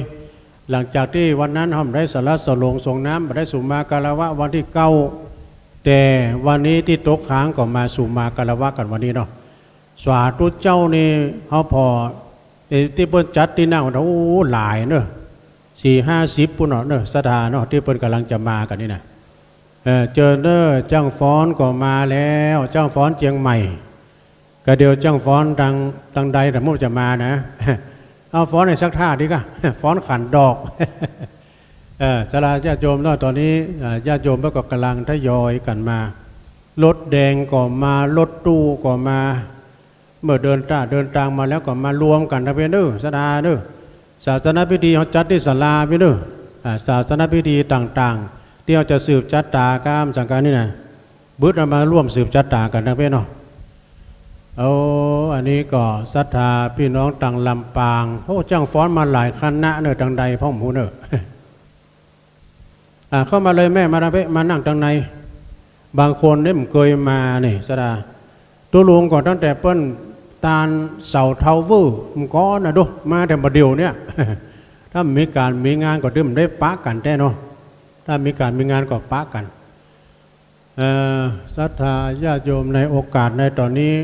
หลังจากที่วันนั้นห้อมได้สละสลงส่งน้ำได้สุมาการวะวันที่9แต่วันนี้ที่ตกค้างก็มาสุมาการวะกันวันนี้เนาะสาธุเจ้านี่เขาพอที่เปิ้นจัดที่นั่งโอ้หลายเนอะ40-50ปุ่นเนอะศรัทธาเนาะที่เปิ้นกำลังจะมากันนี่นะเจอเนอจ้างฟ้อนก็มาแล้วจ้างฟ้อนเชียงใหม่ก็เดี๋ยวจ้างฟ้อนทางใดแต่มุ่งจะมานะเอาฟ้อนในสักท่าดีก็ฟ้อนขันดอกสลาญาติโยมเนาะตอนนี้ญาติโยมก็กำลังทยอยกันมารถแดงก็มารถตู้ก็มาเมื่อเดินทางมาแล้วก็มารวมกันทั้งเป็นเด้อสดาเด้อศาสนพิธีเขาจัดที่ศาลาไปเด้อศาสนพิธีต่างๆที่เราจะสืบจัดตากามสังการนี่นะบึ้ดมาร่วมสืบจัดตากันทั้งเป็นเนาะอันนี้ก็ศรัทธาพี่น้องต่างลำปางโอ้จ้างฟ้อนมาหลายคณะเนอะทางใดพ่อหมูเนอะเข้ามาเลยแม่มานั่งทางในบางคนเนี่ยเคยมาเนี่ยสดาตัวลุงก่อนตั้งแต่เปิ้นตาลเสาเทาเวอร์มันก็นะดูมาแต่ประเดี๋ยวเนี่ยถ้ามีงานก็ดื่มได้ปะกันแน่เนาะถ้ามีงานก็ปะกันศรัทธาญาติโยมในโอกาสในตอนนี้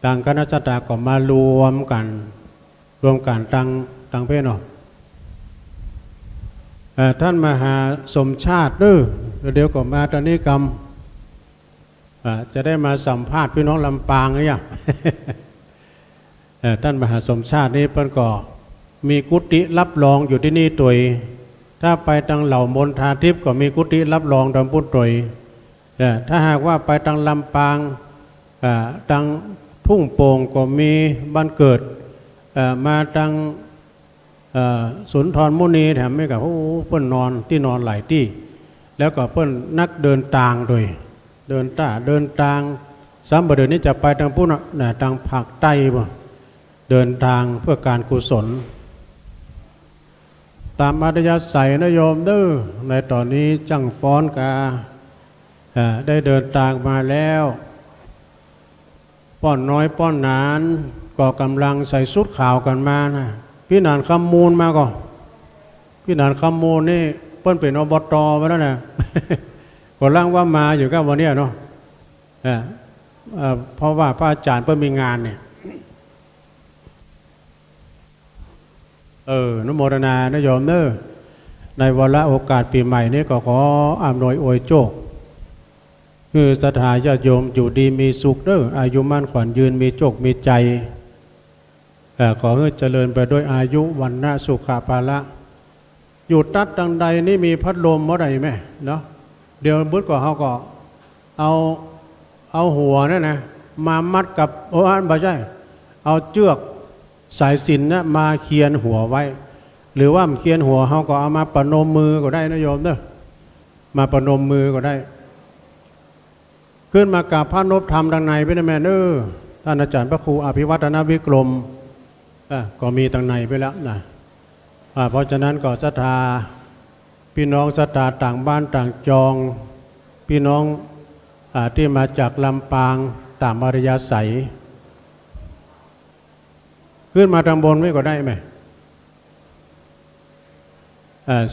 ต่างคณะศรัทธาก็มารวมกันต่างเพศเนาะท่านมหาสมชาติเดี๋ยวก็มาตอนนี้กรรมจะได้มาสัมภาษณ์พี่น้องลำปางเนี่ยท่านมหาสมชาตินี่เพิ่นก็มีกุฏิรับรองอยู่ที่นี่ตัวถ้าไปทางเหล่ามณฑาทิพย์ก็มีกุฏิรับรองทางพุทธตัวถ้าหากว่าไปทางลำปางทางทุ่งโป่งก็มีบ้านเกิดมาทางสุนทรมุนีแถมไม่กับโอ้เพิ่นนอนที่นอนหลายที่แล้วก็เพิ่นนักเดินทางโดยเดินทางสามประเดี๋ยวนี้จะไปทางพุทธทางภาคใต้บ่เดินทางเพื่อการกุศลตามอัธยาศัยนะโยมเด้อในตอนนี้จังฟ้อนกาได้เดินทางมาแล้วป้อนน้อยป้อนหนานก็กำลังใส่ชุดขาวกันมานะพี่นานคำมูลมาก่อนพี่นานคำมูลนี่เปิ้นเป็นอบตมาแล้วนะก็ร่างว่ามาอยู่กับวันนี้เนาะเพราะว่าพระอาจารย์เปิ้นมีงานเนี่ยอนุโมทนานะโยมเนอะในวาระโอกาสปีใหม่นี้ก็ขออำนวยอวยโชคคือศรัทธาญาติโยมอยู่ดีมีสุขเด้ออายุมั่นขวัญยืนมีโชคมีใจขอให้เจริญไปด้วยอายุวันนะสุขภาละอยู่ตัดดังใดนี่มีพัดลมเมื่อไรไหมเนาะเดี๋ยวบุตรก็เขาก็เอาหัวนั่นนะมามัดกับไม่ใช่เอาเชือกสายสิญจน์นะมาเคียนหัวไว้หรือว่าเคียนหัวเขาก็เอามาประนมมือก็ได้นะโยมเด้อมาประนมมือก็ได้ขึ้นมากราบพระนพธรรมดังในพี่แม่เด้อท่านอาจารย์พระครูอภิวัฒนวิกรมก็มีดังในไปแล้วนะเพราะฉะนั้นก็ศรัทธาพี่น้องศรัทธาต่างบ้านต่างจองพี่น้องที่มาจากลำปางตามอริยสัยขึ้นมาทางบนไม่ก็ได้ไหม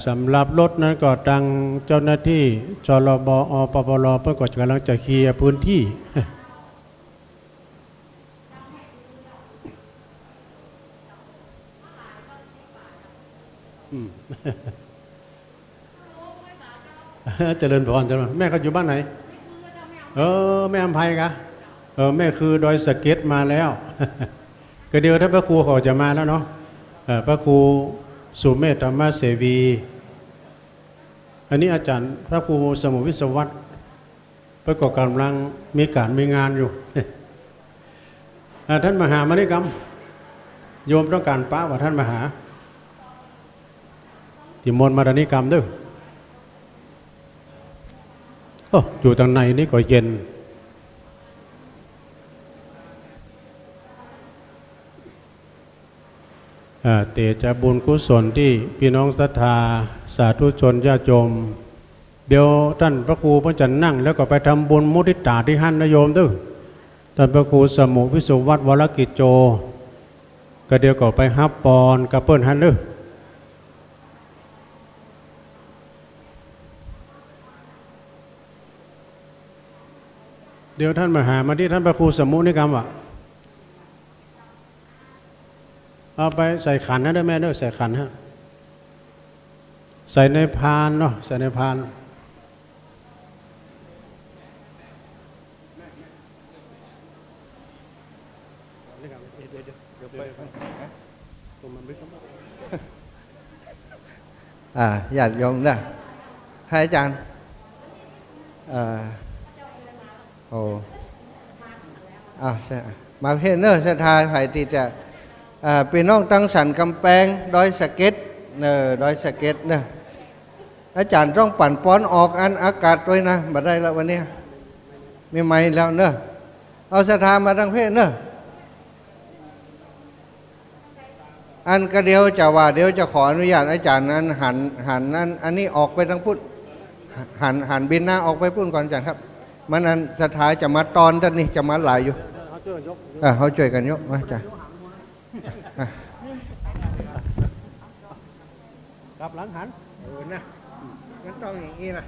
สำหรับรถนั้นก็ทางเจ้าหน้าที่ชลบอปปลเพื่อก็กำลังจะเคลียร์พื้นที่ เจริญพรเจริญแม่เขาอยู่บ้านไหนแม่อภัยกะแม่คือดอยสะเก็ดมาแล้ว ก็เดี๋ยวถ้าพระครูเขาจะมาแล้วเนาะพระครูสุเมธธรรมเสวีอันนี้อาจารย์พระครูสมุวิศวัตรประกอบกำลังมีการมีงานอยู่ ท่านมหามณิกรรมโยมต้องการป้าว่าท่านมหาที่มนต์มรณิกรรมด้วยอยู่ทางในนี่ก็เย็นเตจะบุญกุศลที่พี่น้องศรัทธาสาธุชนญาติโยมเดี๋ยวท่านพระครูพระจันทร์นั่งแล้วก็ไปทำบุญมุทิตาที่หั่นนะโยมด้วยท่านพระครูสมุวิสุวัตรวรกิจโจก็เดี๋ยวก็ไปฮับปอนกับเปิ้นหั่นด้วยเดี๋ยวท่านมาหามาที่ท่านพระครูสมุนิกรรมเอาไปใส่ขันนะได้แม่เด้อใส่ขันฮะใส่ในพานเนาะใส่ในพานญาติโยมนะให้อาจารย์ใช่มาเพศเนอร์สถานไผ่ติจะพี่น้องตั้งสันกำแพงดอยสะเก็ดดอยสะเก็ดเนอะอาจารย์ต้องปั่นป้อนออกอันอากาศด้วยนะมาได้แล้ววันนี้มีไม้แล้วเนอะเอาสถานมาตั้งเพศเนอะอันก็เดียวจะว่าเดี๋ยวจะขออนุญาตอาจารย์นั้นหันนั้นอันนี้ออกไปทางพุทธหันบินหน้าออกไปพุ่นก่อนอาจารย์ครับมันอันสถานจะมาตอนท่านนี่จะมาหลายอยู่เขาช่วยกันยกมาจ้ะกลับหลังหันนะมันต้องอย่างนี้นะ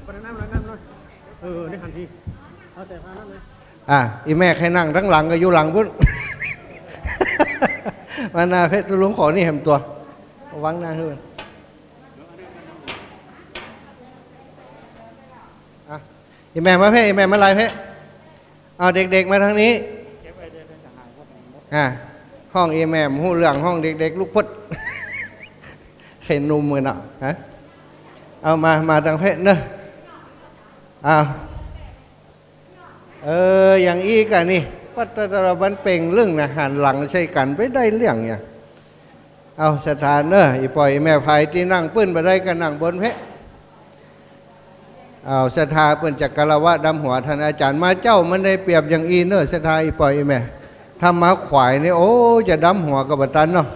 ประน้ำนี่หันทีเอาใส่ผ้านั่นเลยอีแม่ใครนั่งทั้งหลังก็อยู่หลังพุ่นมานาเพชรลุงขอนี่เห็นตัววังหน้าขึ้นอีแม่มาเพชรอีแม่มาลายเพชรเอาเด็กๆมาทางนี้ห้องอีแม่หูเหลืองห้องเด็กๆลูกพุทธเข็นนุ่มมือเนาะเอามาทางเพชรเนอะอย่างอีกันนี่วัดตระบันเป่งเรื่องนะหันหลังใช่กันไปได้เรื่องเนี่ยเอาสถานเนอะอีปล่อยแม่ไผ่ที่นั่งปื้นไปได้ก็นั่งบนเพชรเอาสถาเปิ้นจักกะละวะดำหัวท่านอาจารย์มาเจ้ามันได้เปรียบอย่างอีเนอสถาอีปล่อยแม่ทำมาขวายนี่โอ้จะดำหัวกับบัตันเนาะ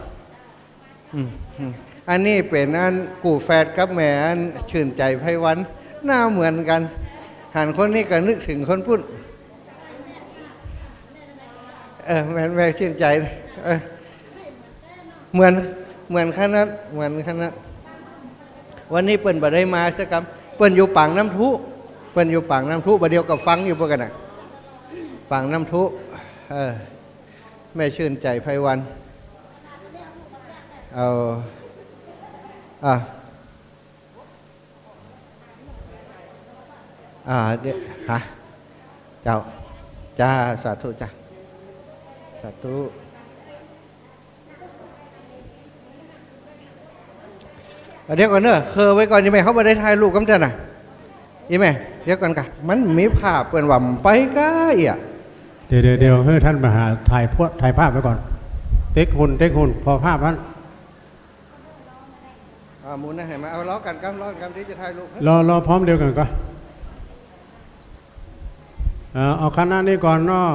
อันนี้เป็นอันกูแฝดกับแม่อันชื่นใจไพวันหน้าเหมือนกันหันคนนี้ก็นึกถึงคนพุ่นแม่ชื่นใจเหมือนขนาดวันนี้เปิ้นบ่ได้มาสักคำเปิ้นอยู่ปางน้ำทุบ่เดียวกับฟังอยู่พวกกันน่ะปางน้ำทุแม่ชื่นใจไพวันเอาเดี๋ยวเจ้าจ้าสาธุจ้าสาธุเดี๋ยวก่อนเนอะเคยไว้ก่อนยังไงเขาไม่ได้ถ่ายรูปกันจ้ะน่ะยังไงเดี๋ยวก่อนกะมันมีภาพเปิ่นว่าไปก้าเดี๋ยวให้ท่านมาหาถ่ายภาพไว้ก่อนเต็กหุ่นพอภาพนั้นมูลนะเห็นไหมเอาล้อกันที่จะถ่ายรูปรอพร้อมเดียวกันก็เอาคณะนี้ก่อนเนาะ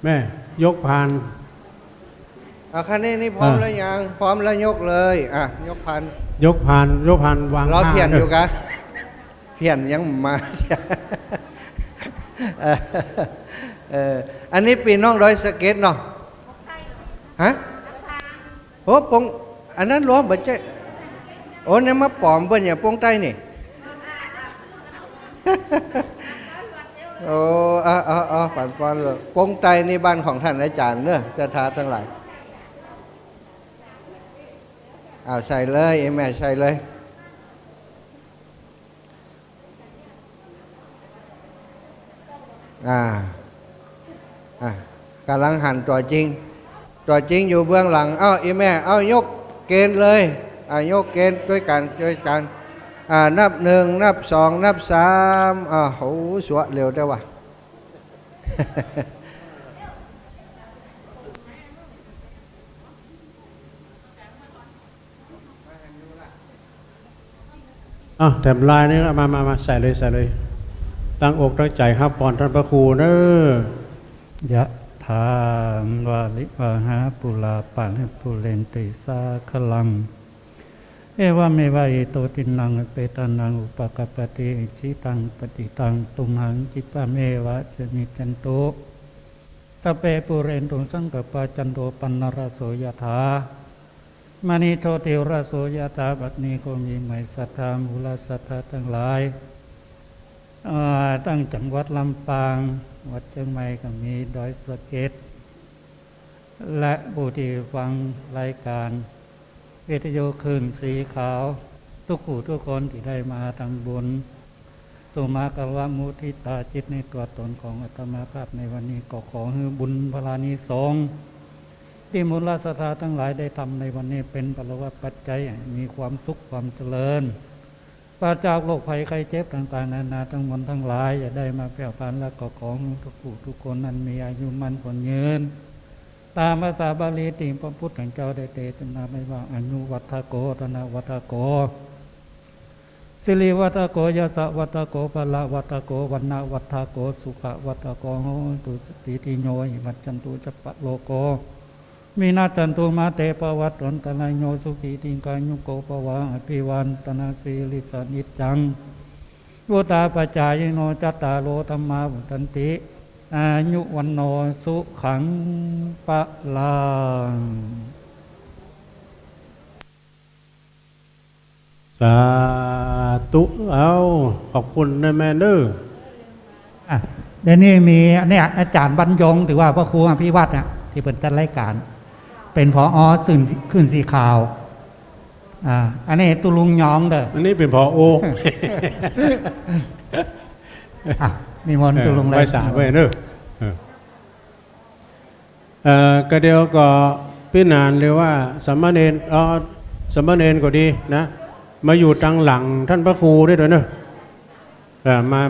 แม่ยกผ่านเอาคณะนี้พร้อมแล้วยังพร้อมแล้วยกเลยยกผ่านวางล้อเพียนอยู่กันเพียนยังมาอันนี้ปีน้องดอยสะเก็ดเนาะโอ้ปงอันนั้นล้อบัดใจโอ้เนี่ยมาปอมเปิ้นอย่างปงใต้นี่โอ้ปั่นปอนเลยปงใต้นี่บ้านของท่านอาจารย์เนอะสถานทั้งหลาย เอาใส่เลยแม่ใส่เลยกำลังหั่นตัวจริงอยู่เบื้องหลังแม่ยกเกณฑ์เลยยกเกณฑ์ด้วยกันนับ1นับ2นับ3โหสวะเร็วได้ว่ะ แถมลายนี่มาใส่เลยตั้งอกตั้งใจครับพรท่านพระครูเนอยะถามวาลิวาหาปุลาปันปุเรนติสาคลังเอวะเมวะอิโตตินังเปตานังอุปกปติจิตังปฏิตังตุมหังจิปะเมวะจนิจันโตสเปปุเรนตุสังกปะจันโตปันนรโสยถามณีโชติระโสยถาบัดนี้ก็มีหมายศรัทธามูลศรัทธาทั้งหลายตั้งจังหวัดลำปางวัดเชียงใหม่ก็มีดอยสะเก็ดและผู้ที่ฟังรายการวิทยุคลื่นสีขาวทุกผู้ทุกคนที่ได้มาทำบุญสุมากวะมุทิตาจิตในตัวตนของอาตมาภาพในวันนี้ก็ขอให้บุญพลานิสงส์ที่มูลศรัทธาทั้งหลายได้ทำในวันนี้เป็นพลวัตปัจจัยมีความสุขความเจริญปราศจากโรคภัยไข้เจ็บต่างๆนานาทั้งมวลทั้งหลายอย่าได้มาแผ่วพานและก็ของทุกผู้ทุกคนนั้นมีอายุมั่นขวัญยืนตามภาษาบาลีติพระพุทธเจ้าได้เตชะนาไม่ว่าอนุวัฏโกธนวัฏโกสิริวัฏโกยสวัฏโกพละวัฏโกวันนาวัฏโกสุขวัฏโกโหตุสติติโยหิมัจจันตุจัปปะโลโกมีนาจันตุมาเตปวัตตันตนายโยสุขีติงกายุโกปวะอภิวันตนาสีลิสานิจจังโวตาปัจจายโนจัตตาโลธรรมาวุตันติอายุวันโนสุขังปะลังสาธุขอบคุณนะแม่เด้อเดี๋ยวนี้มีเนี่ยอาจารย์บรรยงถือว่าพระครูอภิวัตรที่เป็นจัดรายการเป็นผอสื่อขึ้นสีขาวอันนี้ตุลุงยองเด้ออันนี้เป็นผอมีมนตุลุงเลยไปสาไปเด้อกระเดียวก็พี่นานเรียกว่าสัมมาเนรสัมมาเนรก็ดีนะมาอยู่ทางหลังท่านพระครูได้ด้วยเนอะ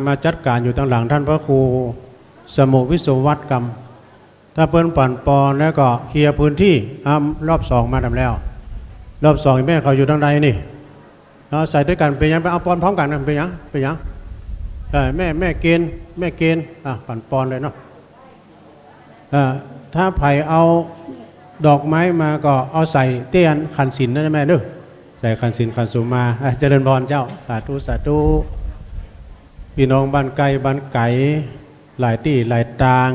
มาจัดการอยู่ทางหลังท่านพระครูสมุวิศวัตกรรมถ้าเปิ้นปั่นปอนแล้วก็เคลียร์พื้นที่รอบ2มาทำแล้วรอบ2แม่เขาอยู่ทางใดนี่ใส่ด้วยกันเป็นยังไปเอาปอนพร้อมกันเป็นยังแม่เกณฑ์ปั่นปอนเลยเนาะถ้าไผ่เอาดอกไม้มาก็เอาใส่เตี้ยนขันศิลนะแม่เด้อใส่ขันศิลขันสุมาเจริญพรเจ้าสาธุพี่น้องบ้านไกลบ้านไก่หลายที่หลายตาง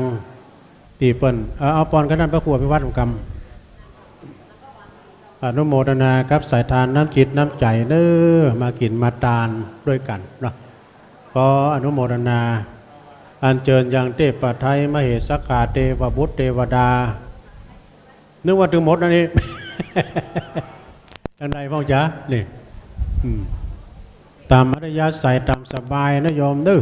ตีเปิ้นเอาปอนกันนั่นพระครูอภิวัตรกรรมอนุโมทนากับสายทานน้ำจิตน้ำใจเด้อมากินมาทานด้วยกันเนาะขออนุโมทนาอัญเชิญยังเทพไทยมเหสขาเทวบุตรเทวดานึกว่าถึงหมดนะนี่ อันใดพ่อจ๊ะนี่ตามอัธยาศัยตามสบายนะโยมเด้อ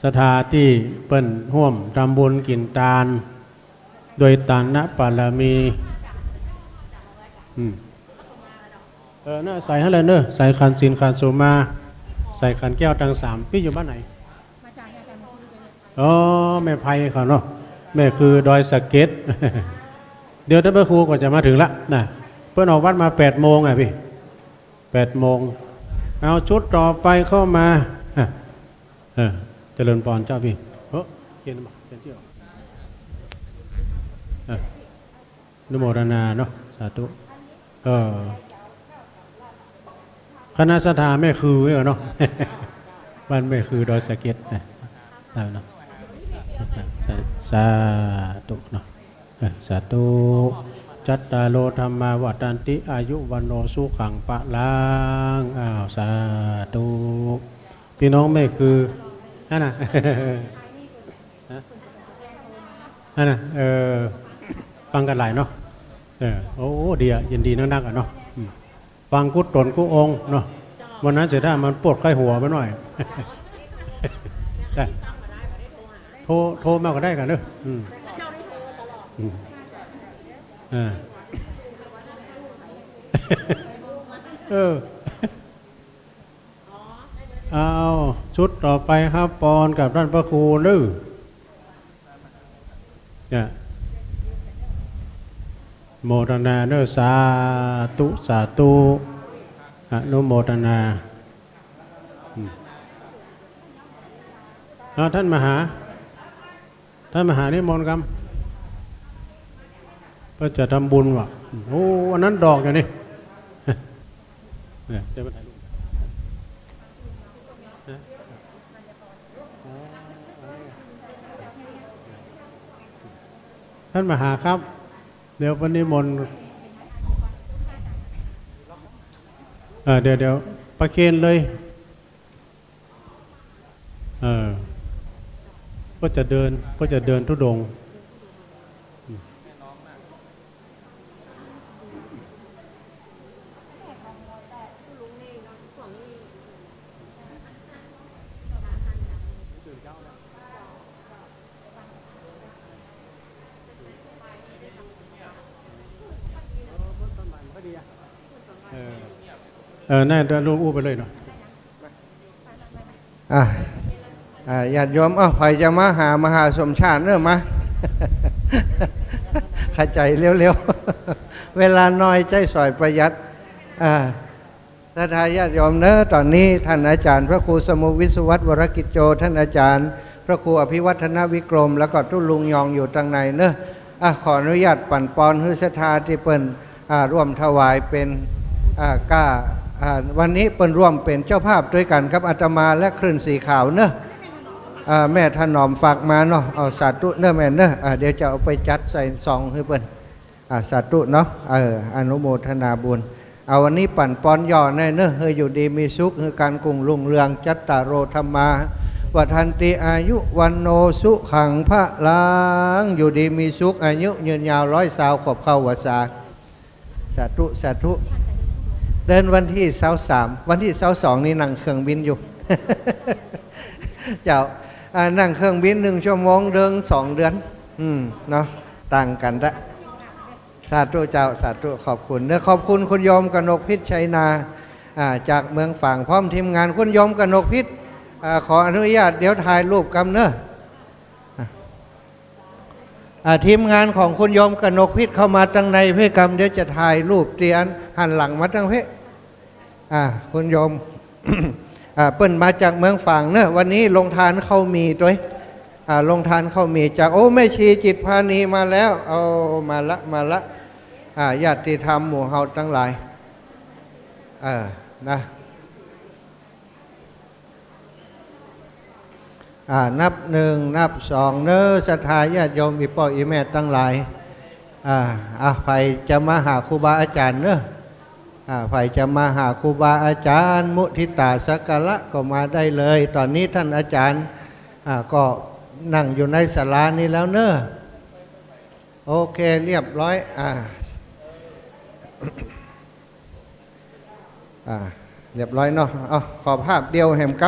สถานที่เปิ้นห่วมทำบุญกินทานโดยฐานะบารมีน่าใส่ให้เลยเนอะใส่ขันศีลขันสุมาใส่ขันแก้วทั้ง3พี่อยู่บ้านไหนแม่ไพเขาเนาะแม่คือดอยสะเก็ด เดี๋ยวท่านพระครูก็จะมาถึงละนะเพื่อนออกวัดมา8 โมงพี่8 โมงเอาชุดต่อไปเข้ามาเจริญพรเจ้าพี่เขียนมาเขียนที่ออกนุโมทนาเนาะสาธุคณะสถาแม่คือเนาะ บ้านแม่คือดอยสะเก็ดนะเนาะสาธุเนาะสาธุจัตตาโลธรรมาวัฏันติอายุวันโนสุขังปะลังสาธุพี่น้องแม่คือนั่นน่ะ นั่นน่ะฟังกันหลายเนาะ โอ้ดีอ่ะยินดีนักๆอ่ะเนาะฟังกุศลกุองเนาะวันนั้นเสียท่ามันปวดไข้หัวไปหน่อยได้โทรมาก็ได้กันเนอะเอาชุดต่อไปครับปอนกับท่านพระครูลื้อเนี่ยโมทนาเนอสาธุสาธุอนุโมทนาท่านมหานิมนต์ครับเพื่อจะทำบุญว่ะโอ้อันนั้นดอกอย่างนี้เนี่ยจะมาถ่ายรูปท่านมหาครับเดี๋ยววันนี้มนต์เดี๋ยวประเคนเลยก็จะเดินทุดงน่าจะลูกอู้ไปเลยเนาะญาติโยมใครจะมาหามหาสมชาติเนอะมาเข้าใจเร็วๆเวลาน้อยใจสอยประหยัดถ้าทายญาติโยมเนอะตอนนี้ท่านอาจารย์พระครูสมุวิศวัตวรกิจโจท่านอาจารย์พระครูอภิวัฒนวิกรมแล้วก็ตุ้ลุงยองอยู่ทางในเนอะขออนุญาตปั่นปอนฮือศรัทธาที่เปิ้นร่วมถวายเป็นวันนี้เปิ้นร่วมเป็นเจ้าภาพด้วยกันครับอาตมาและคลื่นสีขาวเนอะแม่ถนอมฝากมาเนาะเอาสาธุเนอะแม่เนอะเดี๋ยวจะเอาไปจัดใส่ซองให้เปิ้นสาธุเนาะอนุโมทนาบุญเอาวันนี้ปั่นปอนย่อแน่เนอะเฮยอยู่ดีมีสุขคือการกุ่งรุ่งเรืองจัตตารโรธรรมาวัฏันติอายุวันโนสุขังพระลังอยู่ดีมีสุขอายุยืนยาว100 ขวบเข้าวสาสาธุสาธุเดินวันที่23วันที่22นี่นั่งเครื่องบินอยู่ เจ้านั่งเครื่องบิน1 ชั่วโมงเดิน2 เดือนเนาะต่างกันละสาธุเจ้าสาธุขอบคุณขอบคุณคุณโยมกนกพิษชัยนาจากเมืองฝางพร้อมทีมงานคุณโยมกนกพิษขออนุญาตเดี๋ยวถ่ายรูปกันเนอะทีมงานของคุณโยมกนกพิษเข้ามาตั้งในเพื่อกรรมเดี๋ยวจะถ่ายรูปเตียนหันหลังมาตั้งเพื่คุณโยม เปิ้นมาจากเมืองฝางเนอะวันนี้ลงทานเข้ามีด้วยลงทานเข้ามีจากแม่ชีจิตพานีมาแล้วเอามาละญาติธรรมหมู่เฮาทั้งหลายนะนับ1 นับ 2เนอะศรัทธาญาติโยมอีพ่ออีแม่ทั้งหลายใครจะมาหาครูบาอาจารย์เนอะใครจะมาหาครูบาอาจารย์มุทิตาสักการะก็มาได้เลยตอนนี้ท่านอาจารย์ก็นั่งอยู่ในศาลานี้แล้วเนอะโอเคเรียบร้อยเรียบร้อยเนาะขอภาพเดียวแหมก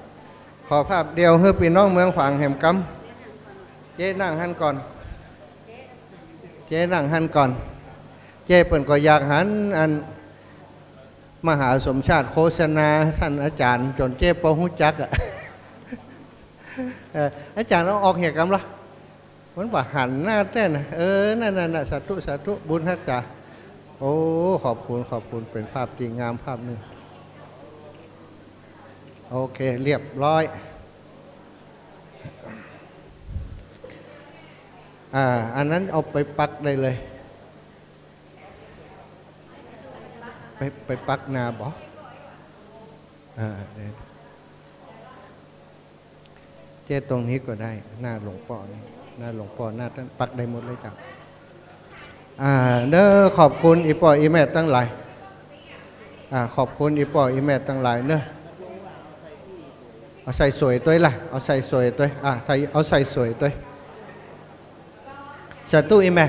ำขอภาพเดียวเพื่อพี่น้องเมืองฝางแหมกำเจ๊นั่งหันก่อนเจ๊นั่งหันก่อนเจ๊เปิ่นก็อยากหันอันมหาสมชาติโฆษณาท่านอาจารย์จนเจ๊ปอหูจักอาจารย์เอาออกเหตุกรรมละมันว่าหันหน้าเต้นนั่นสาธุสาธุบุญรักษาโอ้ขอบคุณเป็นภาพดีงามภาพหนึ่งโอเคเรียบร้อยอันนั้นเอาไปปักได้เลยไปปักนาบ่เจ๊ตรงนี้ก็ได้หน้าหลวงพ่อนี่หน้าหลวงพ่อหน้าท่านปักได้หมดเลยจ้ะเด้อขอบคุณอีพ่ออีแม่ทั้งหลายขอบคุณอีพ่ออีแม่ทั้งหลายเนอะเอาใส่สวยตัวล่ะเอาใส่สวยตัวเอาใส่สวยตัวสาธุอีแม่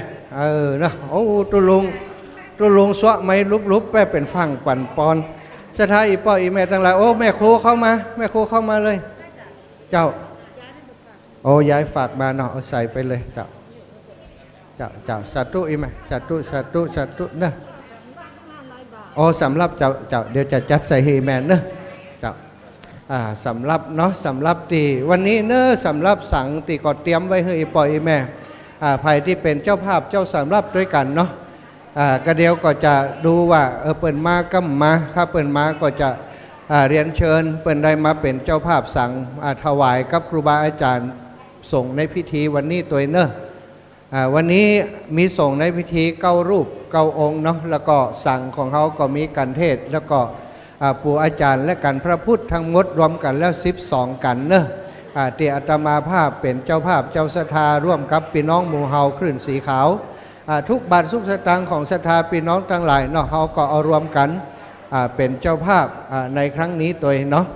นะโอ้ตุลุงสวะไม่ลุบๆแปเป็นฝั่งปั่นปอนสถาอีพ่ออีแม่ทั้งหลายโอ้แม่ครูเข้ามาแม่ครูเข้ามาเลยเจ้าโอ้ย้ายฝากมาเนาะเอาใส่ไปเลยเจ้าสาธุอีแม่สาธุเนอะโอ้สำหรับเจ้าเดี๋ยวจะจัดใส่ให้แม่เนอะเจ้าสำหรับเนาะสำหรับตีวันนี้เนอะสำหรับสังตีก็เตรียมไว้ให้ปล่อยแม่ภัยที่เป็นเจ้าภาพเจ้าสำรับด้วยกันเนาะก็เดี๋ยวก็จะดูว่าเปิ่นมาก็มาถ้าเปิ่นมาก็จะเรียนเชิญเปิ่นได้มาเป็นเจ้าภาพสังถวายกับครูบาอาจารย์ส่งในพิธีวันนี้ตัวเนอะวันนี้มีส่งในพิธี9 รูป 9 องค์เนาะแล้วก็สั่งของเขาก็มีการเทศแล้วก็ปู่อาจารย์และกันพระพุทธทั้งหมดรวมกันแล้ว12กันเนอะที่อาตมาภาพเป็นเจ้าภาพเจ้าศรัทธาร่วมกับพี่น้องหมู่เฮาคลื่นสีขาวทุกบาททุกสตางค์ของศรัทธาพี่น้องทั้งหลายเนาะเฮาก็เอารวมกันเป็นเจ้าภาพในครั้งนี้ตัวเนาะ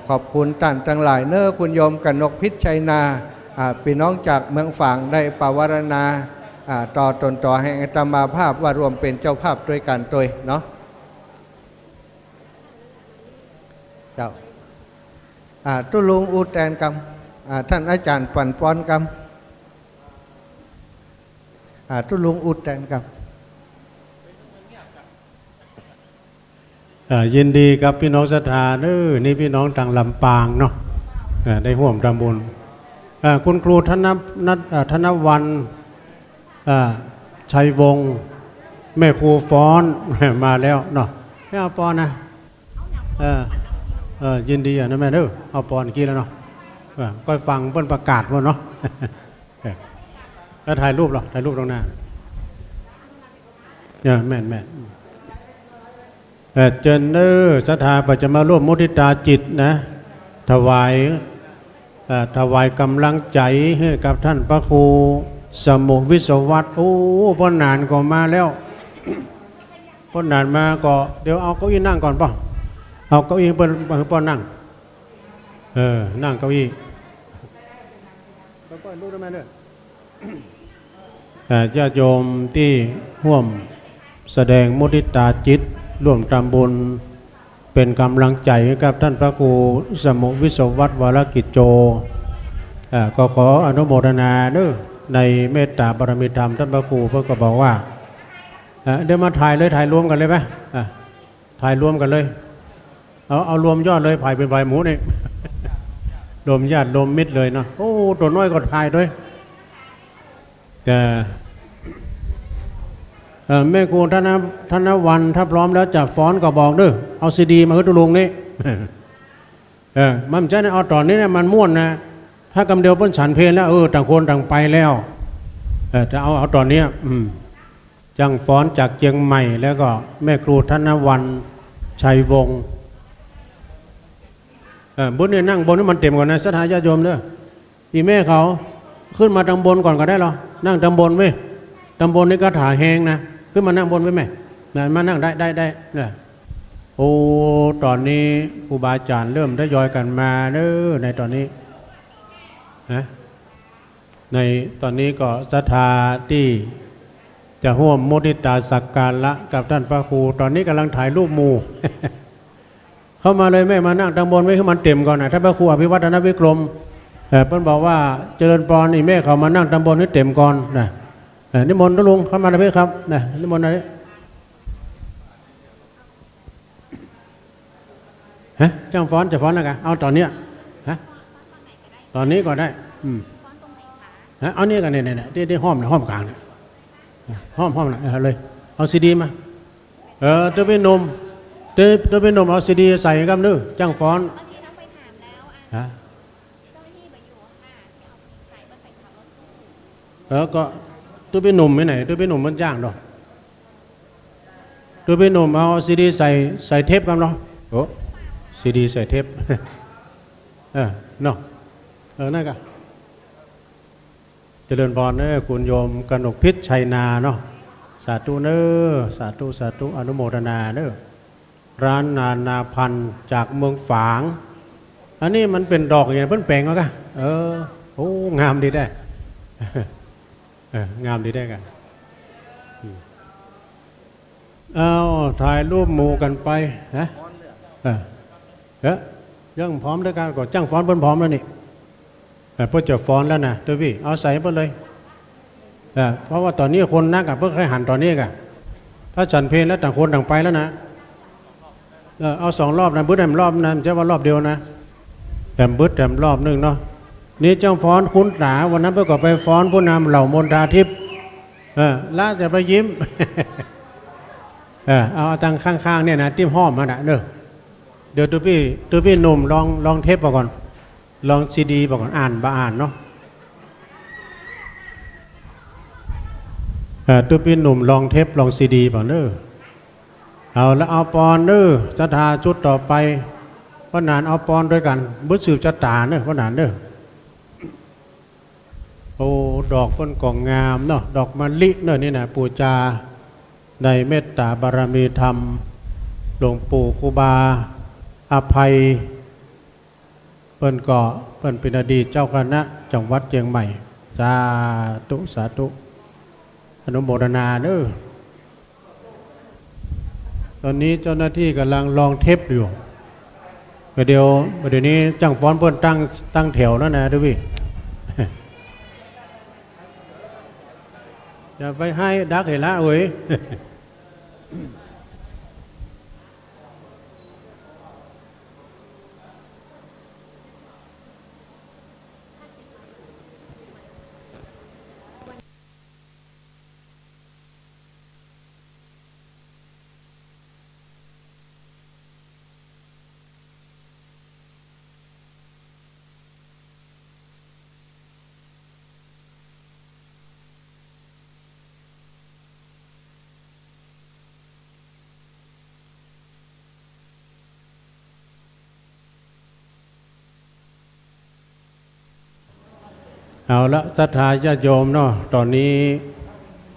ขอบคุณท่านทั้งหลายเนอะคุณโยมกนกพิษชัยนาพี่น้องจากเมืองฝางได้ปวารณาต่อตนต่อให้อาตมาภาพว่ารวมเป็นเจ้าภาพด้วยกันตัวเนาะเจ้าตุลุงอูแตนกรรมท่านอาจารย์ปั่นป้อนกรรมตุลุงอูแตนกรรมยินดีกับพี่น้องศรัทธาเด้อนี่พี่น้องทางลำปางเนาะได้ร่วมทำบุญคุณครูธนวันชัยวงศ์แม่ครูฟ้อนมาแล้วเนาะไม่เอาปอนนะยินดีนะแม่เด้อเอาปอนกี้แล้วเนาะก็ฟังเพิ่นประกาศว่าเนาะแล้วถ่ายรูปหรอถ่ายรูปตรงหน้าเนี่ยแม่เจนเนอร์ศรัทธาปัจจะมาร่วมมุทิตาจิตนะถวายกำลังใจให้กับท่านพระครูสมุวิศวัตโอ้พ่อนานก็มาแล้วพ่อนานมาก็เดี๋ยวเอาเก้าอี้นั่งก่อนป่ะเอาเก้าอี้เปิ้นป้อนนั่งนั่งเก้าอี้ป้อนรู้ได้ไหมเนี่ยญาติโยมที่ร่วมแสดงมุทิตาจิตร่วมทำบุญเป็นกำลังใจให้กับท่านพระครูสมุวิศวัตวรกิจโจก็ขออนุโมทนาเด้อในเมตตาบารมีธรรมท่านพระครูเพื่อก็บอกว่าเดี๋ยวมาถ่ายเลยถ่ายรวมกันเลยไหมถ่ายรวมกันเลยเอารวมยอดเลยถ่ายเป็นใบหมูนี่ รวมญาติรวมมิตรเลยเนาะโอ้ตัวน้อยก็ถ่ายด้วยแต่แม่ครูท่านวันถ้าพร้อมแล้วจะฟ้อนก็บอกเด้อเอาซีดีมาให้ตุลุงนี่ มันใช่นะเอาตอนนี้เนี่ยมันม่วนนะถ้ากำเดียวเพิ่นฉันเพลแล้วต่างคนต่างไปแล้วจะเอาตอนนี้จังฟ้อนจากเชียงใหม่แล้วก็แม่ครูธนวันชัยวงศ์บนเนี่ยนั่งบนนี่มันเต็มก่อนนะสถานญาติโยมเด้ออีแม่เขาขึ้นมาทางบนก่อนก็ได้หรอนั่งทางบนไว้ทางบนนี่ก็ถ่าแหงนะขึ้นมานั่งบนไว้ไหมมานั่งได้เนี่ยโอ้ตอนนี้ครูบาอาจารย์เริ่มทยอยกันมาเด้อในตอนนี้ในตอนนี้ก็ศรัทธาที่จะร่วมมุทิตาสักการะกับท่านพระครูตอนนี้กำลังถ่ายรูปหมู่ เข้ามาเลยแม่มานั่งทางบนไว้ให้มันเต็มก่อนนะท่านพระครูอภิวัฒนวิกรมเพิ่นบอกว่าเจริญพรนี่แม่เขามานั่งทางบนให้เต็มก่อนนะนิมนต์ลุงเข้ามาเลยครับนะนิมนต์อะไรจ้างฟ้อนจะฟ้อนอะไรกันเอาตอนเนี้ยตอนนี้ก็ได้เอานี่กันเนี่ยที่ห้อมนะห้อมกลางเนี่ยห้อมนะเลยเอาซีดีมาตัวเป็นนมตัวเป็นนมเอาซีดีใส่กันนึกจ้างฟ้อนก็ตัวเป็นนมไม่ไหนตัวเป็นนมมันจ้างดอกตัวเป็นนมเอาซีดีใส่เทปกันเนาะโอ้ซีดีใส่เทปเนาะนั่นก็เจริญพรเนอคุณโยมกนกพิษชัยนาเนาะสาธุเนอสาธุอนุโมทนาเนอร้านนาพันธ์จากเมืองฝางอันนี้มันเป็นดอกอย่างเพิ่นแปลงแล้วกันโอ้งามดีได้ งามดีได้กันเอาถ่ายรูปหมู่กันไปนะยังพร้อมด้วยกันก่อนจ้างฟ้อนเพิ่นพร้อมแล้วนี่เพื่อจะฟ้อนแล้วนะตัวพี่เอาใส่เพิ่นเลยเพราะว่าตอนนี้คนนักเพิ่งเคยหันตอนนี้กันถ้าฉันเพลแล้วต่างคนต่างไปแล้วนะเอา2 รอบนะบึ้ดแถมรอบนั้นจะว่ารอบเดียวนะแถมบึ้ดแถมรอบนึงเนาะนี่เจ้าฟ้อนคุ้นตาวันนั้นเพื่อก็ไปฟ้อนผู้นำเหล่ามนทาทิพย์แล้วจะไปยิ้ม เอาตังข้างๆเนี่ยนะติ้มห้อมมาน่ะเดี๋ยวตัวพี่หนุ่มลองเทปก่อนลองซีดีก่อนอ่านเนาะตัวพี่หนุ่มลองเทปลองซีดีก่อนเอาแล้วเอาปอนจะทาชุดต่อไปว่านานเอาปอนด้วยกันบุษสืบจะตาว่านานโอ้ดอกต้นกองงามเนาะดอกมะลินี่นะปูจาในเมตตาบารมีธรรมหลวงปู่ครูบาอภัยเปิ้นเป็นอดีตเจ้าคณะจังหวัดเชียงใหม่สาธุอนุโมทนาตอนนี้เจ้าหน้าที่กำลังลองเทปอยู่เดี๋ยวนี้จังฟ้อนเปิ้นตั้งแถวแล้วนะด้วยพี่อย่าไปให้ดักเห็นละเว้ยเอาละศรัทธาญาติโยมเนาะตอนนี้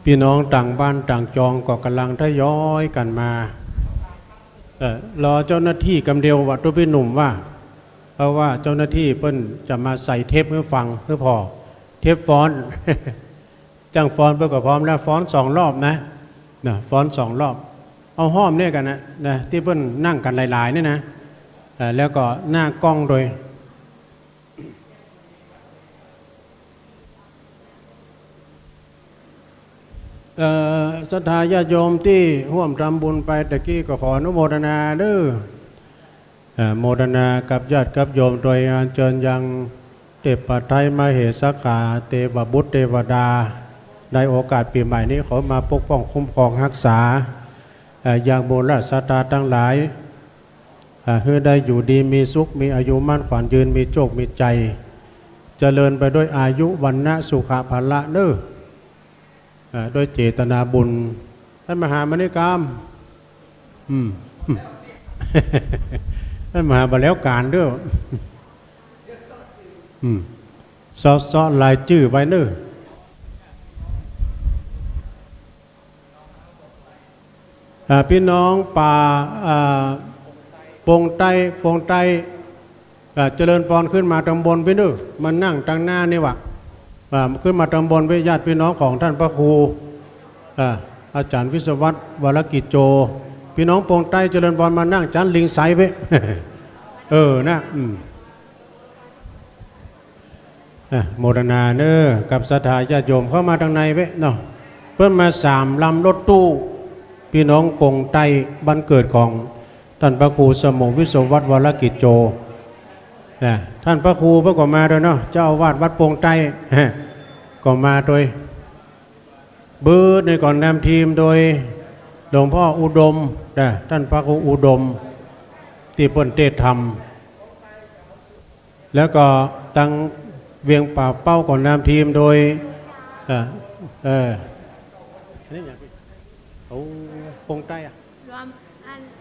พี่น้องต่างบ้านต่างจองก็กำลังทยอยกันมารอเจ้าหน้าที่กำเดียวว่าตัวพี่หนุ่มว่าเพราะว่าเจ้าหน้าที่เพิ่นจะมาใส่เทปให้ฟังเพื่อพอเทปฟ้อน จ้างฟ้อนเพื่อก็พร้อมแล้วฟ้อน2 รอบนะฟ้อน2 รอบเอาห้อมเนี่ยกันนะที่เพิ่นนั่งกันหลายๆเนี่ยนะแล้วก็หน้ากล้องโดยศรัทธาญาติโยมที่ร่วมทำบุญไปตะกี้ก็ขออนุโมทนาโมทนากับญาติกับโยมโดยอัญเชิญยังเทพไทยมเหสกาเทวบุตรเทวดาในโอกาสปีใหม่นี้ขอมาปกป้องคุ้มครองรักษาอย่างบุญและศรัทธาทั้งหลายให้ได้อยู่ดีมีสุขมีอายุมั่นขวัญยืนมีโชคมีใจเจริญไปด้วยอายุวรรณะสุขภาละโดยเจตนาบุญท่านมหามณิกรรมท่านมหาบแล้วการซ้อลายชื่อไว้พี่น้องป่าปงไตเจริญพรขึ้นมาตำบลพี่มันนั่งตั้งหน้านี่วะขึ้นมาตำบลญาติพี่น้องของท่านพระครูอาจารย์วิศวัตรวรกิจโจพี่น้องปงใต้เจริญพรมานั่งจันลิงไซไปนะโมทนากับศรัทธาญาติโยมเข้ามาทางในไปเนาะเพิ่มมา3 ลำรถตู้พี่น้องปงใต้บ้านเกิดของท่านพระครูสมงวิศวัตรวรกิจโจท่านพระครูเพิ่งก็มาด้วยเนาะเจ้าอาวาสวัดโป่งใต้ก็มาโดยในก่อนนำทีมโดยหลวงพ่ออุดมท่านพระครูอุดมที่เปิ้นเทศธรรมแล้วก็ตั้งเวียงป่าเป้าก่อนนำทีมโดยนี่อย่างโอ้โป่งใต้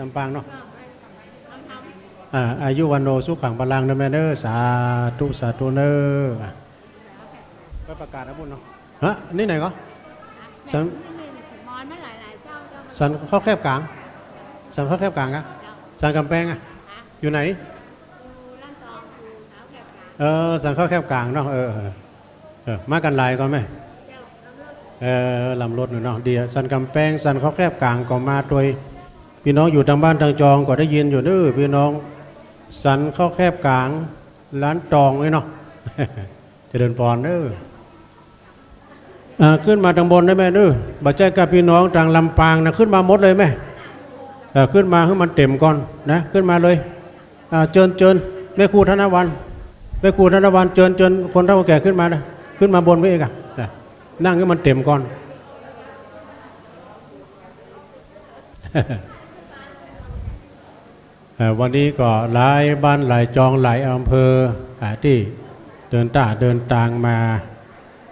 ลำปางเนาะอายุวันโนสุขังพลังนะแม่สาธุไปประกาศนะบุญเนาะนี่ไหนก็สันเข้าแคบกลางสันกำแพงอยู่ไหนสันเข้าแคบกลางเนาะมากันหลายก่อนไหม ลำรถเนาะเดียสันกำแพงสันเขาแคบกลางก็มาโดยพี่น้องอยู่ทางบ้านทางจองก็ได้ยินอยู่เด้อพี่น้องสันเขาแคบกลางร้านตองไว้เนาะ เจริญพรเด้อขึ้นมาทางบนได้ไหมเด้อบัดใจกับพี่น้องทางลำปางนะขึ้นมาหมดเลยไหมขึ้นมาให้มันเต็มก่อนนะขึ้นมาเลยเจิญแม่ครูธนวันแม่ครูธนวันเจิญคนเฒ่าแก่ขึ้นมานะขึ้นมาบนไว้เองนั่งให้มันเต็มก่อน วันนี้ก็หลายบ้านหลายจองหลายอำเภอที่เดินทางมา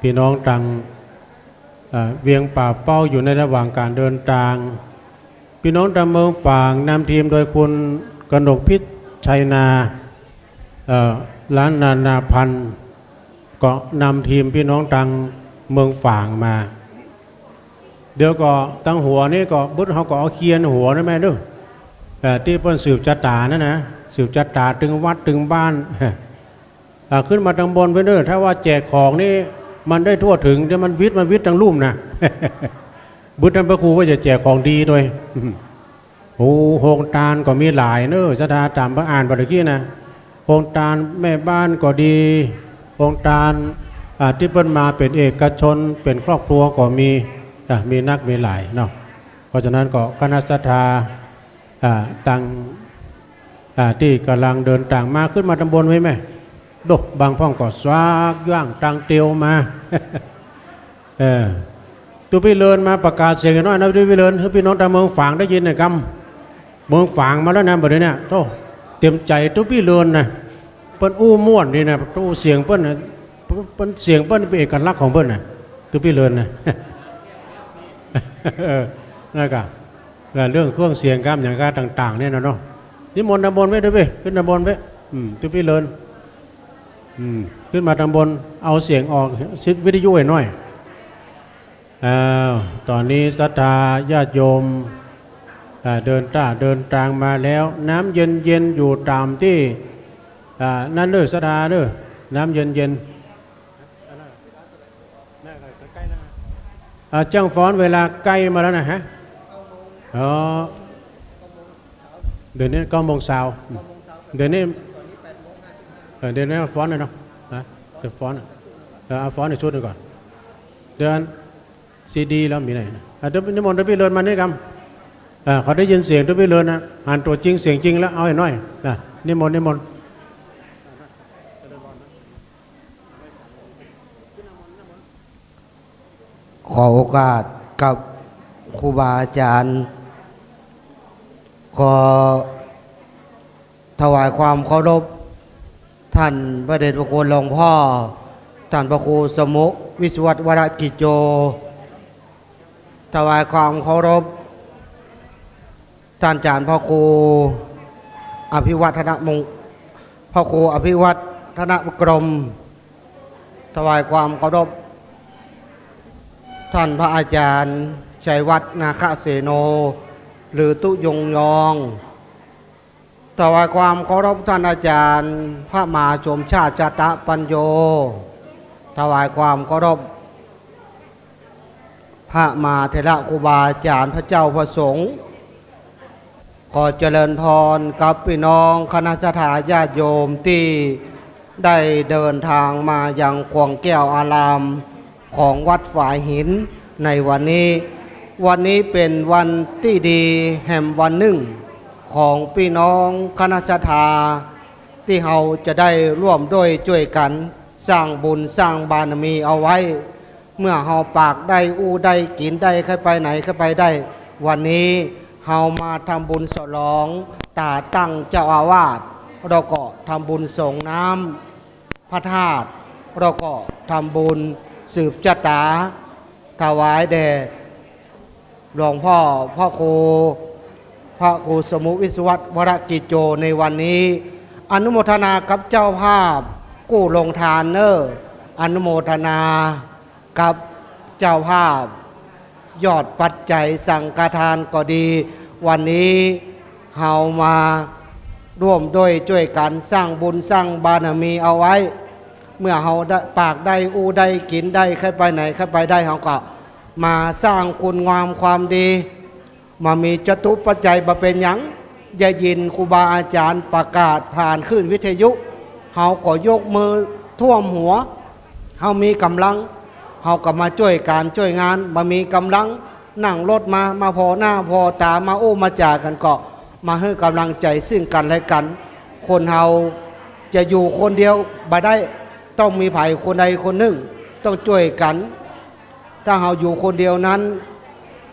พี่น้องตังเวียงป่าเป้าอยู่ในระหว่างการเดินทางพี่น้องตำเมืองฝางนำทีมโดยคุณกนกพิษชัยนาร้านนาพันธ์ก็นำทีมพี่น้องตังเมืองฝางมาเดี๋ยวก็ตั้งหัวนี่ก็บึ้ดเขาก็เอาเคียนหัวนะแม่เด้อที่เพิ่นสืบจัตตานั่นนะสืบจัตตาถึงวัดถึงบ้าน ขึ้นมาทางบนไปเด้อถ้าว่าแจกของนี่มันได้ทั่วถึงแต่มันวิทย์ทางลุ่มนะ บุตรท่านพระครูว่าจะแจกของดีด้วย โอ้โฮงตาลก็มีหลายเนอะสถาตามพระอ่านบัดกี้นะโฮงตาลแม่บ้านก็ดีโฮงตาลที่เพิ่นมาเป็นเอกชนเป็นครอบครัวก็มีนักมีหลายเนาะเพราะฉะนั้นก็คณะศรัทธาตังที่กำลังเดินต่างมาขึ้นมาตำบลไว้ไหมดกบางพ่องก็สวากย่างตังเตียวมา ตัวพี่เลินมาประกาศเสียงน้อยนะตัวพี่เลินให้พี่น้องตามเมืองฝางได้ยินหน่อยกำเมืองฝางมาแล้วนะบัดนี้เนี่ยโตเต็มใจตัวพี่เลินนะเปิ้นอู้ม่วนนี่นะตัวเสียงเปิ้นนะเปิ้นเสียงเปิ้นเป็นเอกลักษณ์ของเปิ้นนะตัวพี่เลินนะ นั่นก็เรื่องเครื่องเสียงกล้ามอย่างการต่างๆเนี่ยนะเนาะนิมนต์ตำบลไว้ด้วยเว้ยขึ้นตำบลไว้ตัวพี่เลินขึ้นมาตำบลเอาเสียงออกชิดวิทยุหน่อยตอนนี้ศรัทธาญาติโยมเดินทางมาแล้วน้ำเย็นอยู่ตามที่นั่นเด้อศรัทธาเด้อน้ำเย็นจ้างฟ้อนเวลาใกล้มาแล้วนะฮะเดี๋ยวนี้9 โมงเช้าเดี๋ยวนี้ฟ้อนเลยเนาะเดี๋ยวฟ้อนเอาฟ้อนในชุดหนึ่งก่อนเดือนซีดีแล้วมีไหนเดี๋ยวนิมนต์พี่เลินมาเนี่ยครับเขาได้ยินเสียงพี่เลินนะอ่านตัวจริงเสียงจริงแล้วเอาให้หน่อยนิมนต์ขอโอกาสกับครูบาอาจารย์ขอถวายความเคารพท่านพระเดชพระคุณหลวงพ่อท่านพระครูสมุวิศวัตวรกิจโจถวายความเคารพท่านอาจารย์พ่อครูอภิวัฒนมงพ่อครูอภิวัฒนกรมถวายความเคารพท่านพระอาจารย์ชัยวัฒน์นาคเสโนหรือตุยงยองถวายความเคารพท่านอาจารย์พระมหาชมชาติจตปัญโยถวายความเคารพพระมหาเถระครูบาอาจารย์พระเจ้าพระสงฆ์ขอเจริญพรกับพี่น้องคณะสัตยาญาติโยมที่ได้เดินทางมายังขวงแก้วอารามของวัดฝายหินในวันนี้เป็นวันที่ดีแห่งวันหนึ่งของพี่น้องคณะสัตยาที่เราจะได้ร่วมด้วยช่วยกันสร้างบุญสร้างบารมีเอาไว้เมื่อเราปากได้อู้ได้กินได้ใครไปไหนใครไปได้วันนี้เรามาทำบุญฉลองตาตั้งเจ้าอาวาสเราก็ทำบุญส่งน้ำพระธาตุเราก็ทำบุญสืบชะตาถวายแด่หลวงพ่อพระครูสมุวิศวัตวรกิจโจในวันนี้อนุโมทนากับเจ้าภาพกู้ลงทานเนอร์อนุโมทนากับเจ้าภาพยอดปัจจัยสังฆทานก็ดีวันนี้เฮามาร่วมด้วยช่วยกันสร้างบุญสร้างบารมีเอาไว้เมื่อเฮาปากได้อู้ได้กินได้ใครไปไหนใครไปได้เฮาก็ มาสร้างคุณงามความดีมามีจตุปัจจัยมาเป็นหยังอย่ายินครูบาอาจารย์ประกาศผ่านขึ้นวิทยุเฮาก็ยกมือท่วมหัวเฮามีกำลังเฮาก็มาช่วยการช่วยงานมามีกำลังนั่งรถมาพอหน้าพอตามาโอ้มาจ่ากันก็มาให้กำลังใจซึ่งกันและกันคนเฮาจะอยู่คนเดียวบ่ได้ต้องมีไผคนใดคนหนึ่งต้องช่วยกันถ้าเฮาอยู่คนเดียวนั้น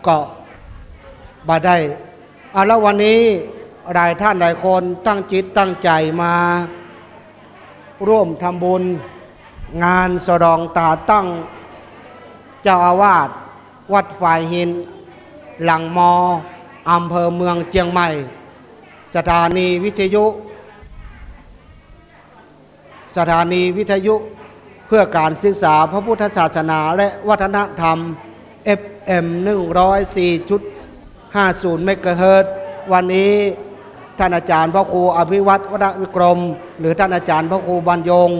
ก็บ่ได้แล้ววันนี้หลายท่านหลายคนตั้งจิตตั้งใจมาร่วมทำบุญงานสะดองตาตั้งเจ้าอาวาสวัดฝ่ายหินหลังมออำเภอเมืองเชียงใหม่สถานีวิทยุเพื่อการศึกษาพระพุทธศาสนาและวัฒนธรรม FM 104.50 เมกะเฮิรตซ์วันนี้ท่านอาจารย์พระครูอภิวัตรวรวิกรมหรือท่านอาจารย์พระครูบรรยง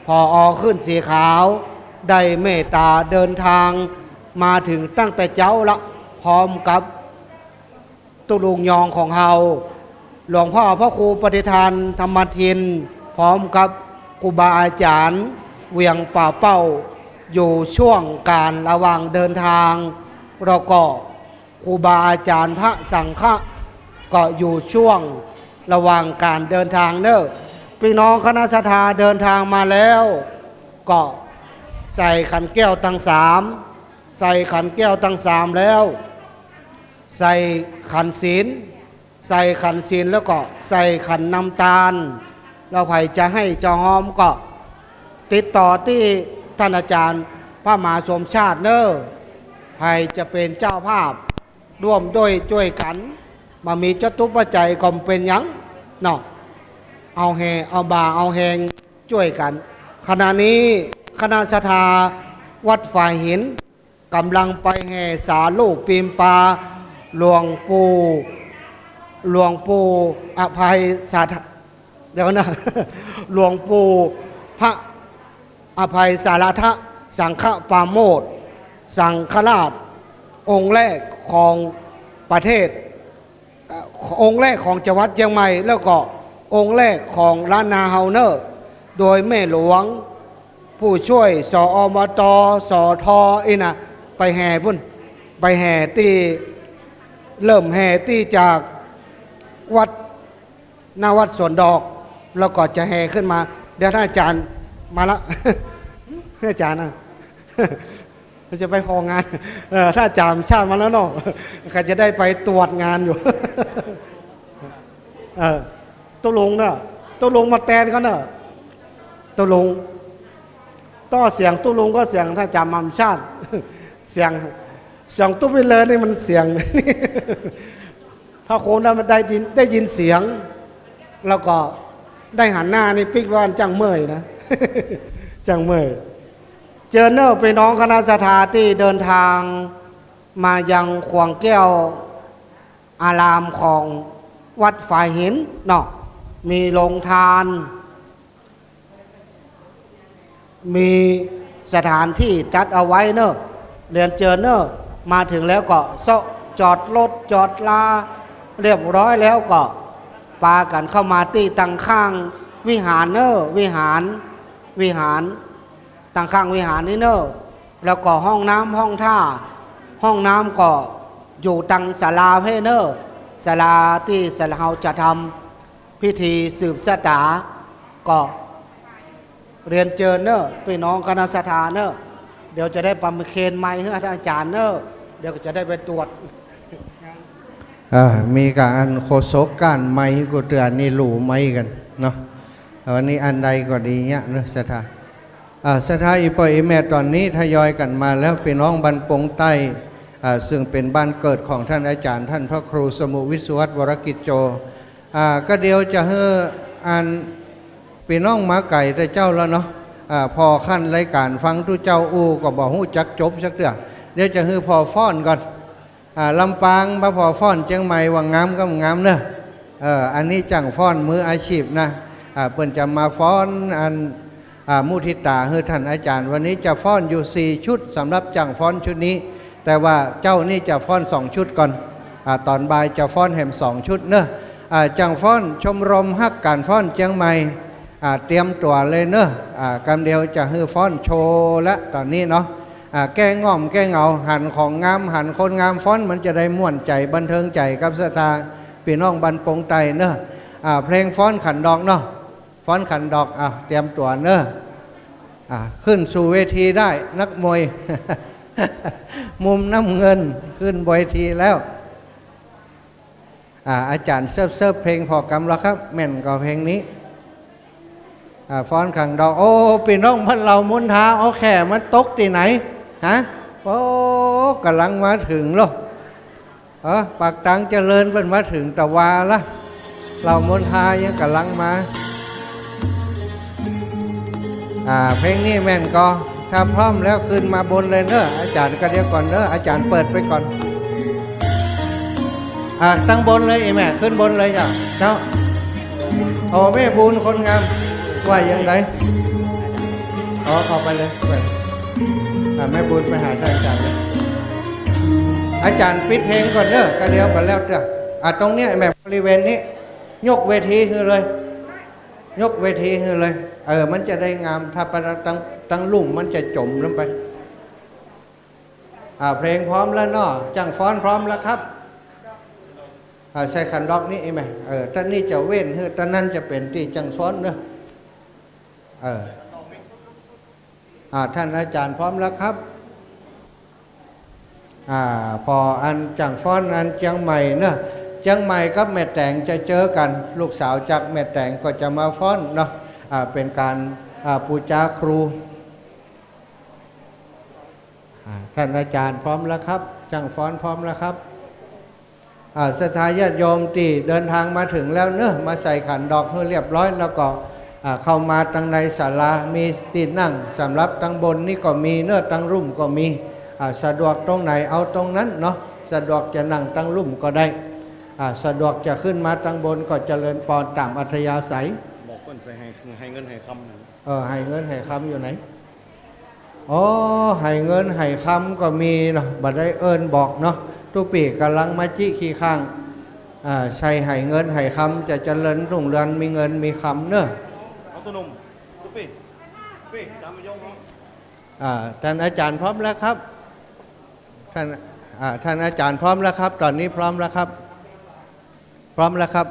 ผอ.ขึ้นสีขาวได้เมตตาเดินทางมาถึงตั้งแต่เจ้าละพร้อมกับตุลุงยองของเฮาหลวงพ่อพระครูปฏิทานธรรมทินพร้อมกับครูบาอาจารย์เวียงป่าเป้าอยู่ช่วงการระหว่างเดินทางเราก็ครูบาอาจารย์พระสังฆะก็อยู่ช่วงระหว่างการเดินทางเนอะพี่น้องคณะสัทธาเดินทางมาแล้วก็ใส่ขันแก้วทั้งสามแล้วใส่ขันศีลแล้วก็ใส่ขันน้ำตาลเราไผ่จะให้เจ้าหอมก็ติดต่อที่ท่านอาจารย์พระมหาสมชาติเนอะไผ่จะเป็นเจ้าภาพร่วมด้วยช่วยกันมามีจตุปัจจัยก็เป็นหยังเนาะเอาแห่เอาบ่าเอาแหงช่วยกันขณะนี้คณะสัทธาวัดฝ่ายหินกำลังไปแห่สาลูกปีมปาหลวงปู่อภัยสาธเดี๋ยวนะหลวงปู่พระอภัยสารทะสังฆปาโมทสังฆราชองค์แรกของประเทศองค์แรกของจังหวัดเชียงใหม่แล้วก็องค์แรกของล้านนาเฮาเนอร์โดยแม่หลวงผู้ช่วยสอมตสอทอนะไปแห่พุ่นไปแห่ที่เริ่มแห่ที่จากวัดหน้าวัดสวนดอกแล้วก็จะแห่ขึ้นมาเดี๋ยวท่านอาจารย์มาละ อาจารย์นะเราจะไปพองานถ้าอาจารย์ชาติมาแล้วเนาะก็จะได้ไปตรวจงานอยู่ตุลงเนาะตุลงมาแตนเขาเนาะตุลงต่อเสียงตุลงก็เสียงถ้าจำมั่มชาติเสียงตุ๊บไปเลยนี่มันเสียงพระโคนั้นมันได้ยินเสียงแล้วก็ได้หันหน้านี่ปิ๊กว่านจังเมื่อยนะจังเมื่อยเจอเนอร์ไปน้องคณะสัทธาที่เดินทางมายังขวงแก้วอารามของวัดฝ่ายหินเนาะมีโรงทานมีสถานที่จัดเอาไว้เนอะเรียนเจอเนอะมาถึงแล้วก็จอดรถจอดลาเรียบร้อยแล้วก็ปากันเข้ามาตีตั้งข้างวิหารเนอะวิหารตั้งข้างวิหารนี่เนอะแล้วก็ห้องน้ำห้องท่าห้องน้ำก็อยู่ตั้งศาลาเพเนอะศาลาที่ศาลาเราจะทำพิธีสืบชะตาก็เรียนเจอเนอะพี่น้องคณะสัทธาเนอะเดี๋ยวจะได้ประเคนไม้ให้ท่านอาจารย์เนอะเดี๋ยวจะได้ไปตรวจมีการโคศกการไม้ก็เตือนนี่หลู่ไม้กันเนาะวันนี้อันใดก็ดีเนี่ยเนอะสัทธาสัทธาอีปอยอีแม่ตอนนี้ทยอยกันมาแล้วพี่น้องบ้านปงใต้ซึ่งเป็นบ้านเกิดของท่านอาจารย์ท่านพระครูสมุวิศวัตวรกิจโจก็เดียวจะให้อันพี่น้องมาไก่แต่เจ้าแล้วเนาะพอขั้นรายการฟังทุเจ้าก็บอกหู้จักจบสักเดือเดี๋ยวจะให้พอฟ้อนก่อนลำปางพอฟ้อนเชียงใหม่ว่างามก็งามเนอะอันนี้จังฟ้อนมืออาชีพนะเพิ่นจะมาฟ้อนอันมุทิตาให้ท่านอาจารย์วันนี้จะฟ้อนอยู่4ชุดสำหรับจังฟ้อนชุดนี้ แต่ว่าเจ้านี่จะฟ้อน2 ชุดก่อนตอนบ่ายจะฟ้อนแหม2 ชุดเนอะจังฟ้อนชมรมฮักการฟ้อนเชียงใหม่เตรียมตัวเลยเนอะกำเดียวจะฮือฟ้อนโชว์และตอนนี้เนาะแก้ง่อมแก้เหงาหันของงามหันคนงามฟ้อนมันจะได้ม่วนใจบันเทิงใจกับศรัทธาพี่น้องบันปงไตเนอะเพลงฟ้อนขันดอกเนาะฟ้อนขันดอกเตรียมตัวเนอะขึ้นสู่เวทีได้นักมวย มุมน้ำเงินขึ้นเวทีแล้วอาจารย์เซิร์ฟเพลงพอกำแล้วครับแม่นก็เพลงนี้ฟ้อนขันดอกโอ้พี่น้องพันเรามุนหาเอาแข่มันตกที่ไหนฮะโอ้กำลังมาถึงหรอปากตังเจริญเป็นมาถึงตะวาละเรามุนหายังกำลังมาเพลงนี้แม่นก็ถ้าพร้อมแล้วขึ้นมาบนเลยเนอะอาจารย์ก็เดี๋ยวก่อนเนอะอาจารย์เปิดไปก่อนตั้งบนเลยแม่ขึ้นบนเลยจ้ะเจ้าโอ้แม่บุญคนงามว่าอย่างไรเข้าไปเลยแม่บุญไปหาท่านอาจารย์เลยอาจารย์ปิดเพลงก่อนเนอะก็เดี๋ยวไปแล้วจ้ะตรงเนี้ยแม่บริเวณนี้ยกเวทีคือเลยยกเวทีคือเลยมันจะได้งามถ้าไปตั้งลุ่มมันจะจมลงไปเพลงพร้อมแล้วเนาะจังฟ้อนพร้อมแล้วครับใส่ขันดอกนี่ไหมท่านนี่จะเว้นท่านนั้นจะเป็นที่จังฟ้อนเนอะท่านอาจารย์พร้อมแล้วครับพออันจังฟ้อนอันเชียงใหม่เนอะเชียงใหม่กับแม่แตงจะเจอกันลูกสาวจากแม่แตงก็จะมาฟ้อนเนาะเป็นการปูจาครูท่านอาจารย์พร้อมแล้วครับจังฟ้อนพร้อมแล้วครับศรัทธาญาติโยมที่เดินทางมาถึงแล้วเนอะมาใส่ขันดอกให้เรียบร้อยแล้วก็เข้ามาตั้งในศาลามีที่นั่งสำหรับตั้งบนนี่ก็มีเนอะตั้งรุ่มก็มีสะดวกตรงไหนเอาตรงนั้นเนาะสะดวกจะนั่งตั้งรุ่มก็ได้สะดวกจะขึ้นมาตั้งบนก็เจริญพรตามอัธยาศัยบอกคนใส่ให้เงินให้คำให้เงินให้คำอยู่ไหนให้เงินให้คำก็มีเนาะบัดได้บอกเนาะตุปีกำลังมาจี้ขี้ข้างใช้ให้เงินให้คำจะเจริญรุ่งเรืองมีเงินมีคำเนอะเอาตัวนุ่มตุปีจำมายงท่านอาจารย์พร้อมแล้วครับท่านอาจารย์พร้อมแล้วครับตอนนี้พร้อมแล้วครับพร้อมแล้วครับ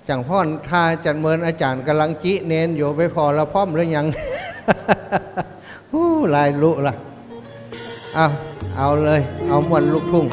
จังพ่อนท่าจันเมินอาจารย์กำลังจิเน้นอยู่ไปพอแล้วพร้อมหรือยัง ลายลุล่ะเอาเลยเอามวนลูกทุ่ง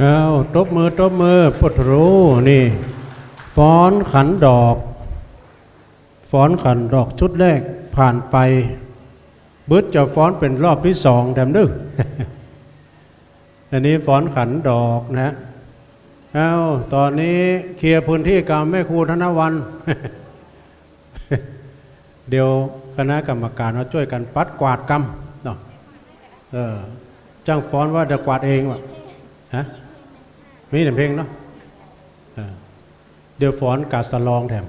เอาตบมือพุทธรู้นี่ฟ้อนขันดอกฟ้อนขันดอกชุดแรกผ่านไปบึ้ดจะฟ้อนเป็นรอบที่สองแถมดึก อันนี้ฟ้อนขันดอกนะเอาตอนนี้เคลียร์พื้นที่กับแม่ครูธนวัน เดี๋ยวคณะกรรมการเราช่วยกันปัดกวาดกรรมเนาะจ้างฟ้อนว่าจะกวาดเองวะฮะมีแต่เพลงเนาะเดี๋ยวฟ้อนกาสลองแถม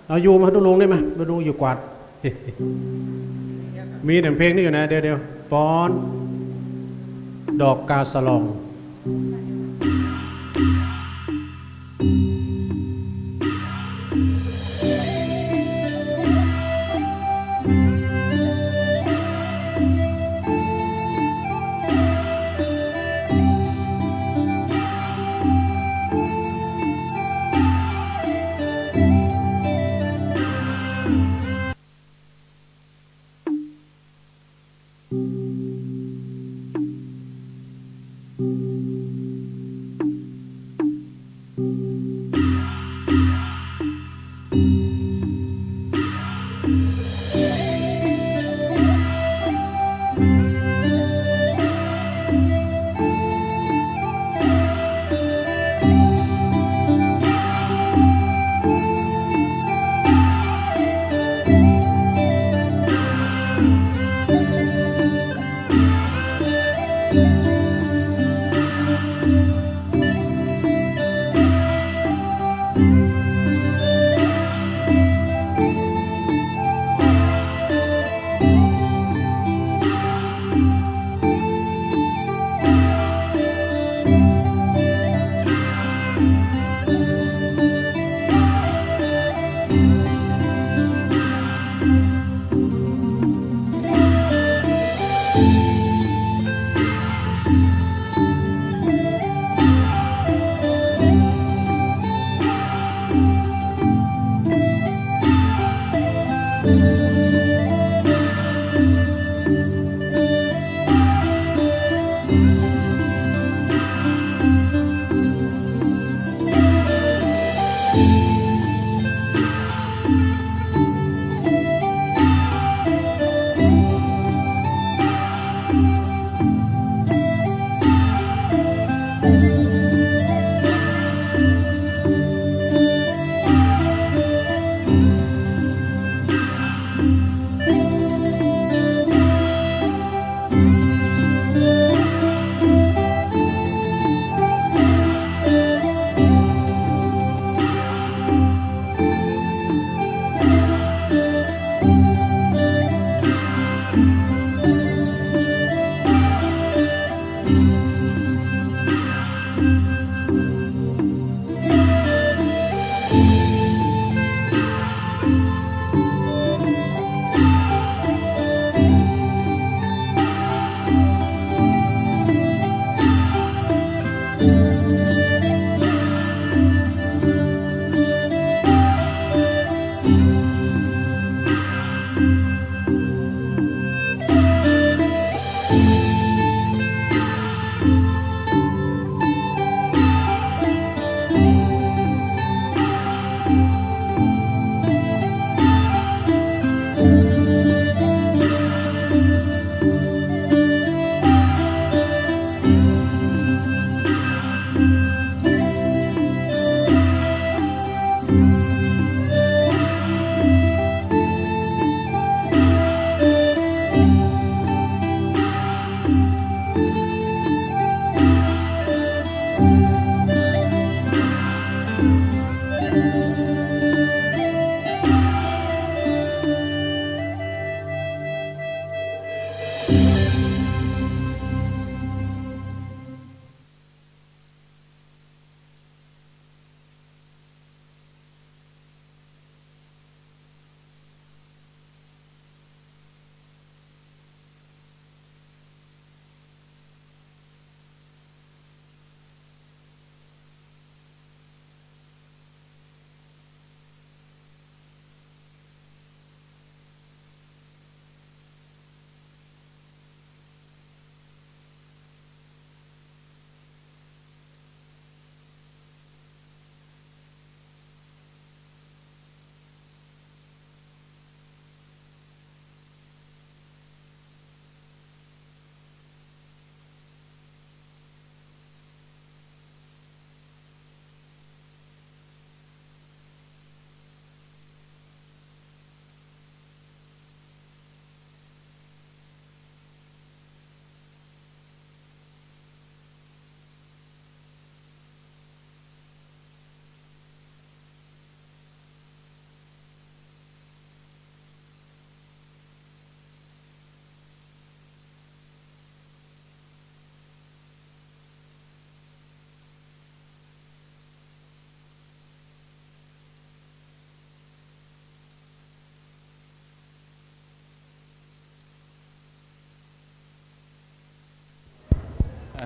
เอาอยู่มาดูลุงได้ไหมมาดูอยู่กวาด มีแต่เพลงนี่อยู่นะเดี๋ยวฟ้อนดอกกาสลอง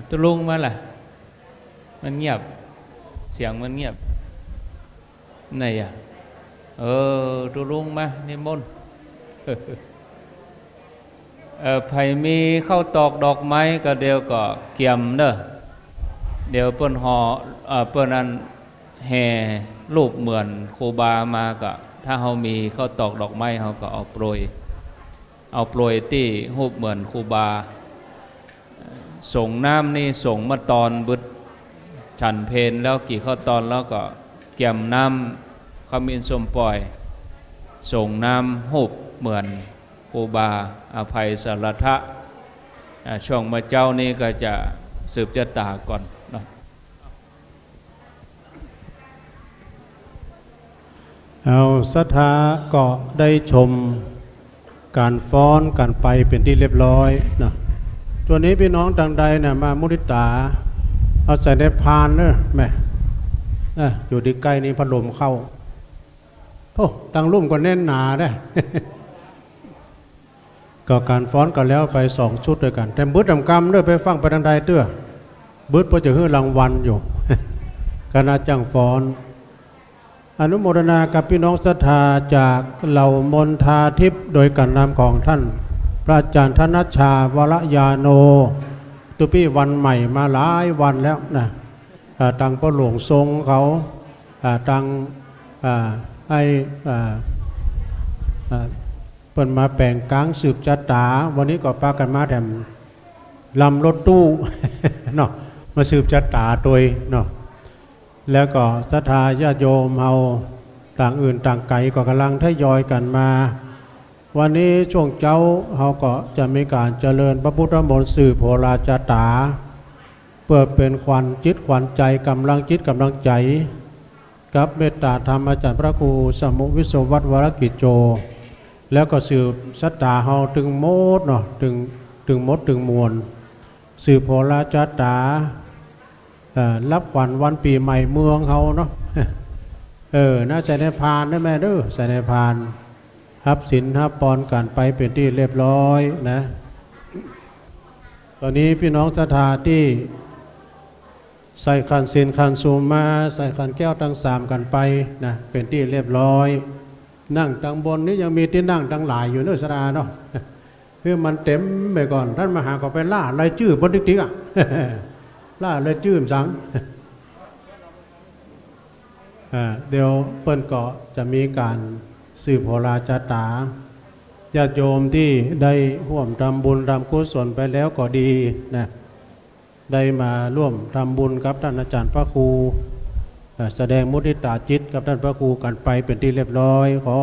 ตุลุงมาล่ะมันเงียบเสียงมันเงียบไหนอ่ะตุลุงมานิมนต์ไผมีเข้าตอกดอกไม้ก็เดียวก็เกี่ยมเด้อเดี๋ยวเปิ้นห่อเปิ้นนั้นแห่รูปเหมือนครูบามาก็ถ้าเฮามีเข้าตอกดอกไม้เฮาก็เอาโปรยที่รูปเหมือนครูบาส่งน้ำนี่ส่งมาตอนบึดฉันเพลแล้วกี่ข้าวตอนแล้วก็เกี่ยมน้ำขมิ้นส้มปล่อยส่งน้ำรูปเหมือนครูบาอภัยสารทะช่วงมาเจ้านี่ก็จะสืบชะตาก่อนเนาะเอาศรัทธาก็ได้ชมการฟ้อนการไปเป็นที่เรียบร้อยนะตัวนี้พี่น้องทางใดเนี่ยมามุทิตาเอาใส่ในพานเนอะแม่อยู่ที่ใกล้นี้พัดลมเข้าโอ้ตั้งรุ่มก็แน่นหนาได้ ก็การฟ้อนก็แล้วไป2 ชุดด้วยกันแต่บึ้ดดำกำด้วยไปฟังไปทางใดเตื้อบึ้ดพอจะฮื้อรางวัลอยู่ คณะจ้างฟ้อนอนุโมทนากับพี่น้องศรัทธาจากเหล่ามนทาทิพย์โดยการนำของท่านพระอาจารย์ธนชชาวรยาโนตุพี่วันใหม่มาหลายวันแล้วนะตังพระหลวงทรงเขาตังให้เปิดมาแปลงกลางสืบชะตาวันนี้ก็พากันมาแถมลำรถตู้ เนาะมาสืบชะตาตัวเนาะแล้วก็ศรัทธาญาติโยมเฮาต่างอื่นต่างไกลก็กำลังทยอยกันมาวันนี้ช่วงเช้าเฮาก็จะมีการเจริญพระพุทธมนต์สืบโหราชตาเพื่อเป็นขวัญจิตขวัญใจกำลังจิตกำลังใจกับเมตตาธรรมอาจารย์พระครูสมุวิศวัตวรกิจโจแล้วก็สืบศรัทธาเฮาถึงโมดเนาะถึงมดถึงมวลสืบโหราชตารับขวัญวันปีใหม่เมืองเขาเนาะน่าใส่ในพานนะแม่เด้อใส่ในพานรับศีลรับปอนกันไปเป็นที่เรียบร้อยนะตอนนี้พี่น้องศรัทธาที่ใส่ขันศีลขันสูมาใส่ขันแก้วทั้ง3กันไปนะเป็นที่เรียบร้อยนั่งตังบนนี้ยังมีที่นั่งตังหลายอยู่เนื้อศรัทธาเนาะคือมันเต็มไปก่อนท่านมหาก็ไปล่าอะไรชื่อบนติ๊กๆอ่ะล่าเลยจื้มสัง เดี๋ยวเปิ้นก็จะมีการสืบโหราชตาญาติโยมที่ได้ร่วมทำบุญทำกุศลไปแล้วก็ดีนะได้มาร่วมทำบุญกับท่านอาจารย์พระครูแสดงมุทิตาจิตกับท่านพระครูกันไปเป็นที่เรียบร้อยขอ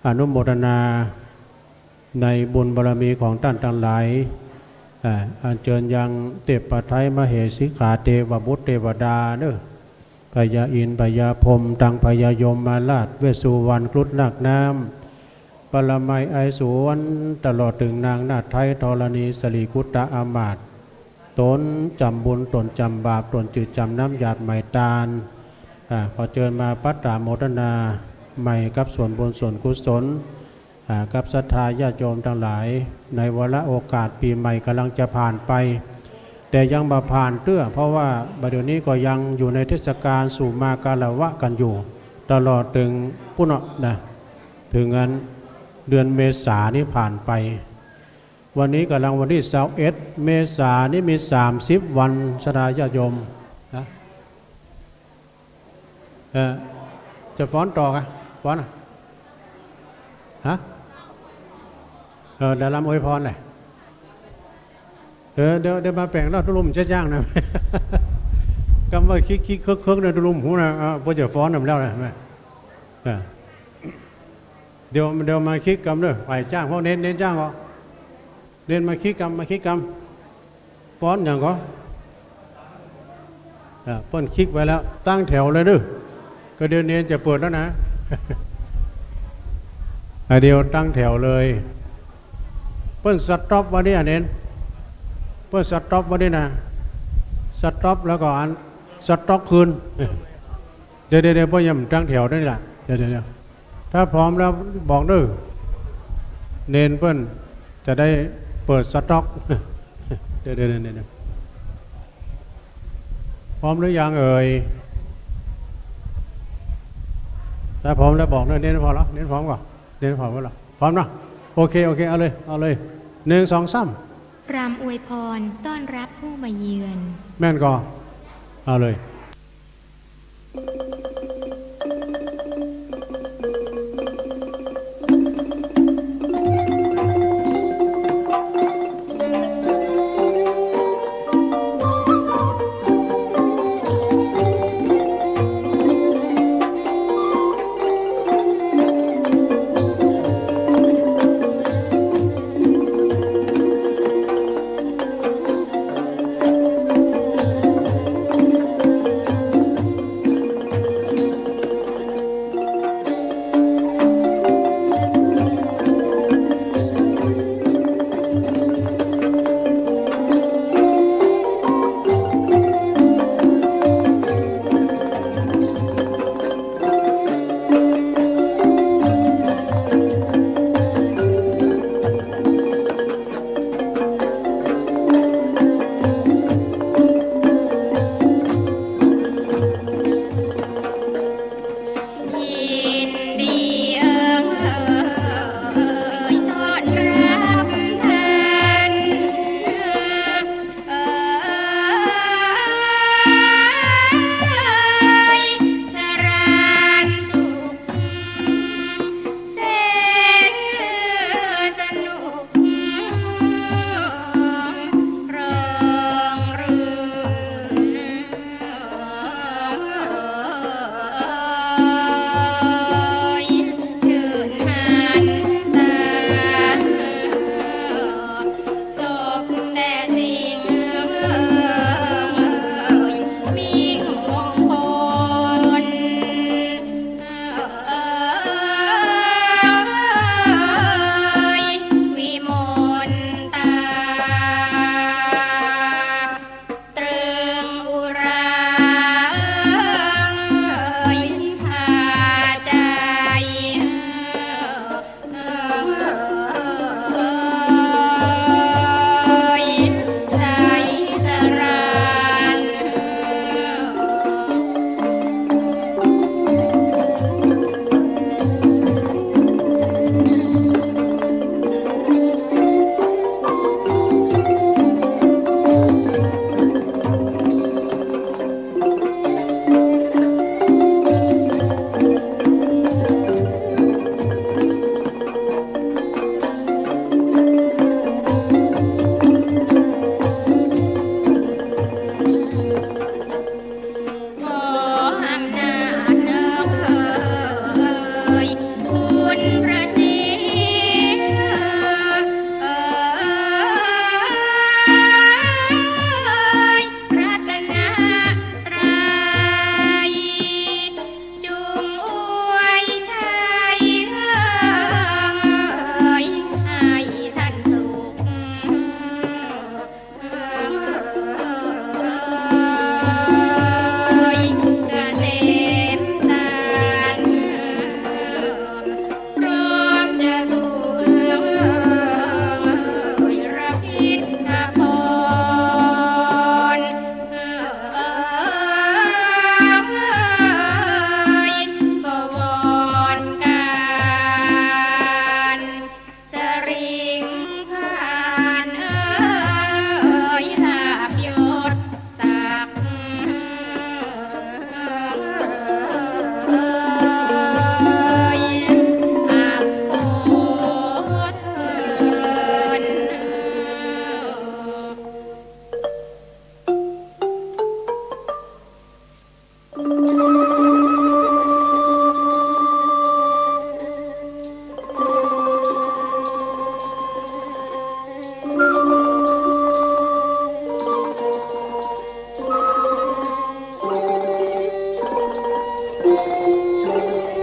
อนุโมทนาในบุญบารมีของท่านทั้งหลายอันเชิญยังเทพไทยมเหสิขาเทวบุตรเทวดาเนอะพญาอินทร์พญาพรหมตังพญายมมาราชเวสสุวรรณครุฑนาคน้ำปรมัยไอสวนตลอดถึงนางนาถไทยธรณีสลีคุตตะอามาตย์ตนจำบุญตนจำบาปตนจืดจำน้ำหยาดใหม่ตาลขอเชิญมาปัตตาโมทนาใหม่กับส่วนบุญส่วนกุศลกับศรัทธาญาติโยมทั้งหลายในวาระโอกาสปีใหม่กำลังจะผ่านไปแต่ยังมาผ่านเตื้อเพราะว่าบัดเดี๋ยวนี้ก็ยังอยู่ในเทศกาลสู่มากาลวะกันอยู่ตลอดถึงพุ่นนะถึงงั้นเดือนเมษานี้ผ่านไปวันนี้กำลังวันที่21เมษานี้มี30วันศรัทธาญาติโยมนะจะฟ้อนต่อกันฟ้อนฮะเดี๋ยวรำอวยพรเลยเดี๋ยวมาแปลงเราตุลุ่มเจ้าจ้างนะ กำว่าคิกเคิกในตุลุ่มหูนะพอจะฟ้อนนำแล้วนะเดี๋ยวมาคิกกำเด้อไปจ้างเพราะเน้นจ้างก็เน้นมาคิกกำฟ้อนอย่างก็เปิ้นคิกไว้แล้วตั้งแถวเลยเด้อก็เดี๋ยวเน้นจะเปิดแล้วนะ เดียวตั้งแถวเลยเพิ่นสต็อปวันนี้เน้นเพิ่นสต็อปวันนี้นะสต็อปแล้วก็อันสต็อกคืนเดี๋ยวพ่อยังตั้งแถวได้ละเดี๋ยวถ้าพร้อมแล้วบอกด้วยเน้นเพิ่นจะได้เปิดสต็อกเดี๋ยว ร้อมหรือยังเอ่ยถ้าพร้อมแล้วบอกเน้นพอแล้วเน้นพร้อมก่อนเน้นพร้อมแล้วพร้อมนะโอเคเอาเลย1 2 3รำอวยพรต้อนรับผู้มาเยือนแม่นก่อนเอาเลย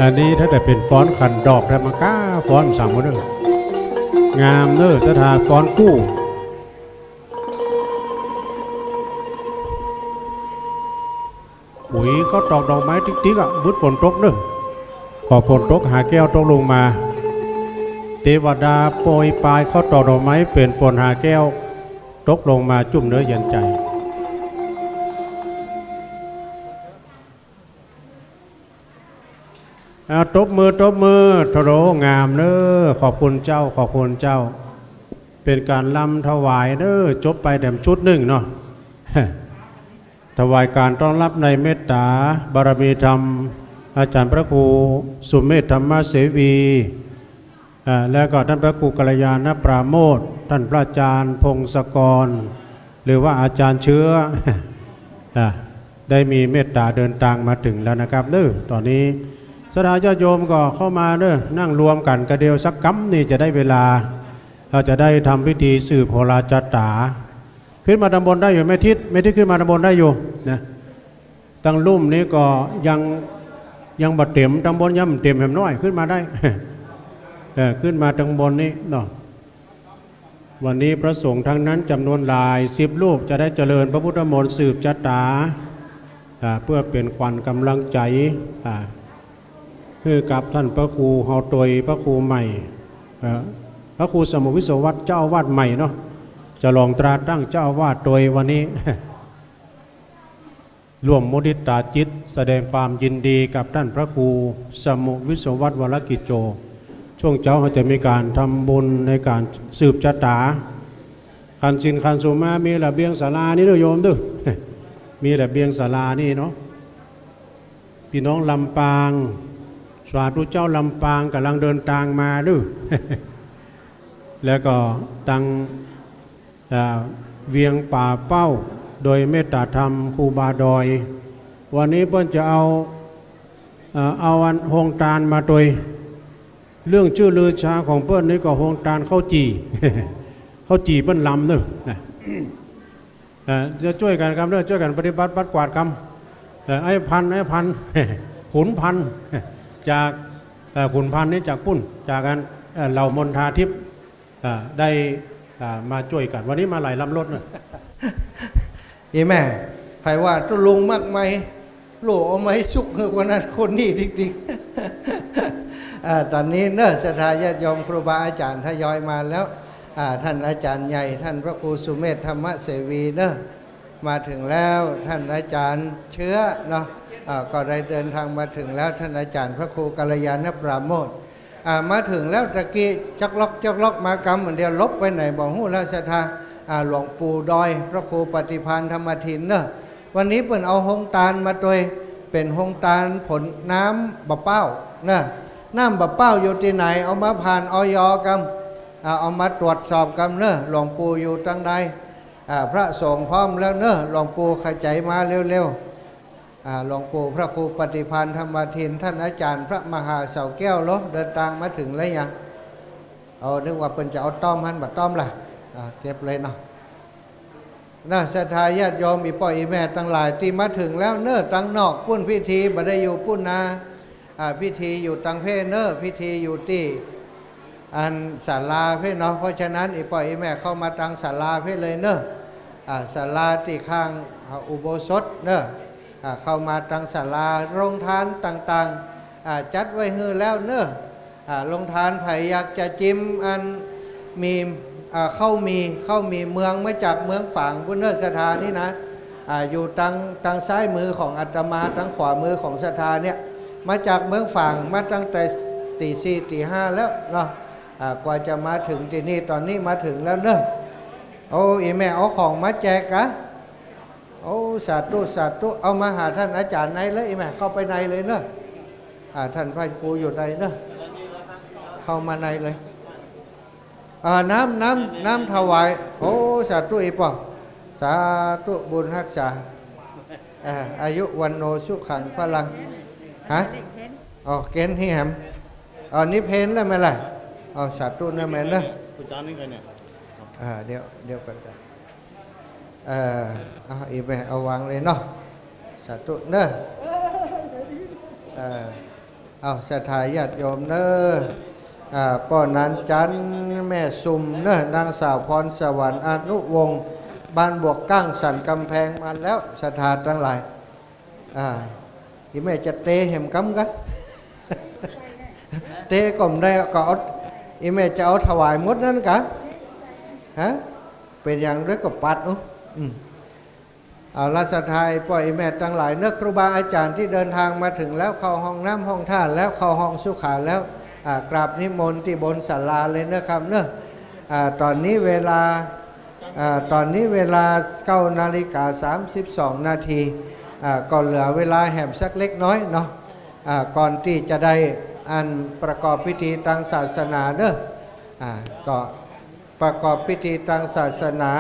อันนี้ถ้าแต่เป็นฟ้อนขันดอกแต่มันก้าฟ้อนสั่งมาเด้องามเน้อสถาฟ้อนกู้ปุ๋ยเขาตอกดอกไม้ติ๊กๆอ่ะบุดฝนตกเด้อพอฝนตกหาแก้วตกลงมาเทวดาโปรยปลายเขาตอกดอกไม้เป็นฝนหาแก้วตกลงมาจุ่มเนื้อเย็นใจ ตบมือทโรงามเน้อขอบคุณเจ้าขอบคุณเจ้าเป็นการลำถวายเน้อจบไปแต่ชุดหนึ่งเนาะ ถวายการต้อนรับในเมตตาบารมีธรรมอาจารย์พระครูสุเมธธรรมเสวีและก็ท่านพระครูกัลยาณปราโมทย์ท่านพระอาจารย์พงศกรหรือว่าอาจารย์เชื้อ ได้มีเมตตาเดินทางมาถึงแล้วนะครับเด้อตอนนี้สถาญาติโยมก็เข้ามาเด้อนั่งรวมกันกระเดียวสักกั๊มนี่จะได้เวลาเราจะได้ทำพิธีสืบโหราจตาขึ้นมาตำบลได้อยู่ไม่ทิศขึ้นมาตำบลได้อยู่นะตั้งลุ่มนี้ก็ยังบัดเต็มตำบลย่ำเต็มแหมน้อยขึ้นมาได้ ขึ้นมาตำบลนี้เนาะวันนี้พระสงฆ์ทั้งนั้นจำนวนหลาย10 รูปจะได้เจริญพระพุทธมนต์สืบจตาเพื่อเป็นขวัญกำลังใจคือกับท่านพระครูเฮาตยพระครูใหม่พระครูสมุวิโสวัตเจ้าอาวาสใหม่เนาะจะลองตราตั้งเจ้าอาวาสโดยวันนี้ ร่วมมุทิตาจิตแสดงความยินดีกับท่านพระครูสมุวิโสวัตวรกิจโจช่วงเช้าเขาจะมีการทำบุญในการสืบชะตาคันสินคันสุมามีระเบียงศาลานี่ด้วยโยมด้วย มีระเบียงศาลานี่เนาะพี่น้องลำปางสาธุเจ้าลำปางกำลังเดินทางมาด้วย แล้วก็ตังเวียงป่าเป้าโดยเมตตาธรรมครูบาดอยวันนี้เพิ่นจะเอาอันโฮงตาลมาโดยเรื่องชื่อลือชาของเพิ่นนี่ก็โฮงตาลข้าวจี ข้าวจีเพิ่นลำเนอะจะช่วยกันครับเนอะช่วยกันปฏิบัติปัดกวาดกรรมไอ้พัน ขุนพันจากขุนพันนี่จากปุ้นจากกันเหล่ามนทาทิพย์ได้มาช่วยกันวันนี้มาหลายลำรถเนอะ อีแม่ไผว่าตุลุงมากไหมโหลเอาไม้สุกคือคนนั้นคนนี้ดิกๆตอนนี้เนอะศรัทธาญาติโยมครูบาอาจารย์ทยอยมาแล้วท่านอาจารย์ใหญ่ท่านพระครูสุเมธธรรมเสวีเนอะมาถึงแล้วท่านอาจารย์เชื้อเนาะก็ได้เดินทางมาถึงแล้วท่านอาจารย์พระครูกัลยาณปราโมทย์มาถึงแล้วตะกี้จักล็อกมากรรมเหมือนเดียวลบไปไหนบอกหู้แล้วศรัทธาหลวงปู่ดอยพระครูปฏิภาณธรรมทินเนอะวันนี้เปิ่นเอาหงตาลมาโดยเป็นหงตาลผลน้ำบะเป้าเนอะน้ำบะเป้าอยู่ที่ไหนเอามาผ่านอยกันเอามาตรวจสอบกันเนอะหลวงปู่อยู่ตั้งใดพระสงฆ์พร้อมแล้วเนอะหลวงปู่ขจายมาเร็วๆหลวงปู่พระครูปฏิภาณธรรมทินท่านอาจารย์พระมหาเสาแก้วลบเดินทางมาถึงแล้วยังเอานึกว่าเปิ่นจะเอาต้อมหันบัดต้อมล่ะเก็บเลยเนาะศรัทธาญาติโยมอีพ่ออีแม่ทั้งหลายที่มาถึงแล้วเนอะตั้งนอกปุ้นพิธีบ่ได้อยู่ปุ้นนาพิธีอยู่ตังเพเนอะพิธีอยู่ที่อันศาลาเพเนาะเพราะฉะนั้นอีพ่ออีแม่เข้ามาตังศาลาเพเลยเนอะศาลาที่ข้างอุโบสถเนอะเข้ามาตังศาลาโรงทานต่างๆจัดไว้ให้แล้วเนอะโรงทานไผอยากจะจิ้มอันมีเข้ามีเมืองมาจากเมืองฝางพุทธสถานนี่นะอยู่ทางซ้ายมือของอาตมาทางขวามือของสถานเนี่ยมาจากเมืองฝางมาตั้งแต่ตี 4 ตี 5แล้วเนาะกว่าจะมาถึงที่นี่ตอนนี้มาถึงแล้วเนอะโอ้อีแม่เอาของมาแจกกะโอ้สาธุเอามาหาท่านอาจารย์ในเลยอีแม่เข้าไปในเลยเนอะท่านพระครูอยู่ในเนอะเข้ามาในเลยน้ำถวายโอ้สาธุอีปอสาธุบุญรักษาอายุวันโนสุขังพลังฮะเกณฑ์ที่แหมนี่เพนได้ไหมล่ะสาธุนั่นแม่เนอะคุณจานนี่ใครเนี่ยเดี๋ยวกันจ้ะอีแม่เอาวางเลยเนาะสาธุเนอะศรัทธาญาติโยมเนอะป้อนันจันแม่ซุมเนอะนางสาวพรสวรรค์อนุวงศ์บ้านบวกกั้งสันกำแพงมาแล้วศรัทธาทั้งหลายที่แม่จะเตะเห็มกำกัน เตะก่อมได้ก็เอาอีแม่จะเอาถวายมดนั่นกะฮะเป็นอย่างด้วยกับปัด เอาละสทายปล่อยแม่ทั้งหลายเนื้อครูบาอาจารย์ที่เดินทางมาถึงแล้วเข้าห้องน้ำห้องท่าแล้วเข้าห้องสุขาแล้วกราบนิมนต์ที่บนศาลาเลยนะครับเนอะตอนนี้เวลา9:32 นาทีก่อนเหลือเวลาแหมสักเล็กน้อยเนาะก่อนที่จะได้อันประกอบพิธีทางศาสนาเนอะก็ประกอบพิธีทางศาสนา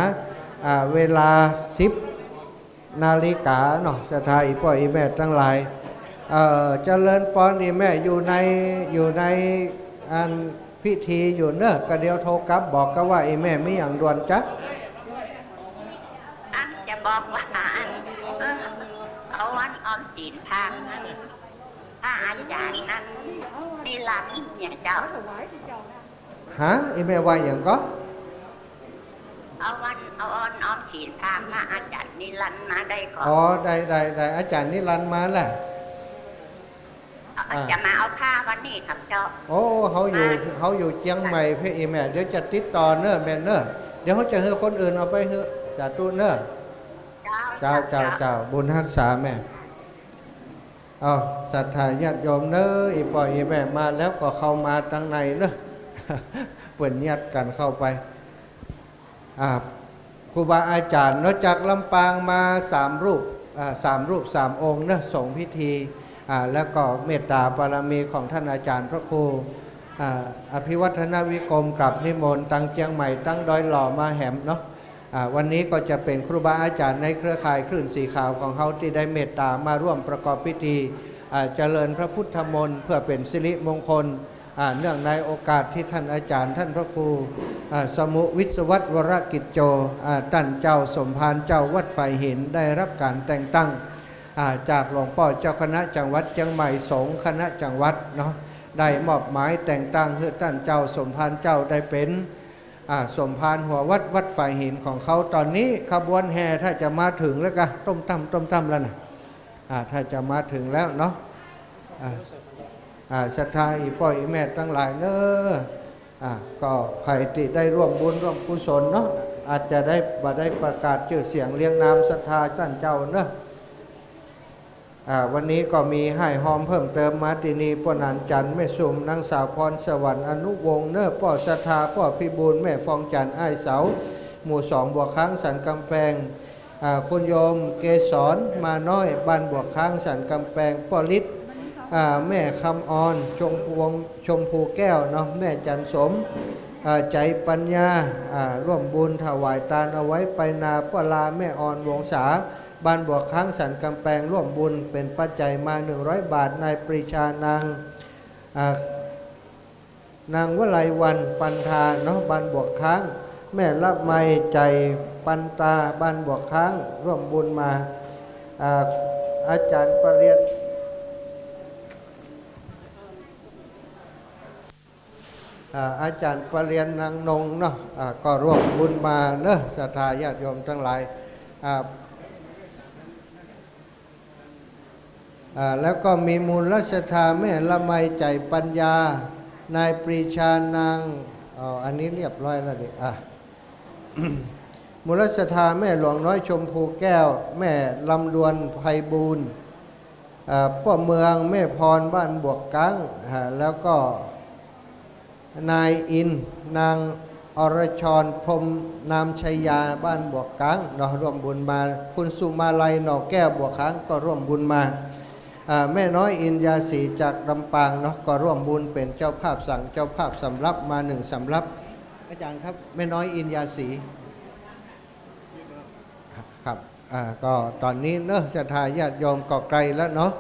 เวลา10 นาฬิกาเนาะสถาอีพ่ออีแม่ทั้งหลายเจริญพรอีแม่อยู่ในอันพิธีอยู่เนอะก็เดียวโทรกลับบอกก็ว่าอีแม่ไม่อย่างด่วนจ๊ะจะบอกว่าเอาวันออมสินทางนั้นถ้าอาจารย์นั้นนิรันดร์เนี่ยเจ้าฮะอีแม่ว่าอย่างก็เอาวันออมสินทางมาอาจารย์นิรันดร์มาได้ก่อนได้อาจารย์นิรันดร์มาแหละจะมาเอาผ้าวันนี้ครับเจ้าโอ้เขาอยู่เชียงใหม่พี่อีแม่เดี๋ยวจะติดต่อเนอะแม่เนอะเดี๋ยวเขาจะให้คนอื่นเอาไปให้จ่าตู้เนอะเจ้าบุญรักษาแม่เอาศรัทธาญาติโยมเนอะอีปล่อยอีแม่มาแล้วก็เข้ามาตั้งในเนอะเปิดญาติกันเข้าไปครูบาอาจารย์นอกจากลำปางมา3 รูป3 องค์เนอะส่งพิธีแล้วก็เมตตาบารมีของท่านอาจารย์พระครูอภิวัฒนวิกรมกลับนิมนต์ตั้งเชียงใหม่ตั้งดอยหล่อมาแหมเนาะวันนี้ก็จะเป็นครูบาอาจารย์ในเครือข่ายคลื่นสีขาวของเขาที่ได้เมตตามาร่วมประกอบพิธีเจริญพระพุทธมนต์เพื่อเป็นสิริมงคลเนื่องในโอกาสที่ท่านอาจารย์ท่านพระครูสมุวิศวัตวรกิจโจท่านเจ้าสมภารเจ้าวัดไฟหินได้รับการแต่งตั้งจากหลวงพ่อเจ้าคณะจังหวัดเชียงใหม่สงฆ์คณะจังหวัดเนาะได้มอบหมายแต่งตั้งให้ท่านเจ้าสมภารเจ้าได้เป็นสมภารหัววัดไฟหินของเขาตอนนี้ขบวนแห่ถ้าจะมาถึงแล้วก็ต้มตั้มแล้วนะถ้าจะมาถึงแล้วเนาะศรัทธาอีพ่ออีแม่ทั้งหลายเนอะก็ใครที่ได้ร่วมบุญร่วมกุศลเนาะอาจจะได้ประกาศชื่อเสียงเรียงนามศรัทธาท่านเจ้าเนอะวันนี้ก็มีให้หอมเพิ่มเติมมาตินีป้อนันจันแม่สุมนางสาวพรสวรรค์อนุวงศ์เนอะพ่อศรัทธาพ่อพิบูลแม่ฟองจันอ้ายเสาหมู่2 บัวค้างสันกำแพงคุณโยมเกศรมาน้อยบ้านบัวค้างสันกำแพงพ่อฤทธิ์แม่คำอ่อนชมพูแก้วเนาะแม่จันสมใจปัญญาร่วมบุญถวายทานเอาไว้ไปนาพ่อลาแม่อ่อนวงศาบ้านบัวค้างสันกำแพงร่วมบุญเป็นปัจจัยมา100 บาทนายปรีชานางวลัยวันปันธาเนาะบ้านบัวค้างแม่ละไมใจปันตาบ้านบัวค้างร่วมบุญมาอาจารย์ปรริญญาอาจารย์ปรริญญานางนงเนาะก็ร่วมบุญมาเนอะศรัทธาญาติโยมทั้งหลายแล้วก็มีมูลรัชธาแม่ละไมใจปัญญานายปรีชานางอันนี้เรียบร้อยแล้วดิมูลรัชธาแม่หลวงน้อยชมพูแก้วแม่ลำดวนไพบูลย์พ่อเมืองแม่พรบ้านบวกกังแล้วก็นายอินนางอรชรพรมนามชัยยาบ้านบวกกังเนาะร่วมบุญมาคุณสุมาลัยหน่อแก้วบวกกังก็ร่วมบุญมาแม่น้อยอินยาศรีจากลำปางเนาะก็ร่วมบุญเป็นเจ้าภาพสั่งเจ้าภาพสำรับมา1 สำรับอาจารย์ครับแม่น้อยอินยาศรีครับก็ตอนนี้เนอะศรัทธาญาติโยมก็ไกลแล้วเนาะ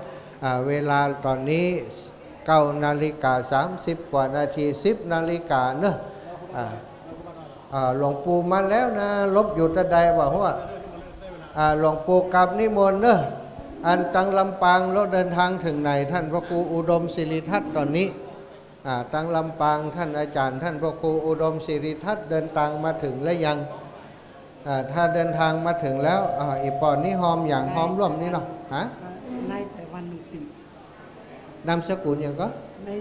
เวลาตอนนี้9:30 กว่านาที10 นาฬิกาเนอะหลวงปู่มาแล้วนะลบอยู่ตะใดว่าหลวงปู่กลับนิมนต์เนอะอันตังลำปางแล้วเดินทางถึงไหนท่านพระครูอุดมศิริทัศน์ตอนนี้ตังลำปางท่านอาจารย์ท่านพระครูอุดมศิริทัศน์เดินทางมาถึงแล้วยังถ้าเดินทางมาถึงแล้วอีปอนนี่หอมอย่างหอมร่วมนี่เนาะนายสายวันลุงตีนามสกุลอย่างก็นาย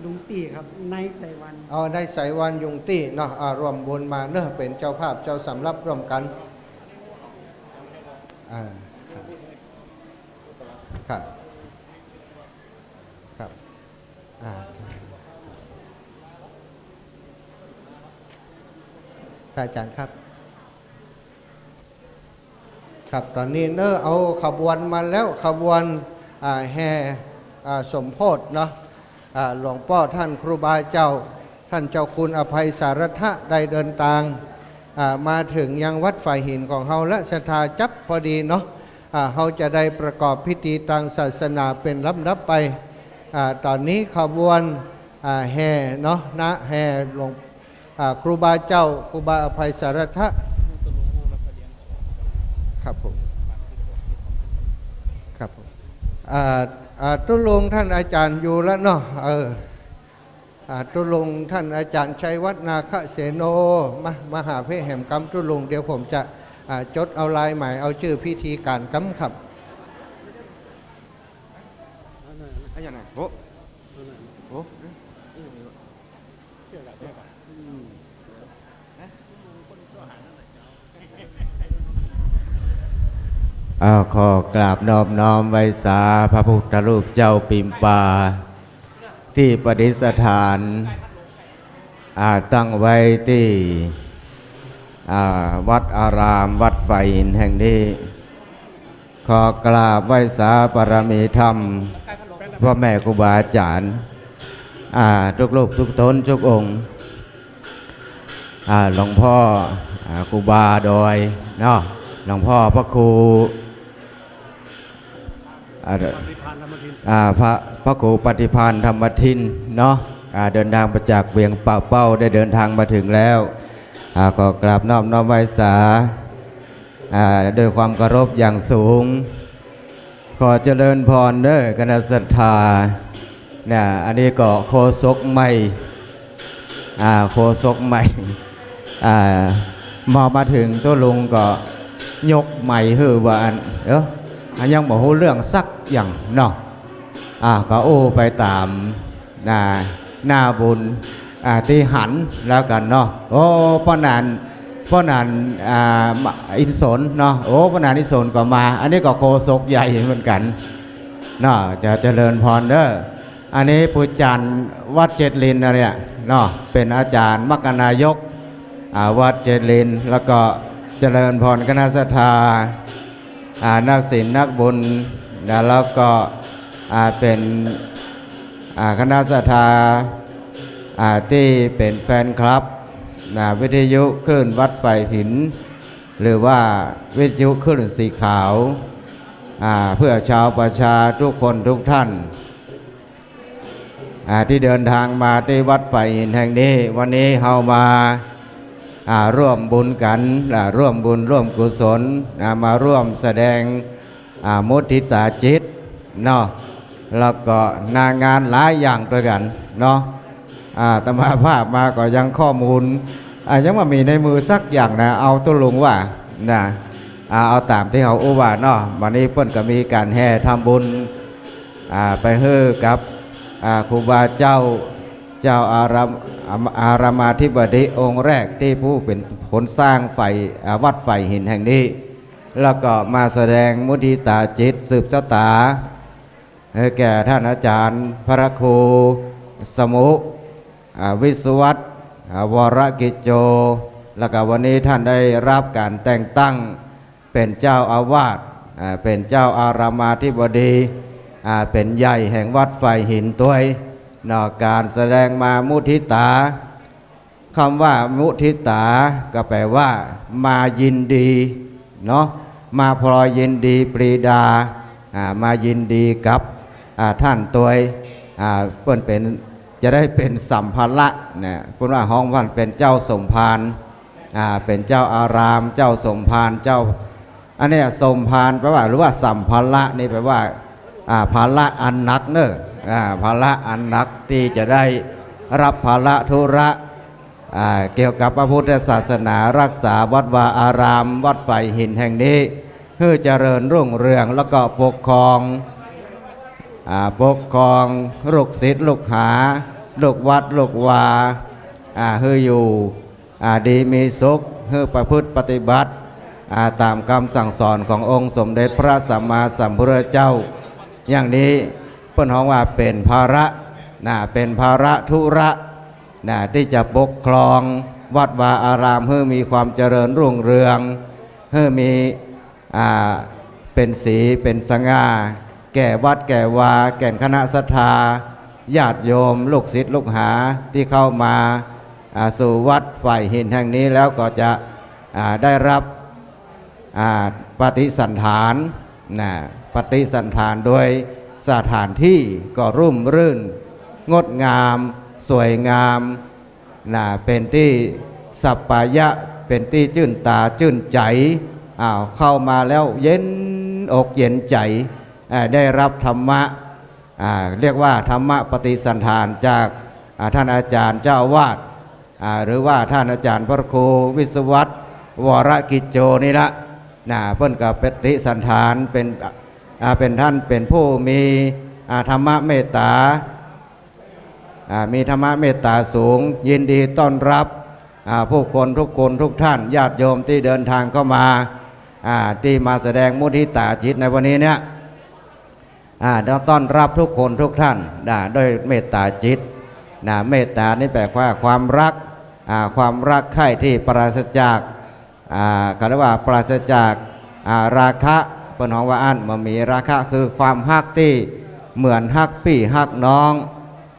ลุงตีครับนายสายวันนายสายวันยุงตีเนาะร่วมบุญมาเนอะเป็นเจ้าภาพเจ้าสำรับร่วมกัน ครับครับอาจารย์ครับครับตอนนี้เอาขบวนมาแล้วขบวนแห่สมโพธิเนาะหลวงพ่อท่านครูบาเจ้าท่านเจ้าคุณอภัยสารทะได้เดินทางมาถึงยังวัดฝ่ายหินของเฮาและศรัทธาจับพอดีเนาะเฮาจะได้ประกอบพิธีทางศาสนาเป็นลำดับไปตอนนี้ขบวนแห่เนาะนะแห่หลวงครูบาเจ้าครูบาอภัยสารทะครับผมครับผมตุลงท่านอาจารย์อยู่แล้วเนาะตุลงท่านอาจารย์ชัยวัฒนาคเสโนมหาเพศแห่งกรรมตุลงเดี๋ยวผมจะจดเอาลายหมายเอาชื่อพิธีการกำครับขอกราบนอบน้อมไว้สาพระพุทธรูปเจ้าปิมปาที่ประดิษฐานตั้งไว้ที่วัดอารามวัดไฟหินแห่งนี้ขอกราบไหว้สาบารมีธรรมพ่อแม่ครูบาอาจารย์ทุกลูกทุกตนทุกองค์หลวงพ่อครูบาดอยเนาะหลวงพ่อพระครูพระครูปฏิภาณธรรมทินเนาะเดินทางมาจากเวียงป่าเป้าได้เดินทางมาถึงแล้วก็กราบน้อมไว้สาด้วยความเคารพอย่างสูงขอเจริญพรเด้อคณะศรัทธาเนี่ยอันนี้ก็โคศกใหม่โคศกใหม่มาถึงตัวลุงก็ยกใหม่คือว่ายังบอกเรื่องสักอย่างเนาะก็โอ้ไปตามหน้าบุญที่หันแล้วกันเนาะโอ้พ่อนานอินสนเนาะโอ้พ่อนานอินสนก็มาอันนี้ก็โคศกใหญ่เหมือนกันเนาะจะเจริญพรเด้ออันนี้ผู้จันวัดเจดลินเนี่ยเนาะเป็นอาจารย์มรรคนายกวัดเจดลินแล้วก็เจริญพรคณะศรัทธานักศิลป์นักบุญแล้วก็เป็นคณะศรัทธาที่เป็นแฟนคลับวิทยุคลื่นวัดไฟหินหรือว่าวิทยุคลื่นสีขาวเพื่อชาวประชาทุกคนทุกท่านที่เดินทางมาที่วัดไฟหินแห่งนี้วันนี้เฮามาร่วมบุญกันร่วมบุญร่วมกุศลมาร่วมแสดงมุทิตาจิตเนาะแล้วก็งานหลายอย่างด้วยกันเนาะตมาภาพมาก็ยังข้อมูลยังมามีในมือสักอย่างนะเอาตัวลุงว่าเอาตามที่เขาอุบาเนาะวันนี้เพิ่นก็มีการแห่ทำบุญไปเฮือกับครูบาเจ้าอารามาธิบดีองค์แรกที่ผู้เป็นคนสร้างไฟวัดไฟหินแห่งนี้แล้วก็มาแสดงมุทิตาจิตสืบชะตาแก่ท่านอาจารย์พระครูสมุวิศวัตวรกิจโจแล้วก็วันนี้ท่านได้รับการแต่งตั้งเป็นเจ้าอาวาสเป็นเจ้าอารามาธิบดีเป็นใหญ่แห่งวัดไฟหินตัวนอกการแสดงมามุทิตาคำว่ามุทิตาก็แปลว่ามายินดีเนาะมาพลอยยินดีปรีดามายินดีกับท่านตัวเปิ้นเป็นจะได้เป็นสัมภาระเนี่ยคุณว่าห้องวันเป็นเจ้าสมภารเป็นเจ้าอารามเจ้าสมภารเจ้าอันนี้สมภารแปลว่าหรือว่าสัมภาระนี่แปลว่าภาระอันหนักเนอะภาระอันหนักที่จะได้รับภาระธุระเกี่ยวกับพระพุทธศาสนารักษาวัดวาอารามวัดไฟหินแห่งนี้เพื่อเจริญรุ่งเรืองแล้วก็ปกครองลูกศิษย์ลูกหาลูกวัดลูกวาเพื่ออยู่ดีมีสุขเพื่อประพฤติปฏิบัติ ตามคำสั่งสอนขององค์สมเด็จพระสัมมาสัมพุทธเจ้าอย่างนี้เปิ้นฮ้องว่าเป็นภาระเป็นภาระธุระที่จะปกครองวัดวาอารามให้มีความเจริญรุ่งเรืองให้มีเป็นสีเป็นสง่าแก่วัดแก่วาแก่คณะศรัทธาญาติโยมลูกศิษย์ลูกหาที่เข้ามาสู่วัดฝ่ายหินแห่งนี้แล้วก็จะได้รับปฏิสันฐานปฏิสันฐานโดยสถานที่ก็รุ่มรื่นงดงามสวยงามเป็นที่สัปปายะเป็นที่จื่นตาจื่นใจเข้ามาแล้วเย็นอกเย็นใจได้รับธรรมะเรียกว่าธรรมะปฏิสันฐานจากท่านอาจารย์เจ้าอาวาสหรือว่าท่านอาจารย์พระครูวิศวัตรวรกิจโจนี่ละเพิ่นกับปฏิสันฐานเป็นท่านเป็นผู้มีธรรมะเมตตามีธรรมะเมตตาสูงยินดีต้อนรับผู้คนทุกคนทุกท่านญาติโยมที่เดินทางเข้ามาที่มาแสดงมุทิตาจิตในวันนี้เนี่ยต้อนรับทุกคนทุกท่านด้วยเมตตาจิตเมตตานี่แปลว่าความรักใคร่ที่ปราศจากเขาเรียกว่าปราศจากราคะเป็นของว่าอันมันมีราคะคือความฮักที่เหมือนฮักพี่ฮักน้อง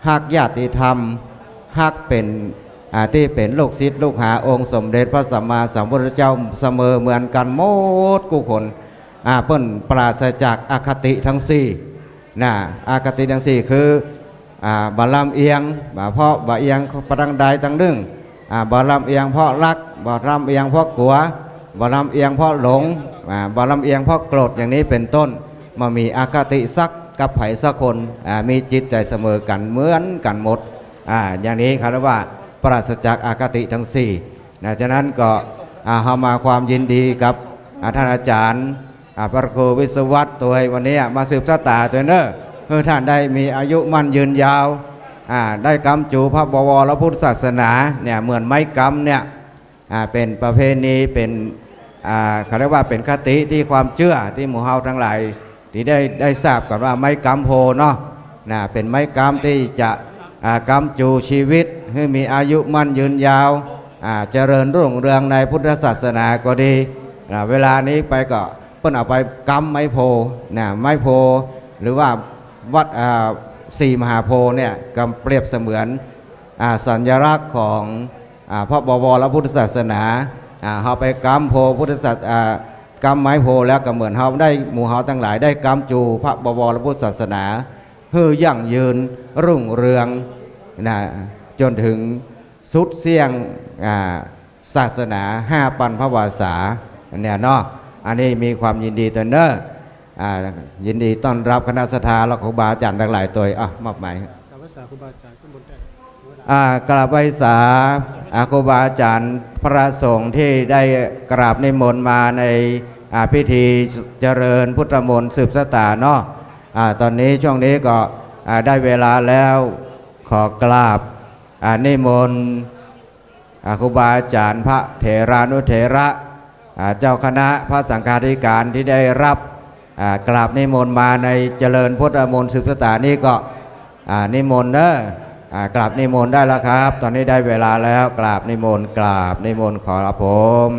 ฮักญาติธรรมฮักเป็นที่เป็นลูกศิษย์ลูกหาองค์สมเด็จพระสัมมาสัมพุทธเจ้าเสมอเหมือนกันหมดกุคนเปิ้นปราศจากอคติทั้งสี่อคติทั้งสี่คือบาลำเอียงเพราะบาเอียงประดังใดตั้งดึงบาลำเอียงเพราะรักบาลำเอียงเพราะกลัวบาลำเอียงเพราะหลงบาลำเอียงเพราะโกรธอย่างนี้เป็นต้นมามีอคติสักกับไผ่สักคนมีจิตใจเสมอกันเหมือนกันหมดอย่างนี้เขาเรียกว่าปราศจากอคติทั้งสี่ฉะนั้นก็เข้ามาความยินดีกับท่านอาจารย์พระครูวิศวัตรตัววันนี้มาสืบชะตาตัวเนอเพื่อท่านได้มีอายุมั่นยืนยาวได้กำจูพระบวรพุทธศาสนาเนี่ยเหมือนไม้กำเนี่ยเป็นประเพณีเป็นเขาเรียกว่าเป็นคติที่ความเชื่อที่หมู่เฮาทั้งหลายที่ได้ทราบกันว่าไม้กำโพเนาะเป็นไม้กำที่จะกำจูชีวิตให้มีอายุมั่นยืนยาวเจริญรุ่งเรืองในพุทธศาสนาก็ดีเวลานี้ไปก็เพิ่นเอาไปกำไม้โพไม้โพหรือว่าวัดสี่มหาโพเนี่ยก็เปรียบเสมือนสัญลักษณ์ของพระบวรพุทธศาสนาเขาไปกำโพพุทธศาสกำไม้โพแล้วก็เหมือนเขาได้หมู่เฮาทั้งหลายได้กำจูพระบวรพุทธศาสนาเพื่อยั่งยืนรุ่งเรืองจนถึงสุดเสี่ยงศาสนา5 ปันพระวาสาเนี่ยเนาะอันนี้มีความยินดีตัวเนอยินดีต้อนรับคณะสัทธาและครูบาอาจารย์ทั้งหลายตัวมอบหมายกราบไหว้สาครูบาอาจารย์พระสงฆ์ที่ได้กราบนิมนต์มาในพิธีเจริญพุทธมนต์สืบชะตาเนาะตอนนี้ช่วงนี้ก็ได้เวลาแล้วขอกราบนิมนต์ครูบาอาจารย์พระเถรานุเถระเจ้าคณะพระสังฆาธิการที่ได้รับกราบนิมนต์มาในเจริญพุทธมนต์สืบชะตานี้ก็นิมนต์กราบนิมนต์ได้แล้วครับตอนนี้ได้เวลาแล้วกราบนิมนต์ขอรับผม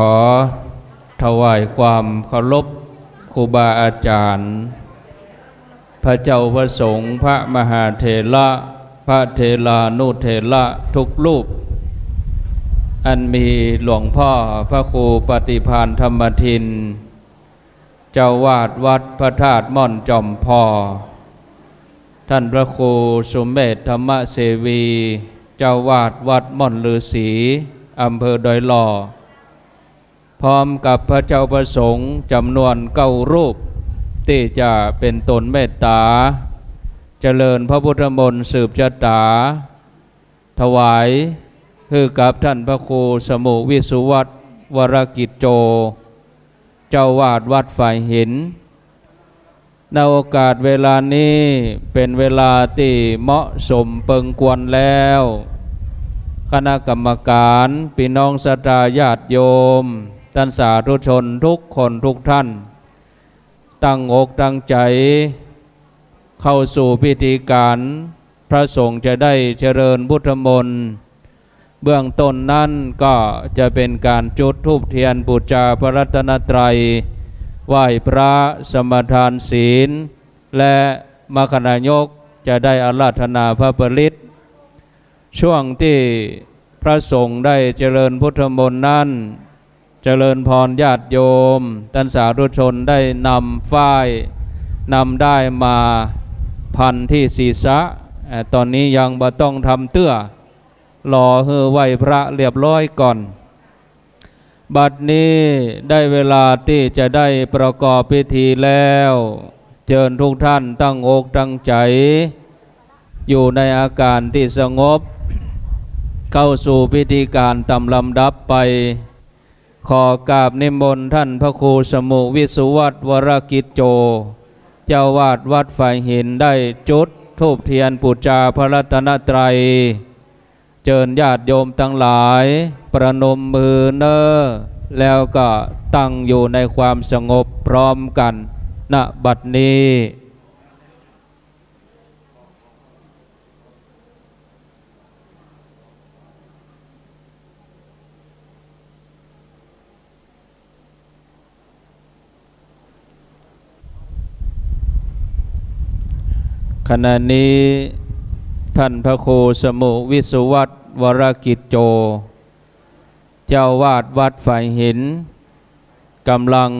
ขอถวายความเคารพครูบาอาจารย์พ ระเจ้าพระสงฆ์พระมหาเถระพระเถรานุเถระทุกรูปอันมีหลวงพ่อพระครูปฏิภาณธรรมทินเจ้าวาดวัดพระธาตุม่อนจอมพอท่านพระครูสุเมธธรรมเสวีเจ้าวาดวัดม่อนฤาษีอำเภอดอยหล่อพร้อมกับพระเจ้าประสงค์จำนวน9 รูปที่จะเป็นตนเมตตาเจริญพระพุทธมนต์สืบชะตาถวายคือกับท่านพระครูสมุวิสุวัตวรกิจโจเจ้าวาดวัดฝ่ายหินในโอกาสเวลานี้เป็นเวลาที่เหมาะสมเปิงควรแล้วคณะกรรมการพี่น้องศรัทธาญาติโยมท่านสาธุชนทุกคนทุกท่านตั้งอกตั้งใจเข้าสู่พิธีการพระสงฆ์จะได้เจริญพุทธมนต์เบื้องต้นนั้นก็จะเป็นการจุดธูปเทียนบูชาพระรัตนตรัยไหว้พระสมทานศีลและมคณายกจะได้อาราธนาพระปริตช่วงที่พระสงฆ์ได้เจริญพุทธมนต์นั้นเจริญพรญาติโยมท่านสาธุชนได้นำฝ้ายนำได้มาพันที่ศีรษะตอนนี้ยังบ่ต้องทำเตื้อรอให้ไหว้พระเรียบร้อยก่อนบัดนี้ได้เวลาที่จะได้ประกอบพิธีแล้วเชิญทุกท่านตั้งอกตั้งใจอยู่ในอาการที่สงบเข้าสู่พิธีการตามลำดับไปขอกราบนิมนต์ท่านพระครูสมุวิสุวัตวรกิจโจเจ้าวาดวัดฝ่ายหินได้จุดธูปเทียนบูชาพระรัตนตรัยเชิญญาติโยมทั้งหลายประนมมือเน้อแล้วก็ตั้งอยู่ในความสงบพร้อมกันณบัดนี้ขณะนี้ท่านพระครูสมุวิสุวัตวรกิจโจเจ้าวาดวัดฝ่ายหินกำลัง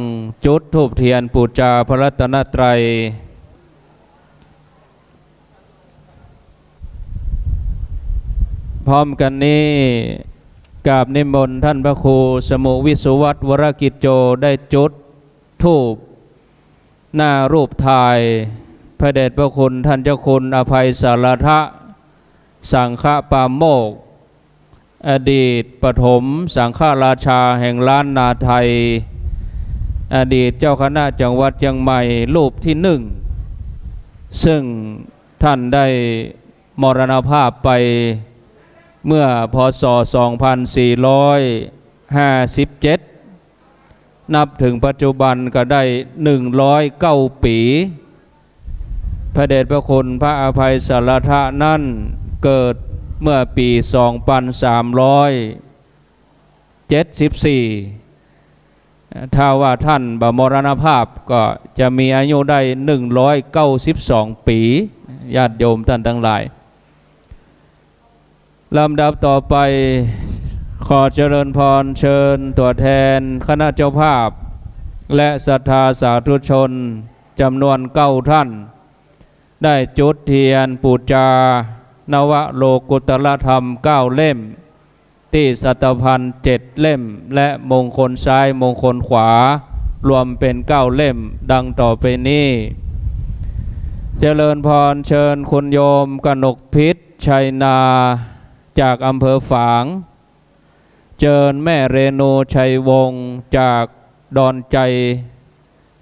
จุดธูปเทียนบูชาพระรัตนตรัยพร้อมกันนี้กราบนิมนต์ท่านพระครูสมุวิสุวัตวรกิจโจได้จุดธูปหน้ารูปถ่ายพระเดชพระคุณท่านเจ้าคุณอภัยสารทะสังฆปาโมกข์อดีตปฐมสังฆราชาแห่งล้านนาไทยอดีตเจ้าคณะจังหวัดเชียงใหม่รูปที่1ซึ่งท่านได้มรณภาพไปเมื่อพ.ศ. 2457นับถึงปัจจุบันก็ได้109 ปีพระเดชพระคุณพระอภัยสารทะนั้นเกิดเมื่อปี2374ถ้าว่าท่านบมรณภาพก็จะมีอายุได้192 ปีญาติโยมท่านทั้งหลายลำดับต่อไปขอเจริญพรเชิญตัวแทนคณะเจ้าภาพและศรัทธาสาธุชนจำนวน9 ท่านได้จุดเทียนบูชานวโลกุตรธรรม9 เล่มที่สัตพันธ์7 เล่มและมงคลซ้ายมงคลขวารวมเป็น9 เล่มดังต่อไปนี้เจริญพรเชิญคุณโยมกนกพิษชัยนาจากอำเภอฝางเชิญแม่เรนูชัยวงศ์จากดอนใจ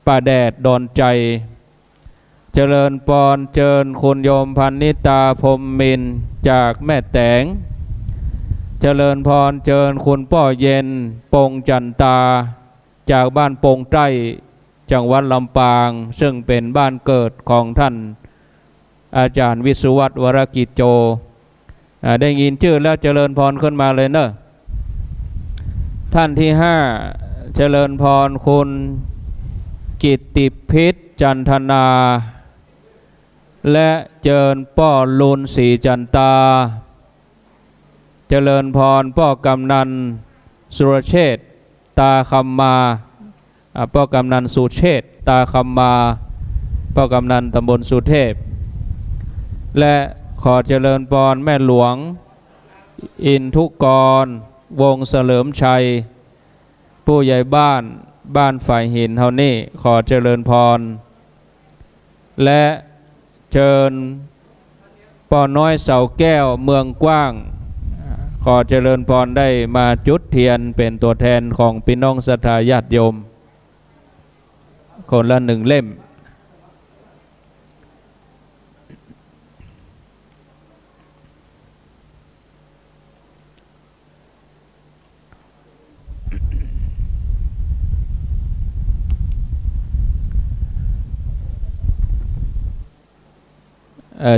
ป่าแดดดอนใจเจริญพรเชิญคุณโยมพันนิตาพรหมมินจากแม่แตงเจริญพรเชิญคุณป้อเย็นปงจันตาจากบ้านปงใต้จังหวัดลำปางซึ่งเป็นบ้านเกิดของท่านอาจารย์วิสุวัตวรกิจโจได้ยินชื่อแล้วเจริญพรขึ้นมาเลยเนอะท่านที่5เจริญพรคุณกิตติพิษจันทนา และเจริญป้อลุนศรีจันตาเจริญพรป้อกำนันสุรเชษฐ์ตาคำมาป้อกำนันสุเชษฐ์ตาคำมาป้อกำนันตำบลสุเทพและขอเจริญพรแม่หลวงอินทุกรวงเสลิมชัยผู้ใหญ่บ้านฝ่ายหินเฮานี่ขอเจริญพรและเชิญป้อน้อยเสาแก้วเมืองกว้างขอเจริญพรได้มาจุดเทียนเป็นตัวแทนของพี่น้องศรัทธาญาติโยมคนละ1 เล่ม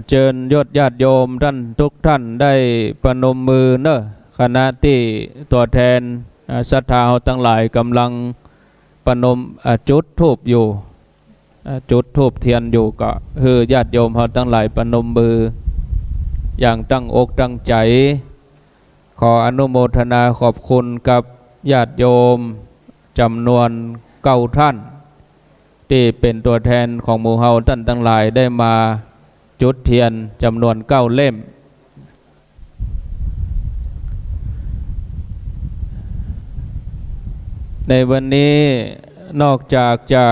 เชิญยศญาติโยมท่านทุกท่านได้ประนมมือเนอะคณะที่ตัวแทนศรัทธาทั้งหลายกำลังประนมจุดธูปอยู่จุดธูปเทียนอยู่ก็คือญาติโยมทั้งหลายประนมมืออย่างตั้งอกตั้งใจขออนุโมทนาขอบคุณกับญาติโยมจำนวน9 ท่านที่เป็นตัวแทนของหมู่เฮาท่านทั้งหลายได้มาจุดเทียนจำนวน9 เล่มในวันนี้นอกจากจะ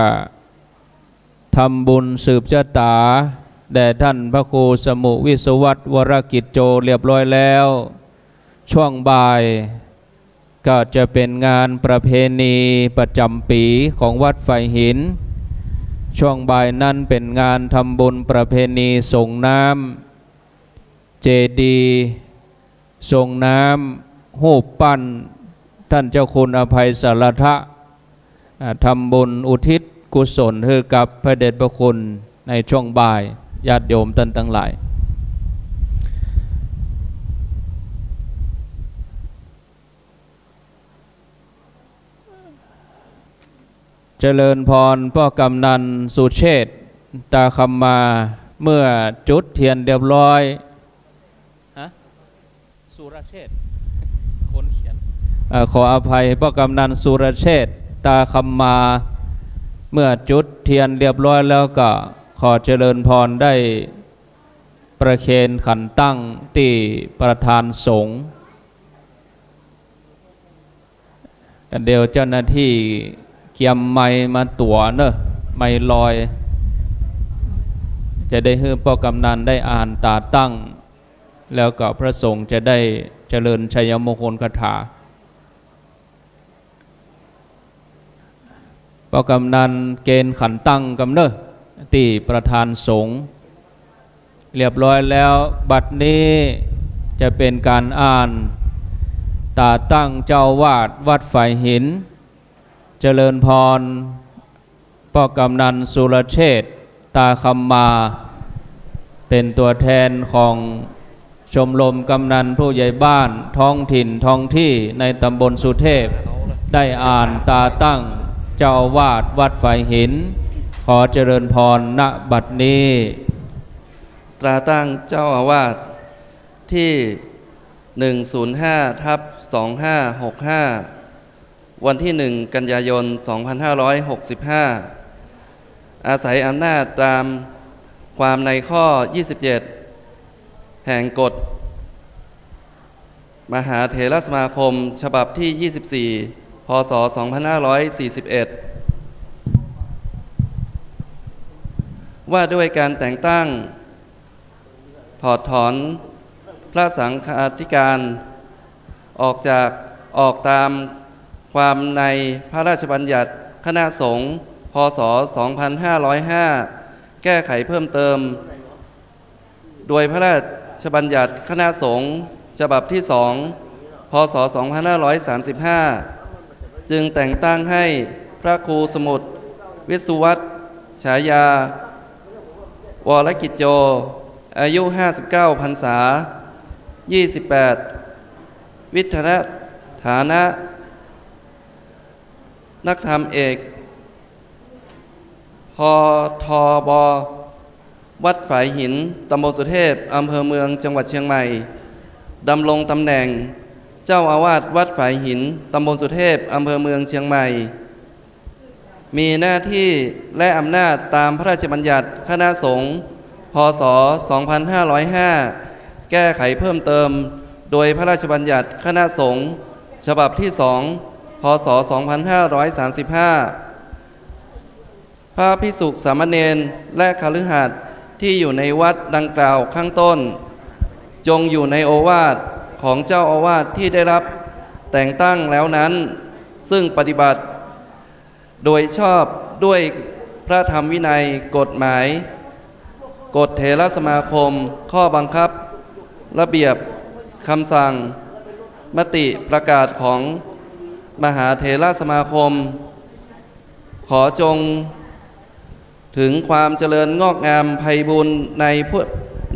ทำบุญสืบชะตาแด่ท่านพระครูสมุวิศวัตรวรกิจโจเรียบร้อยแล้วช่วงบ่ายก็จะเป็นงานประเพณีประจำปีของวัดไฟหินช่วงบ่ายนั้นเป็นงานทำบุญประเพณีส่งน้ำเจดีย์ส่งน้ำหูปปั้นท่านเจ้าคุณอภัยสารทะทำบุญอุทิศกุศลให้กับพระเดชพระคุณในช่วงบ่ายญาติโยมท่านทั้งหลายเจริญพรพ่อกำนันสุเชษฐ์ตาคำมาเมื่อจุดเทียนเรียบร้อยสุรเชษฐ์คนเขียนขออภัยพ่อกำนันสุรเชษฐ์ตาคำมาเมื่อจุดเทียนเรียบร้อยแล้วก็ขอเจริญพรได้ประเคนขันตั้งที่ประธานสงฆ์กันเดียวเจ้าหน้าที่เกียมไม้มาตัวเนอะไม้ลอยจะได้ให้พ่อกำนันได้อ่านตาตั้งแล้วก็พระสงฆ์จะได้เจริญชัยมงคลคาถาพ่อกำนันเกณฑ์ขันตั้งกำเนอะที่ประธานสงฆ์เรียบร้อยแล้วบัดนี้จะเป็นการอ่านตาตั้งเจ้าวาดวัดฝ่ายหินเจริญพรพ่อกำนันสุรเชษฐ์ตาคำมาเป็นตัวแทนของชมรมกำนันผู้ใหญ่บ้านท้องถิ่นท้องที่ในตำบลสุเทพได้อ่านตาตั้งเจ้าอาวาสวัดฝ่ายหินขอเจริญพรณบัดนี้ตราตั้งเจ้าอาวาสที่105/2565วันที่1 กันยายน 2565อาศัยอำนาจตามความในข้อ 27 แห่งกฎมหาเถรสมาคมฉบับที่ 24 พ.ศ. 2541 ว่าด้วยการแต่งตั้งถอดถอนพระสังฆาธิการออกตามความในพระราชบัญญัติคณะสงฆ์พ.ศ. 2505 แก้ไขเพิ่มเติมโดยพระราชบัญญัติคณะสงฆ์ฉบับที่ 2 พ.ศ. 2535 จึงแต่งตั้งให้พระครูสมุทรวิสุวัตรฉายาวรกิจโจอายุ59 พรรษา 28 วิทยาฐานะนักธรรมเอกพทบ วัดฝายหินตำบลสุเทพอำเภอเมืองจังหวัดเชียงใหม่ดำรงตำแหน่งเจ้าอาวาสวัดฝายหินตำบลสุเทพอำเภอเมืองเชียงใหม่มีหน้าที่และอำนาจตามพระราชบัญญัติคณะสงฆ์พ.ศ. 2505 แก้ไขเพิ่มเติมโดยพระราชบัญญัติคณะสงฆ์ฉบับที่ 2 พ.ศ. 2535 พระภิกษุสามเณรและคฤหัสถ์ที่อยู่ในวัดดังกล่าวข้างต้นจงอยู่ในโอวาทของเจ้าอาวาสที่ได้รับแต่งตั้งแล้วนั้นซึ่งปฏิบัติโดยชอบด้วยพระธรรมวินัยกฎหมายกฎเถรสมาคมข้อบังคับระเบียบคำสั่งมติประกาศของมหาเถรสมาคมขอจงถึงความเจริญงอกงามไพบูลย์ใ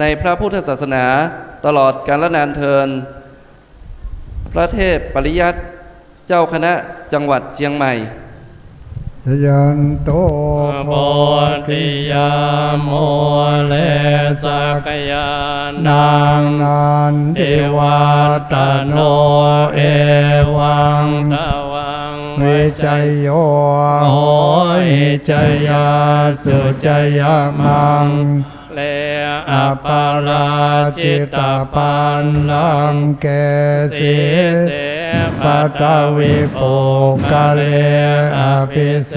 นพระพุทธศาสนาตลอดกาลนานเทินพระเทพปริยัติเจ้าคณะจังหวัดเชียงใหม่ชยันโตโพธิยามโมเลสักยานางนันทิวัตโนเอวังตวังวิจัยโยโหหิจยาสุจยมังเลอปาราจิตาปันลังเกสีเสปัตวิโภกะเลอภิเส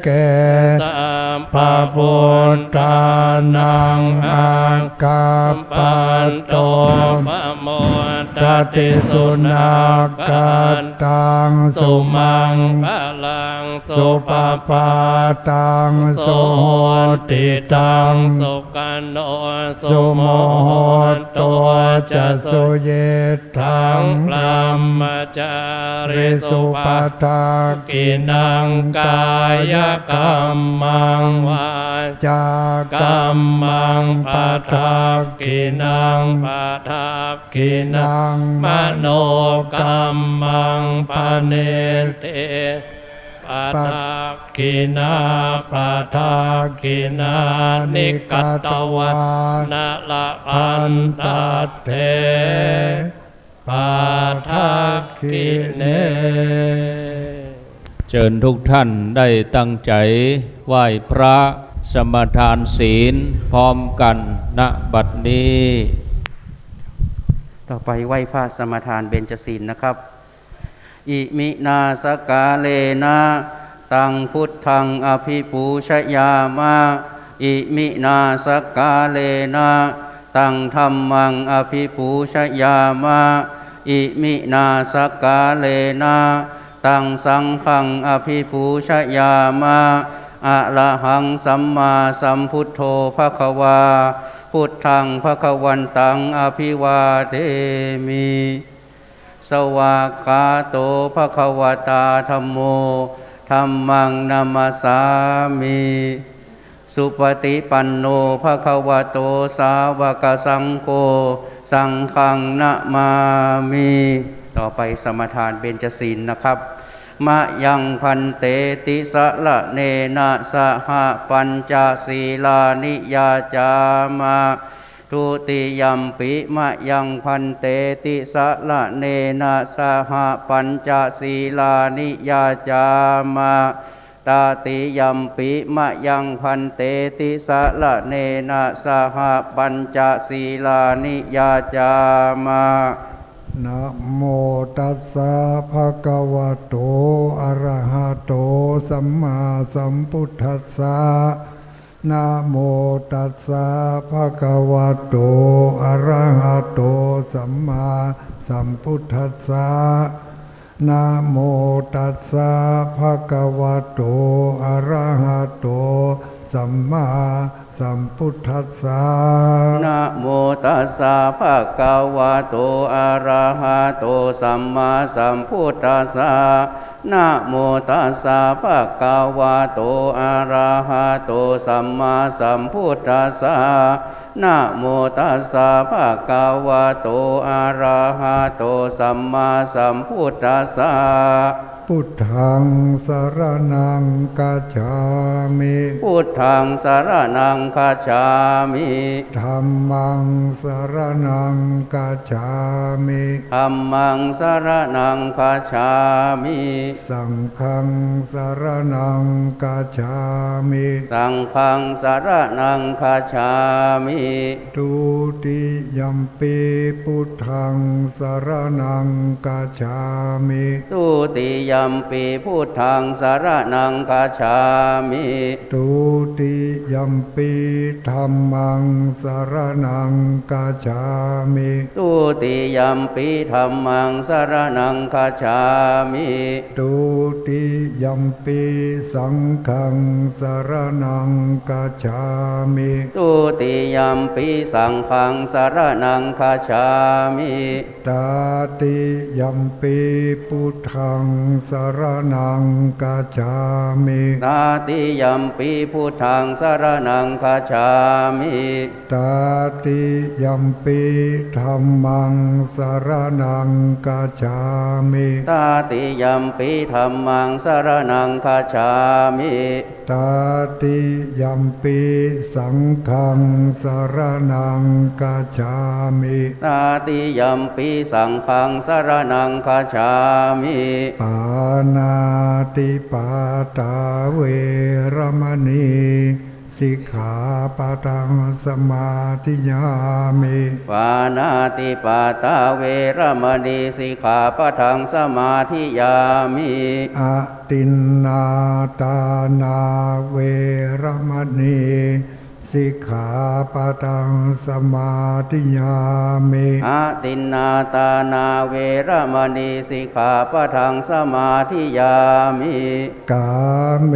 เกสัมภพุทธานังอาคัปปันโตปโมตติสุนักขัตตังสุมังพลังสุปปาตังสุโหติตังสุกันโนสุโมโหตัวจะสุเยทังพระมจาริสุปทากินังกายกรรมังวาจากรรมังปัทากินังปัทากินังมโนกรรมังปเนเตปัทากินาปัทากินานิกัตวานะละพันตัตเถปัทากิเนเชิญทุกท่านได้ตั้งใจไหว้พระสมทานศีลพร้อมกันณบัดนี้ ต่อไปไหว้พระสมทานเบญจศีลนะครับอิมินาสกาเลนะตังพุทธังอภิปูชยามะอิมินาสกาเลนะตังธัมมังอภิปูชยามะอิมินาสกาเลนะตังสังฆังอภิปูชยามะอะระหังสัมมาสัมพุทโธภควาพุทธังภควันตังอภิวาเทมิสวากขาโตภควตาธัมโมธัมมังนามัสสามิสุปฏิปันโนภควโตสาวกสังโฆสังฆังนะมามิต่อไปสมทานเบญจศีลนะครับมะยังพันเตติสะละเนนะสหปัญจศีลานิยาจามะทุติยัมปิมะยังพันเตติสะละเนนะสหปัญจศีลานิยาจามะตาติยัมปิมะยังพันเตติสะละเนนะสหปัญจศีลานิยาจามะนะโมตัสสะภะคะวะโตอะระหะโตสัมมาสัมพุทธัสสะนะโมตัสสะภะคะวะโตอะระหะโตสัมมาสัมพุทธัสสะนะโมตัสสะภะคะวะโตอะระหะโตสัมมาสัมพุทธัสสะนะโมตัสสะภะคะวะโตอะระหะโตสัมมาสัมพุทธัสสะนะโมตัสสะภะคะวะโตอะระหะโตสัมมาสัมพุทธัสสะนะโมตัสสะภะคะวะโตอะระหะโตสัมมาสัมพุทธัสสะ พุทธังสรณังกัจฉามิ พุทธังสารนังคัจฉามิ ธัมมังสรณังกัจฉามิ ธัมมังสารนังคัจฉามิ สังฆังสรณังกัจฉามิ สังฆังสารนังคัจฉามิ ทุติยัมปิพุทธังสรณังกัจฉามิ ทุติยัมปิพุทธังสารนังคัจฉามิ ทุติยัมปิธัมมังสรณังกัจฉามิ ทุติยัมปิธัมมังสารนังคัจฉามิ ทุติยัมปิสังฆังสรณังกัจฉามิ ทุติยัมปิสังฆังสารนังคัจฉามิ ตาติยัมปิพุทธังสรณังกัจฉามิ ตาติยัมปิพุทธังสารนังคัจฉามิ ตาติยัมปิธัมมังสรณังกัจฉามิ ตาติยัมปิธัมมังสารนังคัจฉามิ ตาติยัมปิสังฆังสรณังกัจฉามิ ตาติยัมปิสังฆังสารนังคัจฉามิ ปานาติปาตาเวรมณีสิกขาปะทังสมาธิยามิ ปานาติปาตาเวรมณีสิกขาปะทังสมาธิยามิ อตินนาตานาเวรมณีสิกขาปะทังสมาธิยามิ อาตินนาตานาเวรมณีสิกขาปะทังสมาธิยามิ กาเม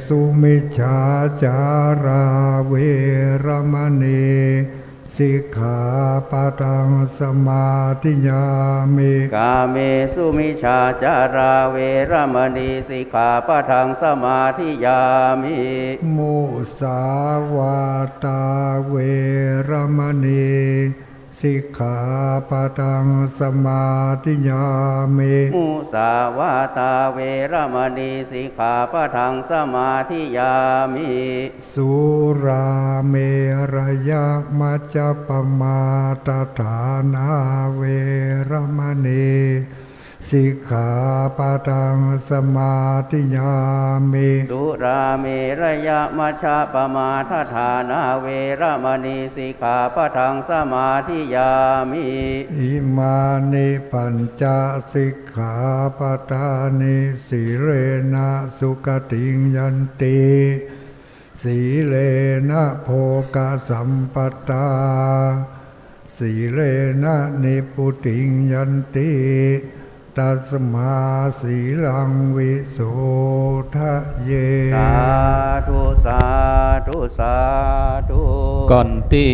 สุมิจฉาจาราเวรมณีสิกขาปะทังสมาธิยามิ กาเมสุมิชาจาราเวรมณีสิกขาปะทังสมาธิยามิ มุสาวาตาเวรมณีสิกขาปะทังสมาธิยามิ มุสาวาตาเวรมณีสิกขาปะทังสมาธิยามิ สุราเมรยมัจจปมาตฐานาเวรมณีสิกขาปะทังสมาธิยามิ สุราเมรยมัชฌะปมาทฐานาเวรมณีสิกขาปะทังสมาธิยามิ อิมานิปัญจสิกขาปทานิสีเรนะสุขติงยันติสีเลนะโภกสัมปตาสีเลนะนิพุติงยันติตัสมาสีลังวิโสทะเย สาธุสาธุสาธุ ก่อนที่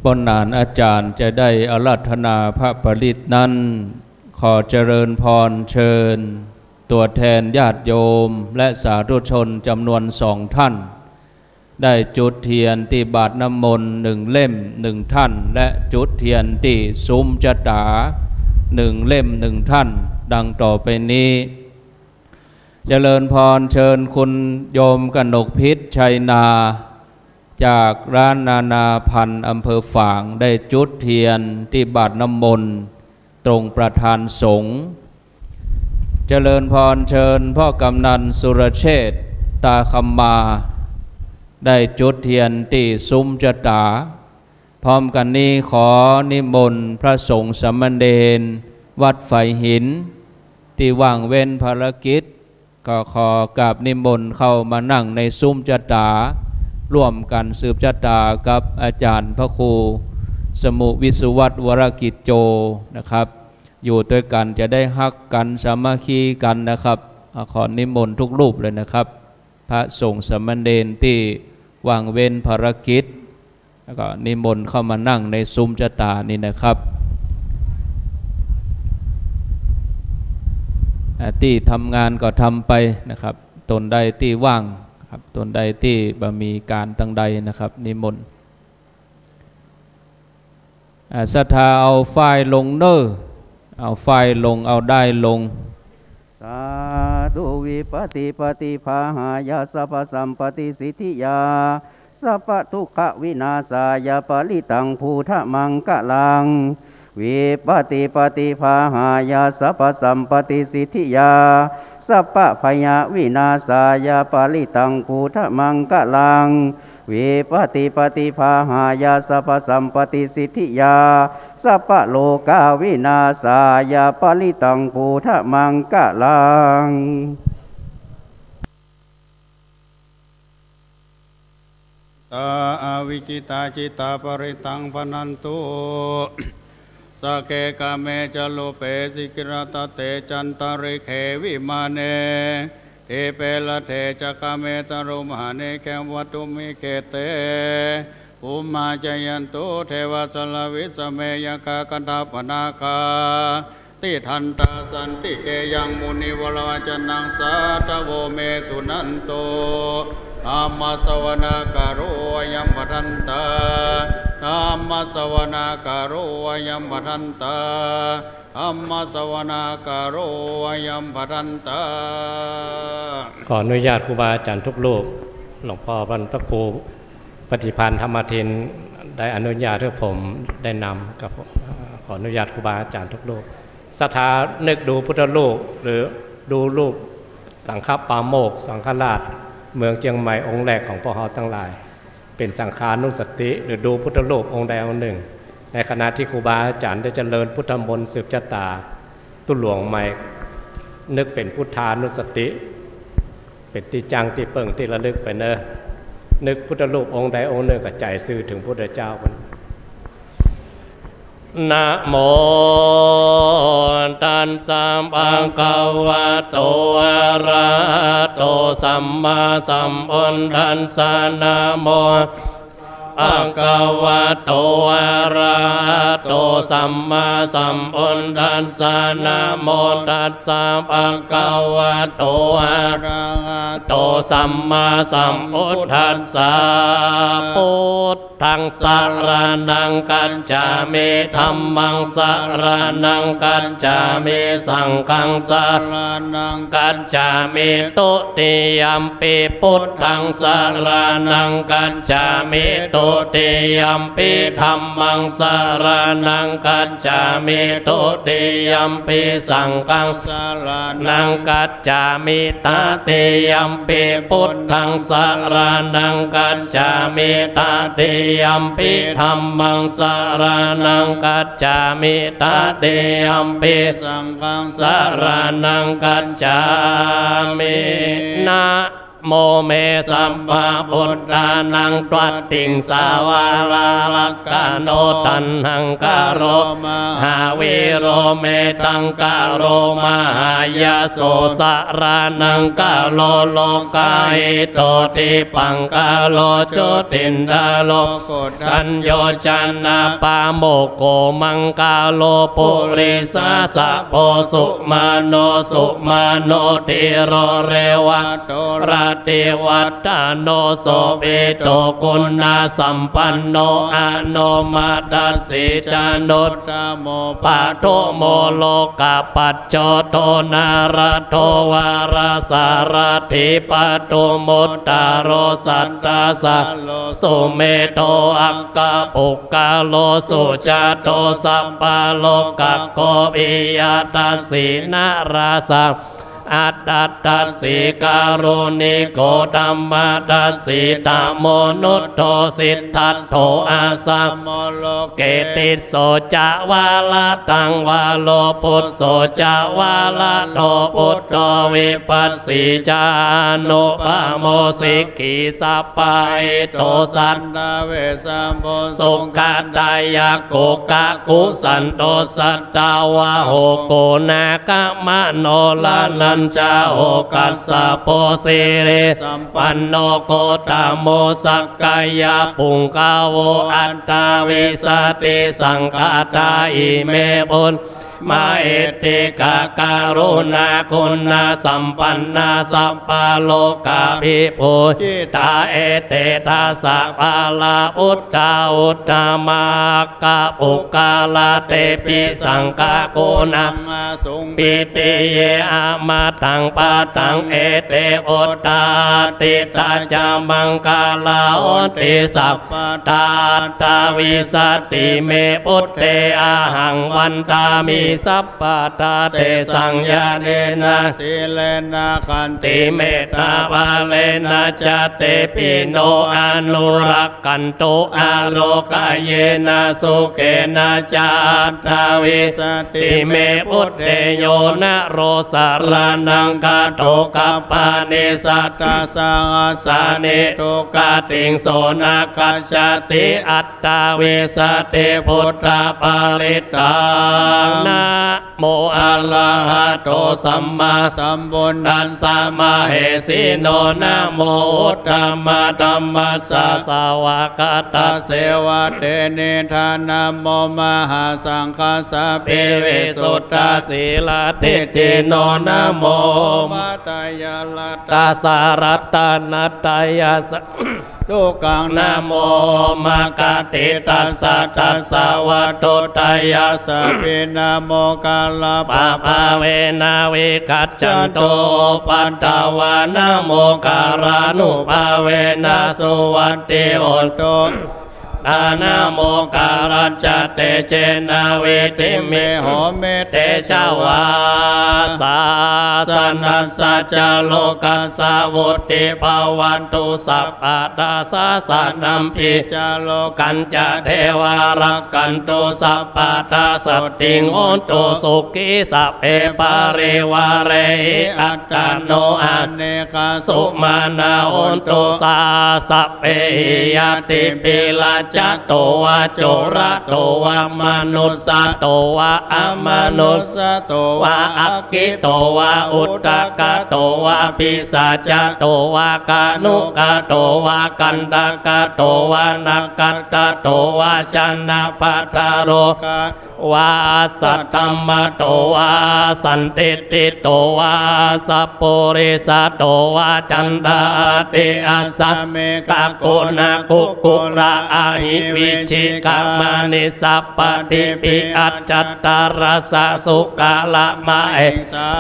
ปนานอาจารย์จะได้อาราธนาพระปริตรนั้นขอเจริญพรเชิญตัวแทนญาติโยมและสาธุชนจำนวน2 ท่านได้จุดเทียนที่บาทน้ำมนต์1 เล่ม 1 ท่านและจุดเทียนที่ซุ้มจตา1 เล่ม 1 ท่านดังต่อไปนี้เจริญพรเชิญคุณโยมกนกพิษชัยนาจากร้านนานาพันธ์อำเภอฝางได้จุดเทียนที่บาทน้ำมนต์ตรงประธานสงฆ์เจริญพรเชิญพ่อกำนันสุรเชษฐ์ตาคำมาได้จุดเทียนที่ซุ้มจตาพร้อมกันนี้ขอนิมนต์พระสงฆ์สามเณรวัดไฝหินที่ว่างเว้นภารกิจก็ขอกราบนิมนต์เข้ามานั่งในซุ้มจตาร่วมกันสืบชะตากับอาจารย์พระครูสมุวิสุวัตวรกิจโจนะครับอยู่ด้วยกันจะได้ฮักกันสามัคคีกันนะครับขอนิมนต์ทุกรูปเลยนะครับพระสงฆ์สามเณรที่ว่างเว้นภารกิจแล้วก็นิมนต์เข้ามานั่งในซุ้มชะตานี่นะครับที่ทำงานก็ทำไปนะครับตนใดที่ว่างครับตนใดที่บ่มีการตั้งใดนะครับนิมนต์ศรัทธาเอาไฟล์ลงเนอเอาไฟล์ลงเอาได้ลง สาธุวิปติปฏิภาหายาสัพพสัมปติสิทธิยาสัพพทุกขวินาศายาปริตังภูทะมังกะลังวิปติปฏิภาหายาสัพพสัมปติสิทธิยาสัพพพยาวินาศายาปริตังภูทะมังกะลังวิปติปฏิภาหายาสัพพสัมปติสิทธิยาสัพพโลกาวินาศายาปริตังภูทะมังกะลังตาอาวิจิตาจิตาปริตังพนันตุสเกกาเมจโลเปสิกิรตเตจันตริเขวิมาเนเทเปละเทจกาเมตรุมหาเนแควัตุมิเขเตอุมมาจยันตุเทวสลวิสเมยกากันทปนาคาติทันตาสันติเกยังมุนิวรวจนังสาตโวเมสุนันโตธัมมสวนาการุยัมปทันตาธัมมสวนาการุยัมปทันตาธัมมสวนาการุยัมปทันตาขออนุญาตครูบาอาจารย์ทุกรูปหลวงพ่อพระครูปฏิพันธ์ธรรมทินได้อนุญาตให้ผมได้นำกับขออนุญาตครูบาอาจารย์ทุกรูปศรัทธานึกดูพุทธรูปหรือดูรูปสังฆปาโมกข์สังฆราชเมืองเชียงใหม่องค์แรกของพวกเราทั้งหลายเป็นสังฆานุสติหรือดูพุทธรูปองค์ใดองค์หนึ่งในขณะที่ครูบาอาจารย์ได้เจริญพุทธมนต์สืบชะตาตุหลวงใหม่นึกเป็นพุทธานุสติเป็นที่จังที่เปิ่งที่ระลึกไปเนอะนึกพุทธรูปองค์ใดองค์หนึ่งกับใจซื่อถึงพุทธเจ้ามันนะโมตัสสะภะคะวะโตอะระหะโตสัมมาสัมพุทธัสสะนะโมภะคะวะโตอะระหะโตสัมมาสัมพุทธัสสะนะโมตัสสะภะคะวะโตอะระหะโตสัมมาสัมพุทธัสสะพุทธังสรณังกัจฉามิธัมมังสรณังกัจฉามิสังฆังสรณังกัจฉามิตุติยัมปิพุทธังสรณังกัจฉามิตุติยัมปิธัมมังสรณังกัจฉามิตุติยัมปิสังฆังสรณังกัจฉามิตติยัมปิพุทธังสรณังกัจฉามิตติยัมปิธัมมังสรณังกัจฉามิตติยัมปิสังฆังสรณังกัจฉามินะโมเมสัมมาพุทธานังตวัตติงสาวาราลักขโนตันหังกโรมหาวิโรเมตังกโรมหายาโสสารานังกโลโลกายโตติปังกโลโจตินดาโลกุตัญโยจันนาปาโมโกมังกโลปุริสาสะโพสุมาโนสุมาโนติโรเรวัตโตราติวัตาโนโสเปโตกุณาสัมปันโนอโนมาตัสสิจานุตตโมปะโตโมโลกาปัจโจโตนารโตวารสารถิปะโตมุตตารโรสัตตาสัลโลสุเมโตอักกะปุกกะโลสุจาโตสัพพะโลกะโคปิยตัสสินาราสะอัตตัสตัสสิการุณิโกธัมมัสตัสสิตโมนุตโธสิทธัตโธอาสัมโมโลเกติโสจะวาลตังวาโลปุตโสจะวาลโตปุตโตวิปัสสิจานุปโมสิกิสัพพะโตสัตตเวสัมโพสุขัดายะโกกะกุสันโตสัตตาวะโหโกนากะมะโนลานันจาโอกัสสะโพสิริสัมปันโนโกตโมสักกายะปุงกาโวอัตตาวิสติสังฆาตาอิเมปุญ มาเอติกาการุณาคุณาสัมปันนาสัพพะโลกาภิปุจิตาเอเตทัสสะปาลาอุตตาอุตตมากะปุกาลาเตปิสังฆโกนังสุงปิติเยอามาตังปาตังเอเตโอตาติตาจามังกาลาโอติสัพพตาตาวิสติเมปุตเตอาหังวันตามิสัพพตาเตสังญาเนนะสิเลนะขันติเมตตาภาเลนะจเตปิโนอนุรักขันโตอาโลกายเยนะสุเกนะจัตตาวิสติเมปุตเตโยนะโรสารนังกาโตกปานิสัตตสังสานิทุกขติงโสนาคัจจติอัตตาวิสติพุทธปาลิตังนะโมอะระหะโตสัมมาสัมพุทธัสสะมะเหสีโนนะโมอุตตมะธัมมัสสะสาวกตาเสวะเตนิธานะโมมหาสังฆัสสะเปวิสุทธาสีลาติติโนนะโมมัตตยาลัตตาสารัตตานัตตยาสทุกขังนะโมมากาติตัสสะตัสสะวะโตตยาสปินะโมกาลปะภาเวนะวิคัจจันโตปัตตวานะโมกาลานุภาเวนะสุวัตติโหตุ นานาโมกาลัจเตเจนาเวติเมโหเมเตชาวาสาสนัสสัจโลกัสสาวุติภาวันตุสัพพะตาสาสนัมปิจโลกันจะเทวารักกันตุสัพพะตาสติงโอนตุสุขิสัพเพปาริวาเรอัตตโนอเนกสุมานาโอนตุสาสัพเพยติปิลาจโตวะโจระโตวะมนุสสะโตวะอมนุสสะโตวะอักขิโตวะอุตตกะโตวะปิสาจโตวะกานุกะโตวะกันตกะโตวะนักกัตตะโตวะจันนปัตตาโรกะวาสัตตมะโตวาสันติติโตวาสัพปุริสะโตวาจันดาติอัสสะเมกะโกนะกุกุระอาหิวิชิกามานิสัพปติปิอัจจัตตารสะสุกาละมะเอก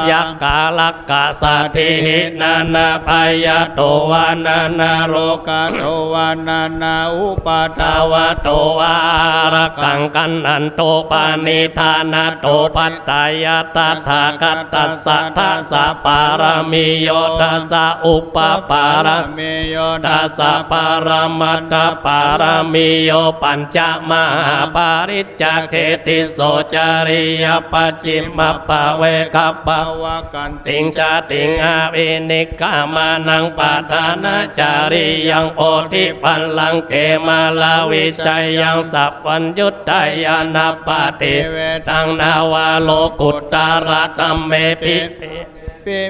ยักกาลกะสะทิหินานาปายโตวานานาโลกะโตวานานาอุปาทาวะโตวาระกังกันอันโตปานิธานาโตปัตตายาตถาคัตตัสสะทัสสะปารมิโยทัสสะอุปปารมิโยทัสสะปารมัตถปารมิโยปัญจมหาปาริจจเขติโสจาริยปัจจิมปะเวกัปปะวะกันติงจติงอาวินิกามานังปัฏฐานาจาริยังโอทิปัลลังเกมาลาวิจัยยังสัพพัญญุตตายานาปติเวทังนาวาโลกุตตาระตัมเมปิ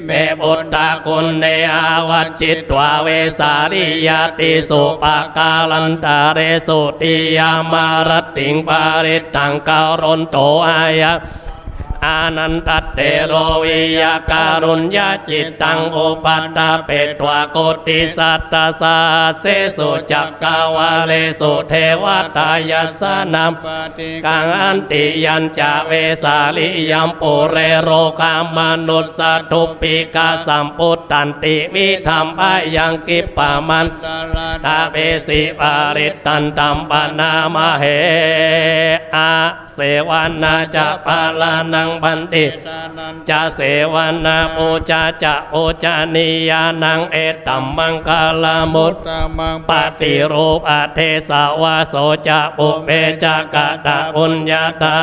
เมบุตตาคุณเนอาวัจจิตวาเวสาริยติสุปกาลันตาเรสุติยามารติงปาริตังการุณโตอายะอานันตเตโรวิยาการุญญาจิตตังอุปัฏฐาเปตวะโกติสัตตาสาเสสุจักกาวาเลสุเทวตายาสนัมกังอันติยัญจเวสาลิยัมปุเรโรคามนุสสะทุปิกาสัมปุตตันติวิธรรมอายังกิปะมันตาเปสิปาริตันตัมปนามเหอาเสวนาจะปาลานังบันติจะเสวนาปูจาจะโอจานิยานังเอตัมมังคาลามุตปฏิรูปเทสาวาโสจะปุเปจะกะตะอุญญาตา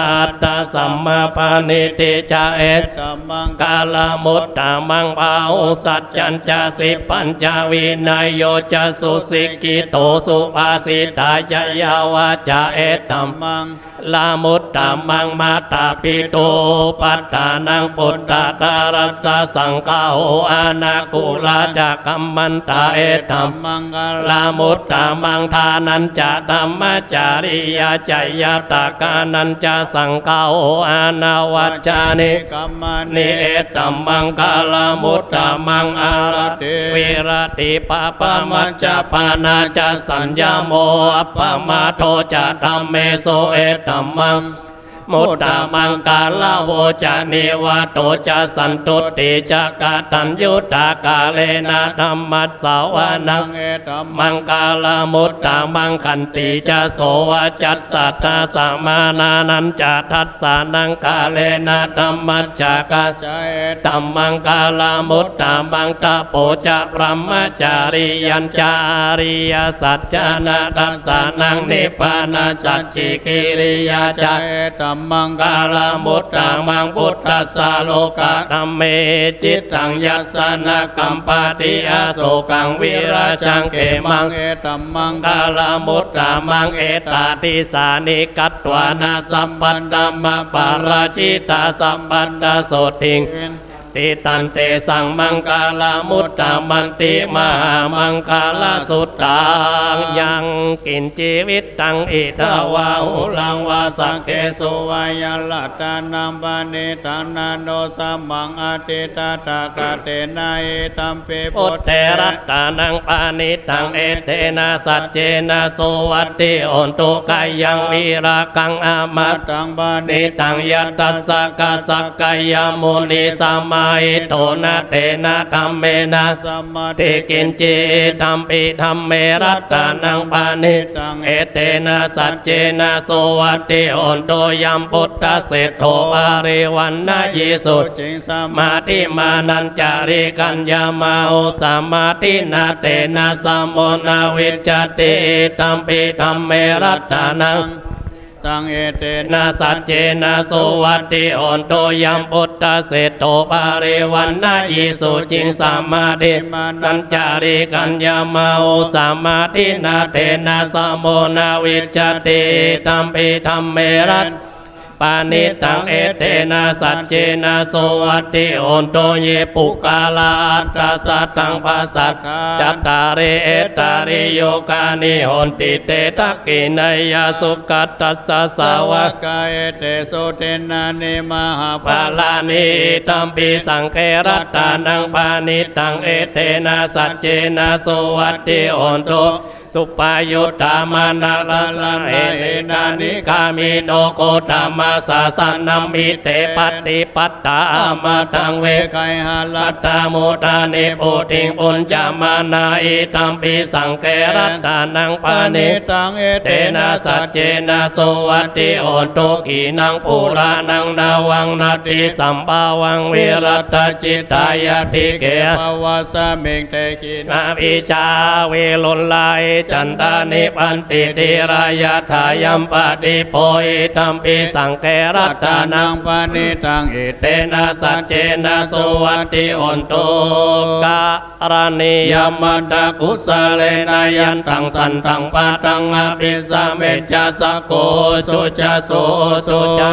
ตาสัมมาปานิติจะเอตัมมังคาลามุตตมังภาอุสัจจันจะสิปัญจวินัยโยจะสุสิกิโตสุภาสิตาจะยาวาจะเอตัมมัง ลามุตตามังมาตาปิโตปัตตานังปุตตะตารัสสะสังฆาโหอานากุลาจักขัมมันตาเอตัมมังกลามุตตามังทานันจะธัมมจาริยาจยตากานันจะสังฆาโหอานาวัจจานิกัมมานิเอตัมมังกลามุตตามังอารติวิรติปะปะมัจจปานาจะสัญญาโมอัปปมาโทจะธัมเมโสเอตัมมังมุตตามังกาลาโวจะเนวะโตจะสันตุติจะกะตัญยุตากาเลนะธัมมัสสาวานังเอตัมมังกาลามุตตามังขันติจะโสวะจัสสัตตาสมานานันจะทัสสานังกาเลนะธัมมัจจากะจเอตัมมังกาลามุตตามังตะโปจะพรหมจาริยัญจาริยสัจจานะทัสสานังนิพพานาจัจจิกิริยาจเอตัมมังกาลามุตตามังพุทธัสสะโลกะธัมเมจิตตังยัสสนะกัมปะติอโศกังวิราชังเกมังเอตัมมังกาลามุตตามังเอตาติสานิกัตตวานาสัมปันธัมมะปาราชิตาสัมปันตโสติงติตันเตสังมังกาลามุตตามันติมหามังกาลาสุตตังยังกินชีวิตตังอิทาวาหุลังวาสังเกสุวายลัตตานัมปานิตานาโนสัมมังอติตาตากาเตนะเอตัมเปปุตเตรัตตานังปานิตังเอเตนะสัจเจนะโสวัตติโอนตุกายังวิรากังอามาตังปานิตังยัตตัสสะกะสักกายมุนิสัมมาอิโตนะเตนะธัมเมนะสัมมาติกินจิธัมปิธัมเมรัตตานังปานิตังเอเตนะสัจเจนะโสวัตติโอนโตยัมพุทธเสถโทปาริวันนะยิสุจิงสมาธิมานัญจาริกัญญามาโอสมาธินาเตนะสัมโมนาวิจจติธัมปิธัมเมรัตตานังตังเอเตนะสัจเจนะโสวัตติโอนโตยัมพุทธเสถโตปาริวันนะยิสุจิงสมาธิมานัญจาริกัญญามาโอสมาธินาเตนะสัมโมนาวิจจติธัมปิธัมเมรัตปานิตังเอเตนะสัจเจนะโสวัตติโอนโตเยปุกาลาอัตตาสัตตังปัสสัตจัตตาริเอตาริโยกานิโหนติเตตักกินัยยาสุกัตตัสสะสาวกาเอเตโสเทนะเนมหาปาลานิตัมปิสังเกรัตตานังปานิตังเอเตนะสัจเจนะโสวัตติโอนโตสุปายุตตามานาลาลาเอนานิกามิโนโกตามาสาสนัมมิเตปฏิปัตตามาตังเวไกหัลัตตาโมตานิปุติงปุญจามานาอิตัมปิสังเกรัตตานังปานิตังเอเตนะสัจเจนะโสวัตติโอนโตกีนังปุรานังนาวังนาติสัมภาวังวิรัตจิตายติเกภวสเมงเตกินาวิชาเวลุลายจันตานิปันติติรายาทายัมปะติโพอิธัมปิสังเกรัตตานังปานิตังอิเตนะสัจเจนะโสวัตติโอนโตการณิยมัตตกุสเลนะยันตังสันตังปะตังอภิสัมเมจัสสะโกสุจะโสสุจะ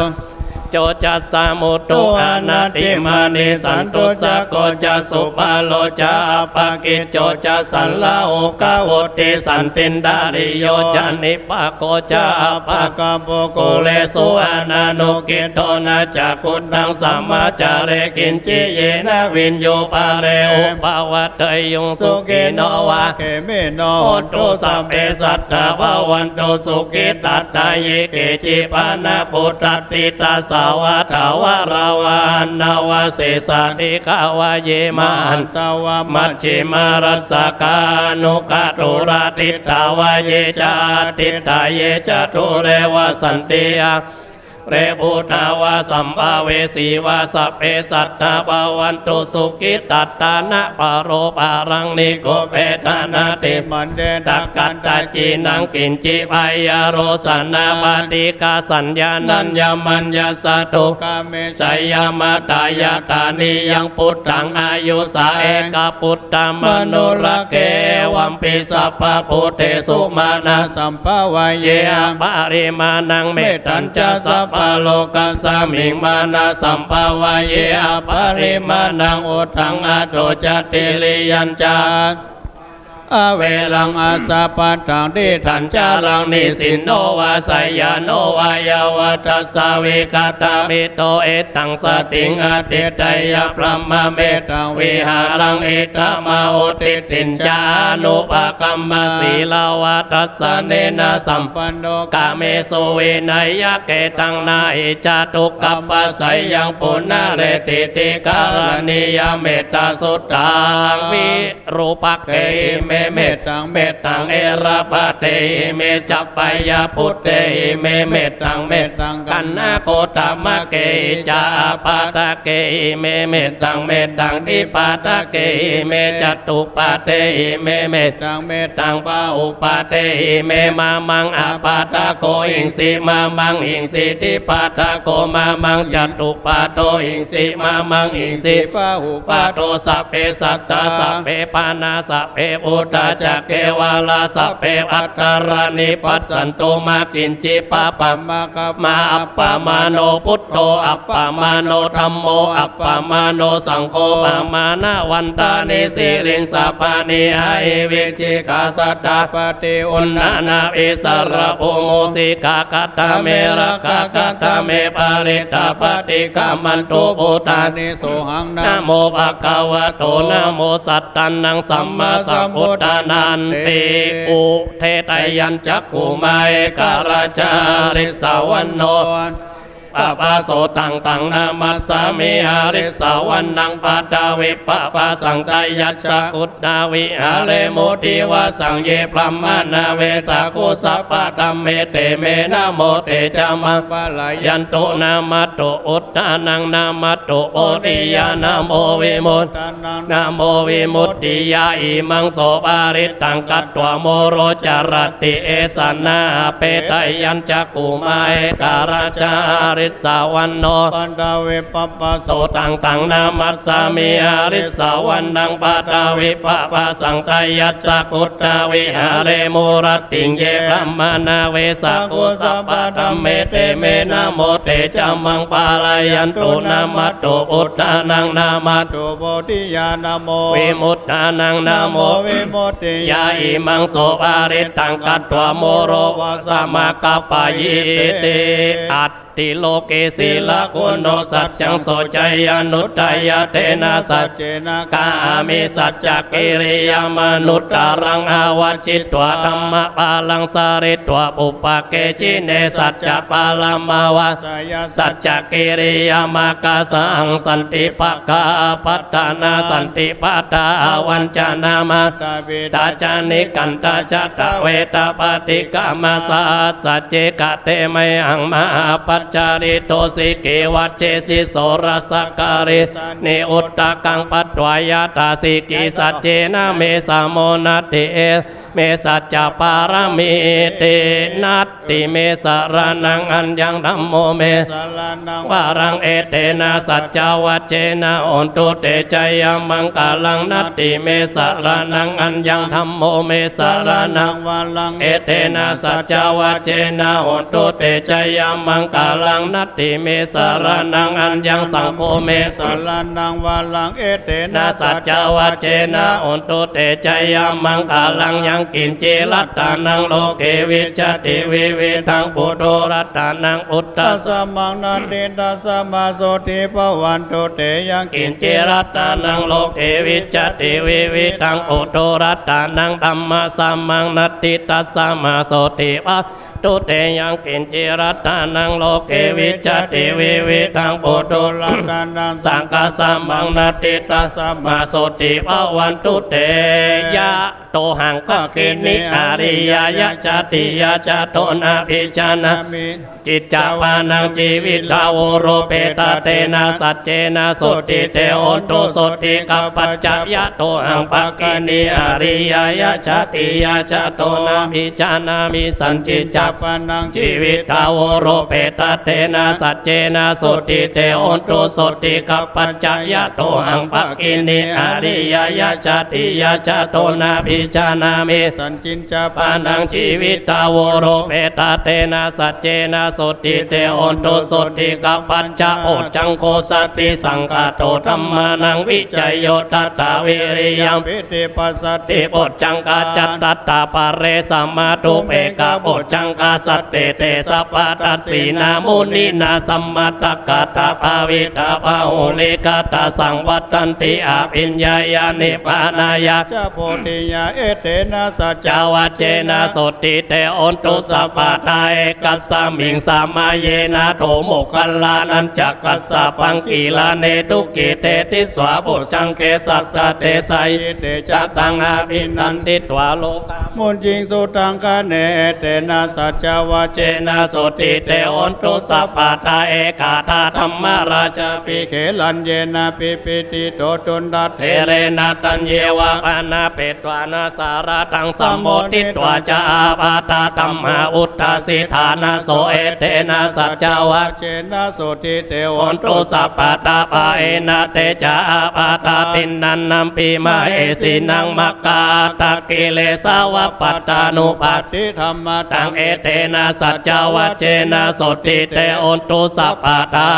โจจัสสะมุตตุอนัตติมานิสันตุสะโกจะสุปาโลจะอภกิจโจจะสันลาโอกาวติสันตินดาริโยจะนิปะโกจะอภกะโปโกเลสุอนานุกิโตนะจักขุตังสัมมาจาเรกินจิเยนะวินโยปาเรอุปาวะเตยุงสุกิโนวะเกเมโนโหตุสัพเพสัตตะภวันโตสุกิตัตตาเยเกจิปานะปุตติตาสาวะทาวะราวานา วะเสสานิกาวะเยมันตวะมัจฉิมารัสสกานุกะตุระติตาวะเยจาติตาเยจตุเรวะสันติย เรบุตาวาสัมภเวสีวาสเปสัตตาภวันตุสุขิตัตตานะปะโรปารังนิโกเปตานาติมันเดตักกันตาจีนังกินจิปายาโรสนาปฏิกาสัญญานัญญมัญญาสตุกาเมสยามาตายาตานิยังพุทธังอายุสาเอกพุทธมนุลเกวัมปิสัพพะพุทเทสุมานาสัมภวายเยปาริมานังเมตัญจะสัพพะโลกัสสมิงมานาสัมภวายเยปาริมานังอุทังอโตจติลิยัญจาอเวลังอาสาปัตตังดิทันจารังนิสินโนวาสยาโนวายาวัตสาวิกตามิโตเอตังสติงอติตยะพรหมเมตังวิหารังเอตมาโอติตินจานุปกัมมสีลาวัตสเนนะสัมปันโนกาเมสุเวนัยยะเกตังนาเอจาตุกัปปะสยยังปุณณเรติติการณิยเมตตาสุตตังวิรูปเกเมเมตังเมตังเอราปะเตเมจัปปายาพุทเตเมเมตังเมตังกันนาโคตามะเกจาปาตะเกเมเมตังเมตังดิปาตะเกเมจัตุปาเตเมเมตังเมตังปาอุปาเตเมมามังอาปาตะโกอิงสีมามังอิงสีทิปาตะโกมามังจัตุปาโตอิงสีมามังอิงสีปาอุปาโตสัพเพสัตตาสัพเพปานาสัพเพอุตจักเกวาลาสัพเพอัตตารานิปัสสันตุมากินจิปะปะมะกัปมาอัปปะมาโนพุทโธอัปปะมาโนธัมโมอัปปะมาโนสังโฆปะมานะวันตานิสิลิงสัพพานิหาเอวิจิกาสัตตาปฏิอุณนานาเอสระโพโมสิกาคัตตาเมระกาคัตตาเมปาริตาปฏิกามันตุปุตานิโสหังนะโมภะคะวะโตนะโมสัตตันนังสัมมาสัมพุทธานันติอุเทตยัญจักขุมาเอกราชาริสาวันโนปะปะโสตังตังนามัสสามิหาริสาวันนังปัตตาวิปะปะสังไตยัจจกุตนาวิหาเลโมติวะสังเยพรหมนาเวสากุสัพพะธัมเมเตเมนะโมเตจามังปะลายันตุนามัตโตอุตตานังนามัตโตโอติยานะโมวิมุตตังนะโมวิมุตติยาอิมังโสปาริตังกัตตวโมโรจารติเอสนาเปตยัญจักขุมาเอกราชาริสาวันโนปันดาวิปปะโสตังตังนามัสสามิหาริสาวันนังปัตตาวิปปะสังไตยัสสกุตตาวิหาเรโมรติงเยพรหมนาเวสากุสัพพะธัมเมเตเมนะโมเตจามังปาลายันตุนามัตโตอุตตานังนามัตโตโพธิญาณโมวิมุตตานังนาโมวิมุตติยาอิมังโสปาริตังกัตถวโมโรวะสมะกัปปะยิติอัตติโลเกศิลาคุโนสัจจังโสจยานุตตยเตนะสัจเจนะกามิสัจจกิริยามนุตตรังอาวจิตตวธรรมปาลังสาริตวอุปเกจิเนสัจจปาลมาวาสยสัจจกิริยามากาสังสันติปะกาปัตตานาสันติปัตตาวันจานามาตาวิตาจานิกันตาจัตตเวตาปฏิกามาสัจสัจเจกะเตมยังมาปัจจาริโตสิเกวัจเจสิโสรสการินิอุตตะกังปัตตวายตาสิกิสัจเจนะเมสามโมนัตติเอเมสัจจปารมิเตนัตติเมสารนังอัญญังธัมโมเมสารนังวารังเอเตนะสัจจวัจเจนะอนตุเตจยมังกาลังนัตติเมสารนังอัญญังธัมโมเมสารนังวารังเอเตนะสัจจวัจเจนะอนตุเตจยมังกาลังนัตติเมสารนังอัญญังสังโฆเมสารนังวารังเอเตนะสัจจวัจเจนะอนตุเตจยมังกาลังยังกินเจรัตตานังโลเกวิจติวิวิทังปุโตรัตตานังอุตตะสมังนันติตัสมาโสติภวันตุเตยังกินเจรัตตานังโลเกวิจติวิวิทังปุโตรัตตานังธัมมาสัมมังนัตติตัสมาโสติภะตุเตยังกินจิรัตตานังโลเกวิจติวิวิทังปุโตรัตตานังสังฆสัมมังนัตติตัสมาโสติภวันตุเตยะโต โตหังภคินิอริยยะจติยะจโตนาภิจานามิจิตจาวานังชีวิตาวโรเปตเตนะสัจเจนะสุติเตโอตุสุติกัปปัจจยะโตหังปักกินีอริยยะจติยะจโตนาภิจานามิสันจิตจาวานังชีวิตาวโรเปตเตนะสัจเจนะสุติเตโอตุสุติกัปปัจจยะโตหังปักกินีอริยยะจติยะจโตนาภิจานามิสันจิตจาวานังชีวิตาวโรเปตเตนะสัจเจนะสุติเตโอนโตสุติกัปปัญจโอจังโคสติสังฆโตธัมมานังวิจัยโยตัตตาวิริยังปิติปัสสติโอจังกาจัตตัตตาปะเรสัมมาตุเปกาโอจังกาสัตเตเตสัพพะตัสสีนามุนีนาสัมมาตกะตาภาวิตาภาโอเลกาตาสังวัตันติอาภิญญายานิปานายาจะโพธิยาเอเตนะสัจจวัจเจนะสุติเตโอนตุสัพพะทาเอกัสสมิงสามาเยนะโถโมคัลลานันจักกัสสะปังกีลาเนตุกิเตติสวาปุชังเกสัสสะเตไสเตจัตตังอาภินันติตวาโลกามุนจิงสุตังคเนเตนะสัจจวัจเจนะสุติเตโอนตุสัพพะทาเอกาธาธรรมราชปิเขลันเยนะปิปิติโตตุนดัตเทเรนะตัญเยวะปานาเปตวานาสาราตังสัมโมทิตวาจาปาตาธัมมาอุตตาสิธานาโสเอเตนะสัจจวัจเจนะสุติเตโอนตุสัพพะตาปะเอนะเตจาปาตาตินนันนัมปิมาเอสินังมัคคาตะกิเลสาวะปัตตานุปัตติธรรมตังเอเตนะสัจจวัจเจนะสุติเตโอนตุสัพพะตา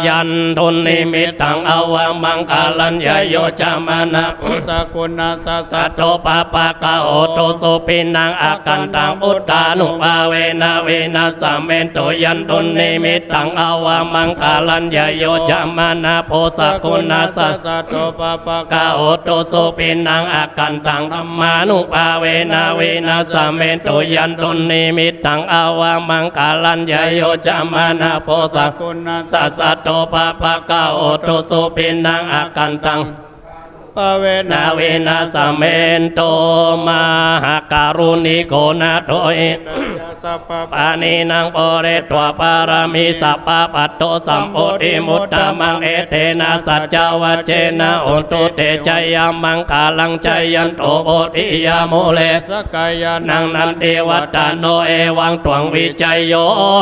ยันทุนนิมิตังอวมังคาลัญญโยจามานะปุสกุณาสัสสะโตปะปะกะโอตุสุปินังอากันตังอุตตานุภาเวนะเวนะสัมเมนโตยันทุนนิมิตังอวมังคาลัญญโยจามานะโพสกุณาสัสสะโตปะปะกะโอตุสุปินังอากันตังธัมมานุภาเวนะเวนะสัมเมนโตยันทุนนิมิตังอวมังคาลัญญโยจามานะโพสกุณาสัสสะโตปะปะกะโอตุสุปินังอากันตังปเวนาเวนะสัมเมนโตมหาการุณิโกนาโตอิปานินังปเรตวปารามิสัพพะปัตโตสัมโพธิมุตตะมังเอเทนะสัจจวัจเจนะโอตุเตจยามังคาลังจยันโตโพธิยาโมเลสกายานังนันเทวัตโนเอวังตวงวิจัยโย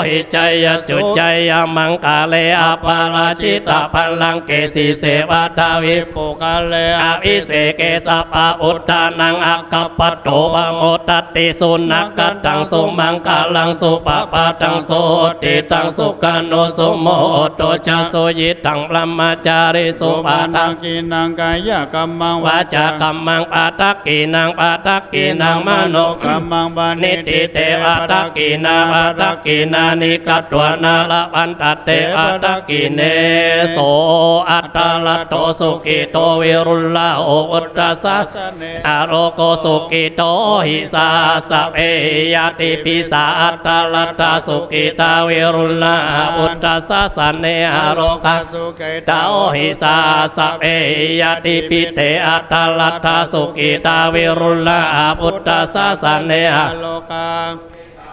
หิจัยสุจัยยามังคาเลอปาราชิตาพัลังเกสีเสวะทาวิปุกาเลอภิเสเกสัพพะอุตตานังอัคคปโตปโมตติสุนักตังสุมังคาลังสุปปะตังโสติตังสุขันโนสุโมโตจาโสยิตังพรหมจาริสุปาทังกินังกายกัมมังวาจากัมมังปาทักกินังปาทักกินังมโนกัมมังบานิติเตปาทักกินาปาทักกินานิกัตวนาละปันตเตปาทักกิเนโสอัตตละโตสุกิโตวิรุลลาโออุตตสัสเนอโรโกสุกิโตหิสาสะเอยติปิสาอัตตลัตตาสุกิตาวิรุลลาอุตตสัสเนอโรคสุกิตาหิสาสะเอยติปิเตอัตตลัตตาสุกิตาวิรุลลาอุตตสัสเนอโลกา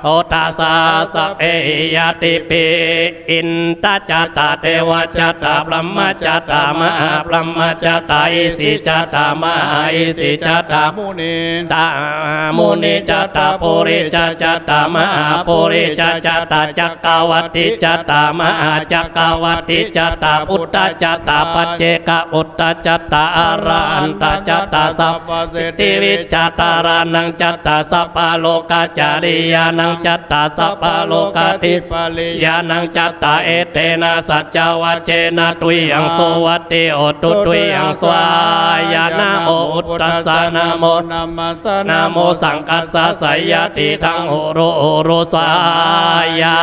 โอตาสาสะเอยติปิอินตจัตตาเทวจัตตาพรหมจัตตามหาพรหมจัตตาอิสิจัตตามหาอิสิจัตตามุนีตามุนีจัตตาปุริจัตตามหาปุริจัตตาจักรวัติจัตตามหาจักรวัติจัตตาพุทธจัตตาปัจเจกพุทธจัตตาอรหันตจัตตาสัพพสิทธิวิจัตตารานังจัตตาสัพพโลกาจาริยานังจัตตาสัพพโลกาทิปลิยานังจัตตาเอเตนะสัจจวัจเจนะตุยังโสวัตติโอตุตุยังสวายานะโมอุตตัสสะนะโมนัมมัสสะนะโมสังกัสสะสยติทังโอโรสายา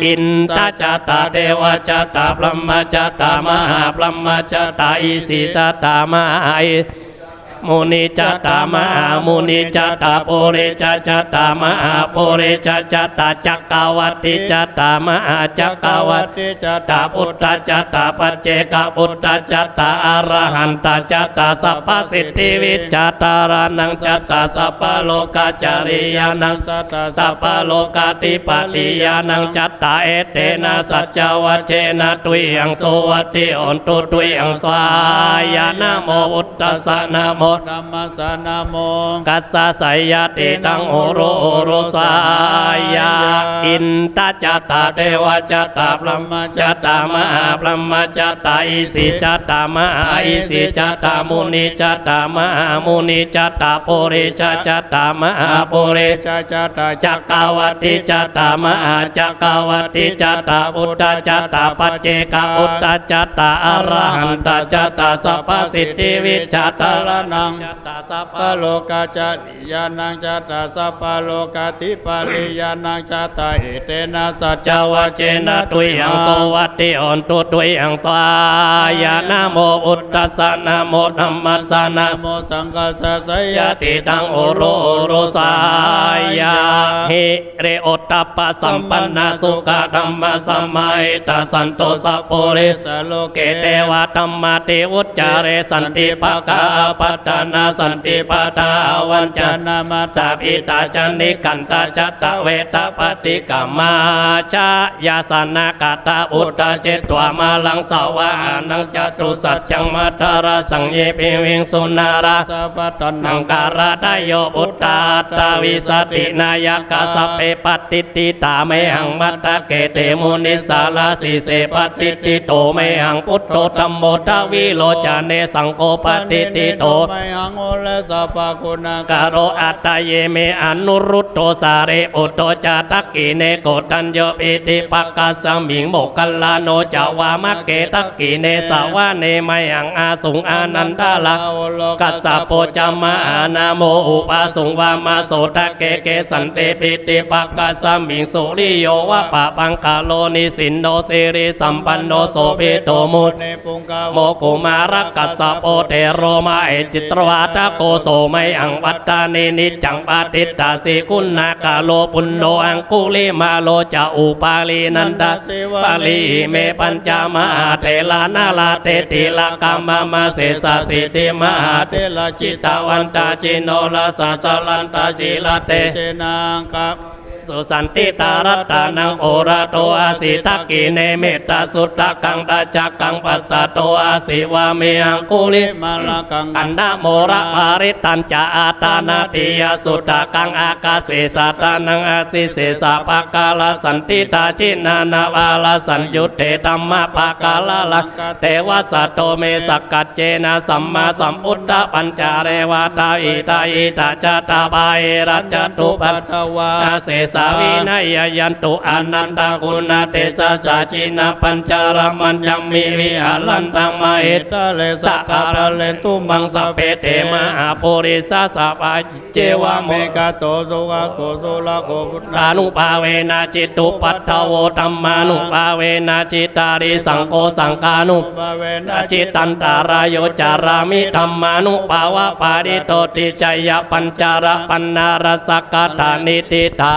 อินตจัตตาเทวจัตตาพรหมจัตตามหาพรหมจัตตาอิสิจัตตามหา มุนิจัตตามหามุนิจัตตาปุริจัตตามหาปุริจัตตาจักกาวัติจัตตามหาจักกาวัติจัตตาพุทธจัตตาปัจเจกพุทธจัตตาอรหันตจัตตาสัพพสิทธิวิจัตตารานังจัตตาสัพพโลกาจาริยานังจัตตาสัพพโลกาติปติยานังจัตตาเอเตนะสัจจวัชเชนะตุยังโสวัติอนตุตุยังสวายานะโมอุตตสสะนะโมธัมมัสสะนะโมกัสสะสัยยติตังโอโรโอโรสายาอินตจัตตาเทวจัตตาพรหมจัตตามหาพรหมจัตตาอิสิจัตตามหาอิสิจัตตามุนิจัตตามหามุนิจัตตาปุริจัตตามหาปุริจัตตาจักกาวัติจัตตามหาจักกาวัติจัตตาพุทธจัตตาปัจเจกพุทธจัตตาอรหันตจัตตาสัพพสิทธิวิจัตตาละนังจัตตาสัพพโลกาจาริยานังจัตตาสัพพโลกาติปาลิยานังจัตตาเอเตนะสัจจวัชเชนะตุยังโสวัติอนตุตุยังสายานะโมอุตตัสสะนะโมธัมมัสสะนะโมสังฆัสสะสยติตังโอโรโอโรสายาหิเรโอตตัปปะสัมปันนาสุขธัมมะสัมมาหิตาสันโตสัพโพริสโลเกเทวะธัมมาติวุจจาเรสันติภกาปัตตานาสันติปทาวันจนามาตาปิตาจันนิกันตาจัตตเวทปฏิกรรมาชายาสนากาตาอุตตเจตวมาลังสาวานังจตุสัจจังมัทราสังเยปิวิงสุนาราสัพตนังการาดโยอุตตาตาวิสตินายกาสเปปติติตาเมหังมัตตะเกเตมุนิสาลาสีเสปติติโตเมหังพุทโธธัมโมทวิโลจาเนสังโฆปติติโตเมหังโอเลสัพพคุณากโรอัตตเยเมอนุรุตโตสาเรอุตโตจาตักกิเนโกตัญโยอิติปักกัสสมิงโมกขัลลาโนจาวามะเกตักกิเนสาวะเนมยังอาสุงอานันดาลากัสสะโปจามานาโมอุปาสุงวามาโสตะเกเกสันเตปิติปักกัสสมิงสุริโยวะปะปังคาโลนิสินโนสิริสัมปันโนโสภิโตมุตโมกุมารักกัสสะโปเทโรมาเอจิตรวาทโกโสไมอังวัตตานินิจังปาติตาสิคุณนากาโลปุณโนอังคุลิมาโลจะอุปาลีนันตาปาลีเมปัญจมหาเทลานาลาเตติลากามามาเสสาสิติมหาเทลจิตาวันตาจิโนลาสาสลันตาจิลาเตเชนังคับสุสันติตารัตานังโอระโตอาสิทักกิเนเมตตาสุตตะกังตาจักกังปัสสะโตอาสิวาเมหังคุลิมาลกังอันนาโมระภาริตัญจาอาตานาติยสุตตะกังอากาเสสาตานังอาสิเสสะภะกาลสันติตาชินานาวาลสัญยุตเตตัมมะภะกาลลักเทวสัตโตเมสักกัจเจนะสัมมาสัมพุทธปัญจาเรวตาอิตาอิตาจตาบายรัจจตุปัตถวาเสสาวินัยยันตุอนันตคุณเตสะจาจินะปัญจารมันยังมีวิหารันตังมาเหตเลสักการะเลตุมังสเปเตมหาปุริสสะปะเจวะเมกะโตสุขโกสุลโกพุทธานุภาเวนะจิตุปัตถโวธัมมานุภาเวนะจิตาริสังโฆสังฆานุภาเวนะจิตันตารายโยจารามิธัมมานุภาวะปาริโตติจยปัญจารปันนารสกตานิติตา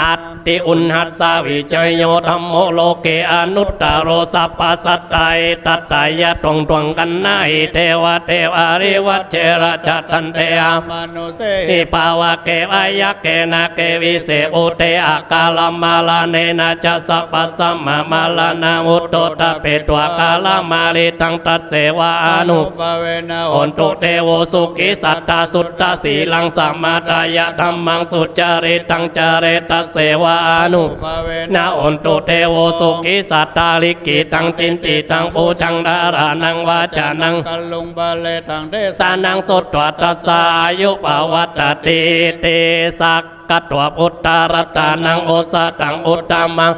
อัตติอุณหัสสาวิจโยธัมโมโลเกอนุตตโรสัพพสัตตายตัตตายะตรงตวงกันนาหิเทวะเทวาริวัชเชระจัตตันเตอมนุเสหิภาวะเกวายะเกนะเกวิเสอุเตอากาลมาลาเนนะจัสสะปัสสะมะมาลานามุตโตตะเปตวะกาลมาริตังตัสเสวะอนุภเวนะโอนตุเทโวสุขิสัตตาสุตตะสีลังสัมมาทายะธัมมังสุจาริตังจาเรตัสเสวะอนุภเวนะโอนตุเทโวสุขิสัตตาลิกิตังจินติตังปูชังดารานังวาจานังกัลลุงบาเลตังเดสานังสุตตวัตสายุปวัตติเตสัก กัตถวพุทธารัตานังโอสะตังอุตตมัง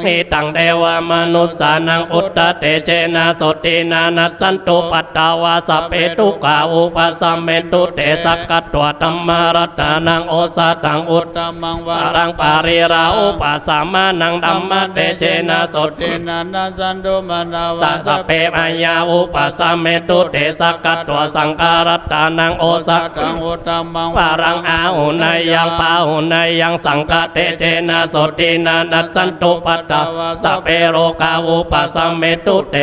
หิตังเทวมนุสสานังอุตตเตเจนะสตินานัสสันตุปัตตาวาสัพเพทุกขาอุปสัมเมตุเตสักกัตถวธัมมารัตานังโอสะตังอุตตมังวารังปาริราอุปสัมมานังธัมมเตเจนะสตินานัสสันตุมนาวาสัพเพมายาอุปสัมเมตุเตสักกัตถวสังการัตตานังโอสะตังอุตตมังวารังอาหุนายยังปาหุนายยังสังฆเตเจนะสตินานัสสันตุปัตตาวาสัพเพโรกาอุปสัมเมตุเต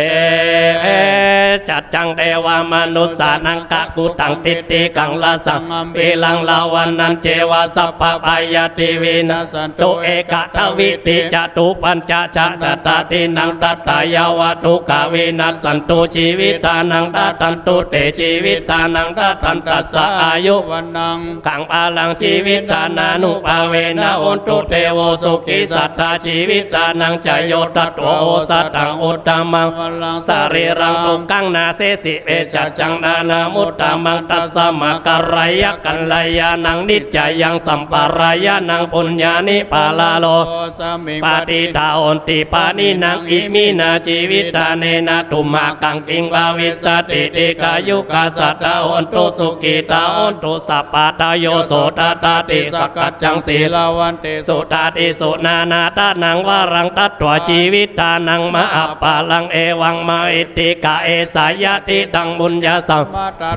จัดจังเทวามนุสสานังกะกุตังติติกังลาสังปิลังลาวันนันเจวาสัพพพายาติวินัสสันตุเอกทวิติจตุปัญจจะจตตินังตัตตายาวทุกขวินัสสันตุชีวิตานังตัตันตุเตชีวิตานังตัตันตัสสะอายุวันนังขังปาลังชีวิตานานุภาเวนะโอนตุเทโวสุขิสัทธาชีวิตานังจโยตัตโวสัตตังอุตตมังสารีรังตุกังนาเสสิเอจจังนานามุตตมังตัสสะมะกรายะกัลลายานังนิจจายังสัมปารายานังปุญญานิปาลาโลปาติตาโอนติปานินังอิมินาชีวิตาเนนะตุมากังกิงภาวิสติติกายุกาสัตตาโอนตุสุกิตาโอนตุสัพพะตโยโสตตาติสกัจจังศีลาวันติสุตาติสุนานาตานังวารังตัตถวชีวิตานังมะอัปปาลังเอวังมาอิติกาเอสายะติตังบุญญาสัง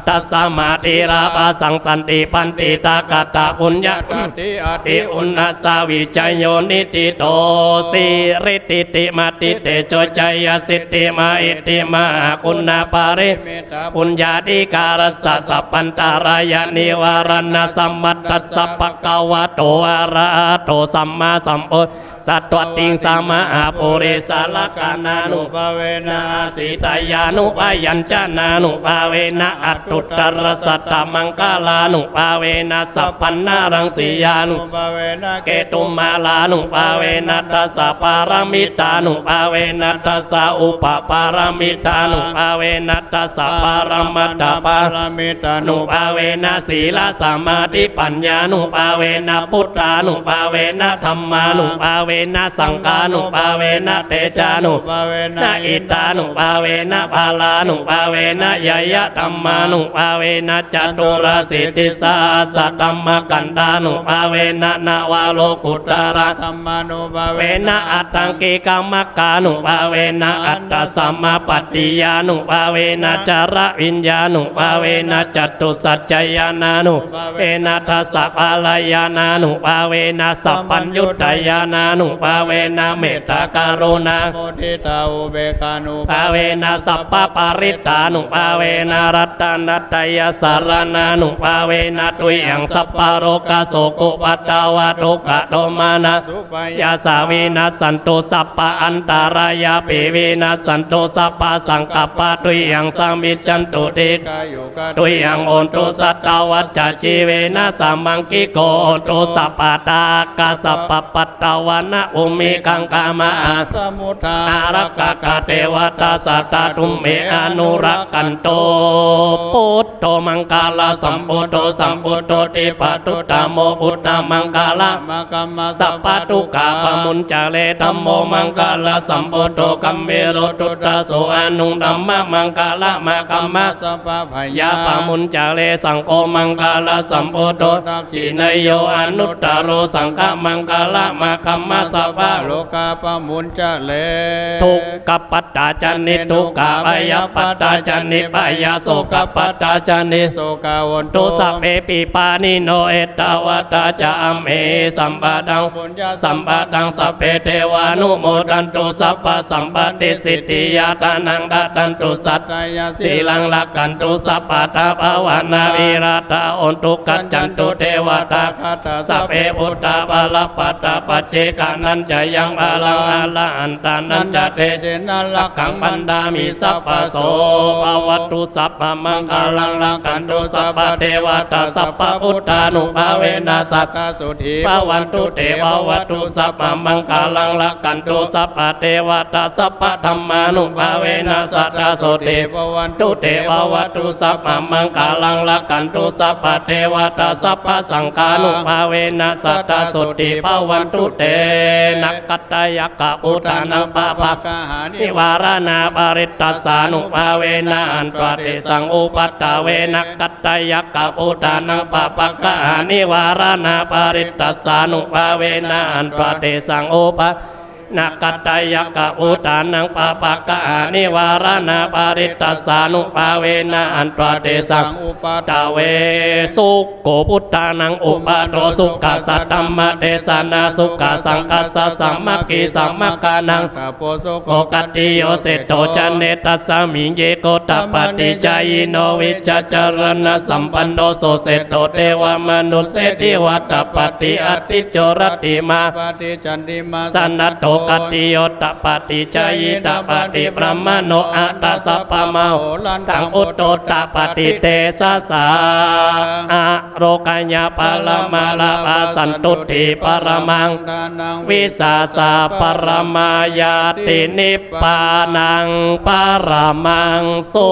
ตัสสมาติราภาสังสันติปันติตากตาบุญญาติอติอุณัสสาวิจโยนิติโตสิริติติมาติเตโจจยสิทธิมาอิติมาคุณาปาริปุญญาติการสัสสปันตารายนิวารณสัมมัตตัสสะปะกวะโตอะระหะโตสัมมาสัมพุทธัสสะติงสามาปุริสารกานานุภาเวนะสิตายานุภายัญจนานุภาเวนะอัตตุตรสัตตมังคลานุภาเวนะสัพพันนารังสียานุภาเวนะเกตุมาลานุภาเวนะตัสสะปารามิตานุภาเวนะตัสสะอุปปารามิตานุภาเวนะตัสสะปารามัตถปารามิตานุภาเวนะศีลสมาธิปัญญานุภาเวนะพุทธานุภาเวนะธัมมานุภาเวนะสังฆานุภาเวนะเตจานุภาเวนะอิตานุภาเวนะภาลานุภาเวนะยยะธัมมานุภาเวนะจตุราสิทธิสาสัตธัมมกันตานุภาเวนะนาวาโลกุตระธัมมานุภาเวนะอัตตังกิกามัคคานุภาเวนะอัตตสัมมาปัตติยานุภาเวนะจารวิญญานุภาเวนะจตุสัจจยานานุเอนะทัสสะภาลายานานุภาเวนะสัพพัญญุตยานานุภาเวนะเมตตาการุณาโมทิตาอุเบกานุภาเวนะสัพพปาริตานุภาเวนะรัตตนัตยสารนานุภาเวนะตุยังสัพพโรกโสกุปัตตาวะทุกขโทมานะยาสาวินัสสันตุสัพพอันตารายาปิวินัสสันตุสัพพสังกัปปะตุยังสามิจจันตุติตุยังโอนตุสัตตวัจจะชีเวนะสัมมังกิโกโอนตุสัพพตากาสัพพปัตตวะนะอุมิกังกามาสมุทาอารักขกเทวตาสัตตตุมเมอนุรักขันโตพุทโธมังคลาสัมพุทโธสัมพุทโธติปตุตตโมพุทธมังคลาสัพพทุกขาปมุญจเลธัมโมมังคลาสัมพุทโธกัมเมโรตุตตะโสอนุธัมมะมังคลามะกัมมะสัพพยาปมุญจเลสังโฆมังคลาสัมพุทโธทักขินโยอนุตตโรสังฆมังคลามะกัมมะสัพพโลกาปมุญจเลทุกขปัตตาจันนิทุกขพยาปัตตาจันนิพยาโสกปัตตาจันนิโสกาวันตุสัพเพปิปานิโนเอตวัตตาจะอัมเอสัมปะดังปุญญาสัมปะดังสัพเพเทวานุโมทันตุสัพพสัมปติสิทธิยาตานังดัตตันตุสัตตยาสีลังลักขันตุสัพพตาภาวนาวิราตาโอนตุกัจจันตุเทวตาคาตาสัพเพพุทธาภาลปัตตาปัจเจก การนันจะยังบาลังอาลาอันตานันจะเตเจนัลลักขังบันดามิสัพพโสภวัตตุสัพพมังคลังลักขันตุสัพพเทวตาสัพพพุทธานุภาเวนัสสัตตสุธีภวันตุเตภวัตตุสัพพมังคลังลักขันตุสัพพเทวตาสัพพธรรมานุภาเวนัสสัตตสุธีภวันตุเตภวัตตุสัพพมังคลังลักขันตุสัพพเทวตาสัพพสังฆานุภาเวนัสสัตตสุธีภวันตุเตนักกัตตยกะอุตานังปะภะกะหานิวารณาปริตตัสสานุภาเวนะอันตวเตสังอุปัตตเวนักกัตตยกะอุตานังปะภะกะหานิวารณาปริตตัสสานุภาเวนะอันตวเตสังอุปัตนักกัตตยกะอุตานังปะภะกะหานิวารณาปริตตัสสานุภาเวนะอันตวเตสังอุปัตตเวสุโกพุทธานังอุปาโตสุขสัตตัมมะเทสนาสุขสังคัสสะสัมมกีสัมมกานังโกกัตติโยเสโตจันเนตัสสมิงเยโกตัปปติจายโนวิจจารณะสัมปันโนโสเสโตเทวมนุสเสติวัตตปฏิอติโจรติมาปฏิจันติมาสันนโตกัตติโยตัปปติจายตปฏิบรมโนอัตตสัพพมโหลันตังอุตโตตัปปติเตสะสาอะโรกัญญาปะละมาลาภาสันตุติปรมังวิสาสะปรมายาตินิพพานังปรมังสุ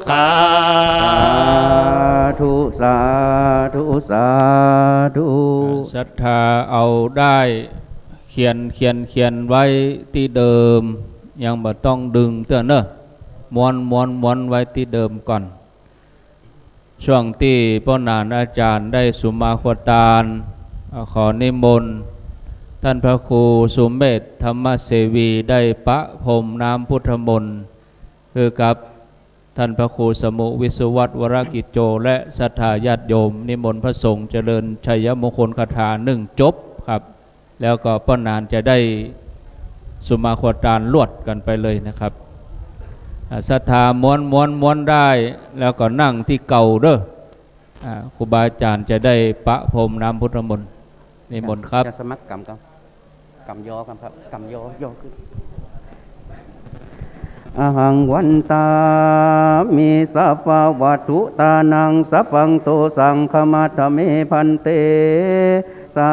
ขัง ธุสาธุสาธุศรัทธาเอาได้เขียนไว้ที่เดิมยังบ่ต้องดึงเตือนเนอะม้วนไว้ที่เดิมก่อนช่วงที่พ่อนานอาจารย์ได้สุมาควตานขอนิมนต์ท่านพระครูสุเมธธรรมเสวีได้ประพรมน้ำพุทธมนต์คือกับท่านพระครูสมุวิศวัตวรกิจโจและศรัทธาญาติโยมนิมนต์พระสงฆ์เจริญชัยมงคลคาถา1จบครับแล้วก็พ่อนานจะได้สุมาควตานลวดกันไปเลยนะครับศรัทธาม้วนได้แล้วก็นั่งที่เก่าเด้อครูบาอาจารย์จะได้ประพรมน้ำพุทธมนต์นิมนต์ครับจะสมัครกำยอครับกำยอขึ้นอหังวันตามิสัพพวัตถุตานังสัพพังโตสังฆมัตเมพันเตสา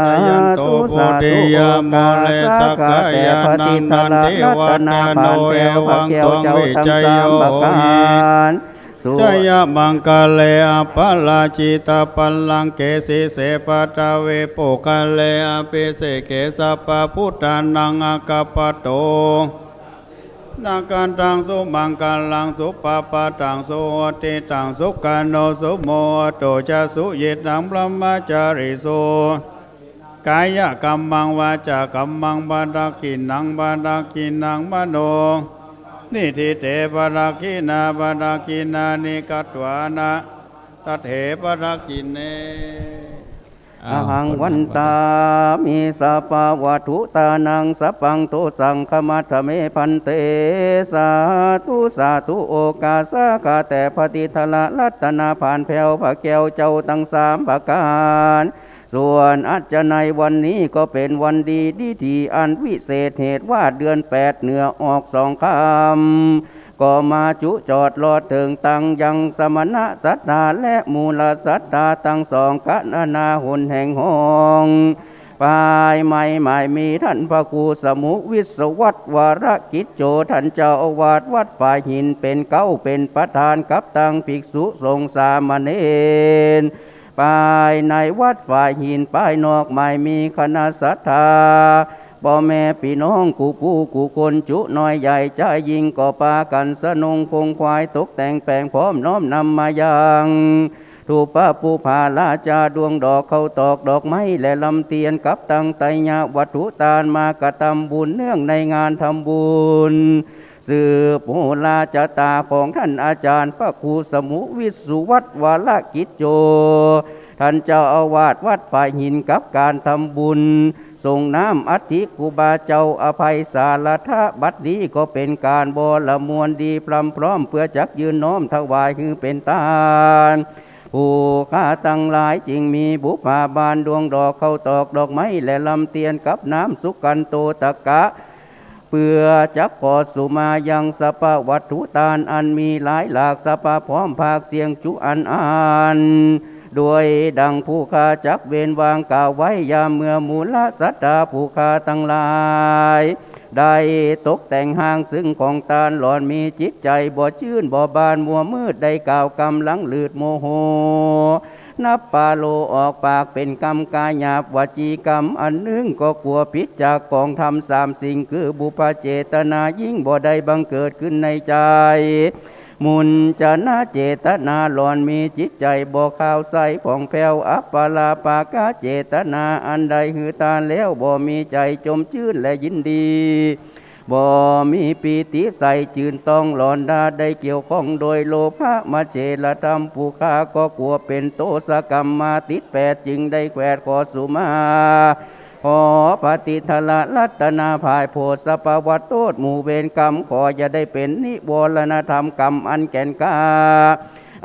ธุสาธุโอกาสกะเตปฏิทารัตนาปานเทวะเกียวเจ้าทั้งสามประการจยมังกะเลอปะลาจิตาปัลลังเกสิเสปตาเวโปกะเลอปิเสเกสัพพพุทธานังอากาปโตนาการตังสุมังกัลังสุปปะตังสุติตังสุกาโนสุโมโตจะสุยิตังพระมจาริสุกายกรรมังวาจากรรมังบาดากินังบาดากินังมโนนิทิเตบาดากินานิกัตวานะตัทเถบาดากินเนอหังวันตามิสัพพวัตถุตานังสัพพังโตสังฆมัตเมพันเตสาธุโอกาสกะแต่ปฏิทละรัตนาผ่านแผ่วพระแก้วเจ้าทั้งสามประการส่วนอาจจะในวันนี้ก็เป็นวันดีที่อันวิเศษเหตุว่าเดือน8เหนือออก2 ค่ำก็มาจุจอดรอถึงตังยังสมณะศรัทธาและมูลศรัทธาทั้ง2คณนาหุนแห่งห้องปลายไม่มีท่านพระครูสมุวิศวัตวรกิจโจท่านเจ้าอาวาสวัดฝ่ายหินเป็นเป็นประธานกับตังภิกษุสงฆ์สามเณรภายในวัดฝ่ายหินภายนอกไม่มีคณะศรัทธาพ่อแม่พี่น้องกูคนจุน้อยใหญ่ใจยิงก็ปากันสนงคงควายตกแต่งแปลงพร้อมน้อมนำมายังถูปะปูผาลาจาดวงดอกเขาตอกดอกไม้และลำเทียนกับตังไตญาวัตถุตานมากระทำบุญเนื่องในงานทำบุญสืบโหราชะตาของท่านอาจารย์พระครูสมุวิสุวัตวรกิจโจท่านเจ้าอาวาสวัดฝ่ายหินกับการทำบุญส่งน้ำอัฐิครูบาเจ้าอภัยสารทะบัดนี้ก็เป็นการบรมวลดีพร้อมเพื่อจักยืนน้อมถวายคือเป็นตาล ผู้ข้าตั้งหลายจึงมีบุพาบานดวงดอกเข้าตอกดอกไม้และลำเตียนกับน้ำสุกันโตตะกะเพื่อจักขอสุมายังสปะวัตถุตานอันมีหลายหลากสปะพร้อมภาคเสียงจุอันด้วยดังผู้ข้าจักเว้นวางกล่าวไว้ยามเมื่อมูลสัตตาผู้ข้าตั้งหลายได้ตกแต่งห้างซึ่งของตาลหลอนมีจิตใจบ่ชื่นบ่บานมัวมืดได้กล่าวกำลังลืดโมโหนับปาโลออกปากเป็นกรรมกายหยาบวจีกรรมอันหนึ่งก็กลัวพิษจากกองธรรมสามสิ่งคือบุพเจตนายิ่งบ่ได้บังเกิดขึ้นในใจมุนจะนาเจตนาหลอนมีจิตใจบ่ข่าวใสผ่องแผ้วอัปปลาปากาเจตนาอันใดหือตาแล้วบ่มีใจจมชื่นและยินดีบ่มีปีติใสจืนต้องหลอนดาได้เกี่ยวข้องโดยโลภะมาเจรธรรมผู้ข้าก็กลัวเป็นโตสกรรมมาติดแปดจึงได้แกวดขอสุมาขอปฏิทละรัตนาภายโพธสปวัตโตษหมู่เวรกรรมขออย่าได้เป็นนิวรณธรรมกรรมอันแก่นกล้า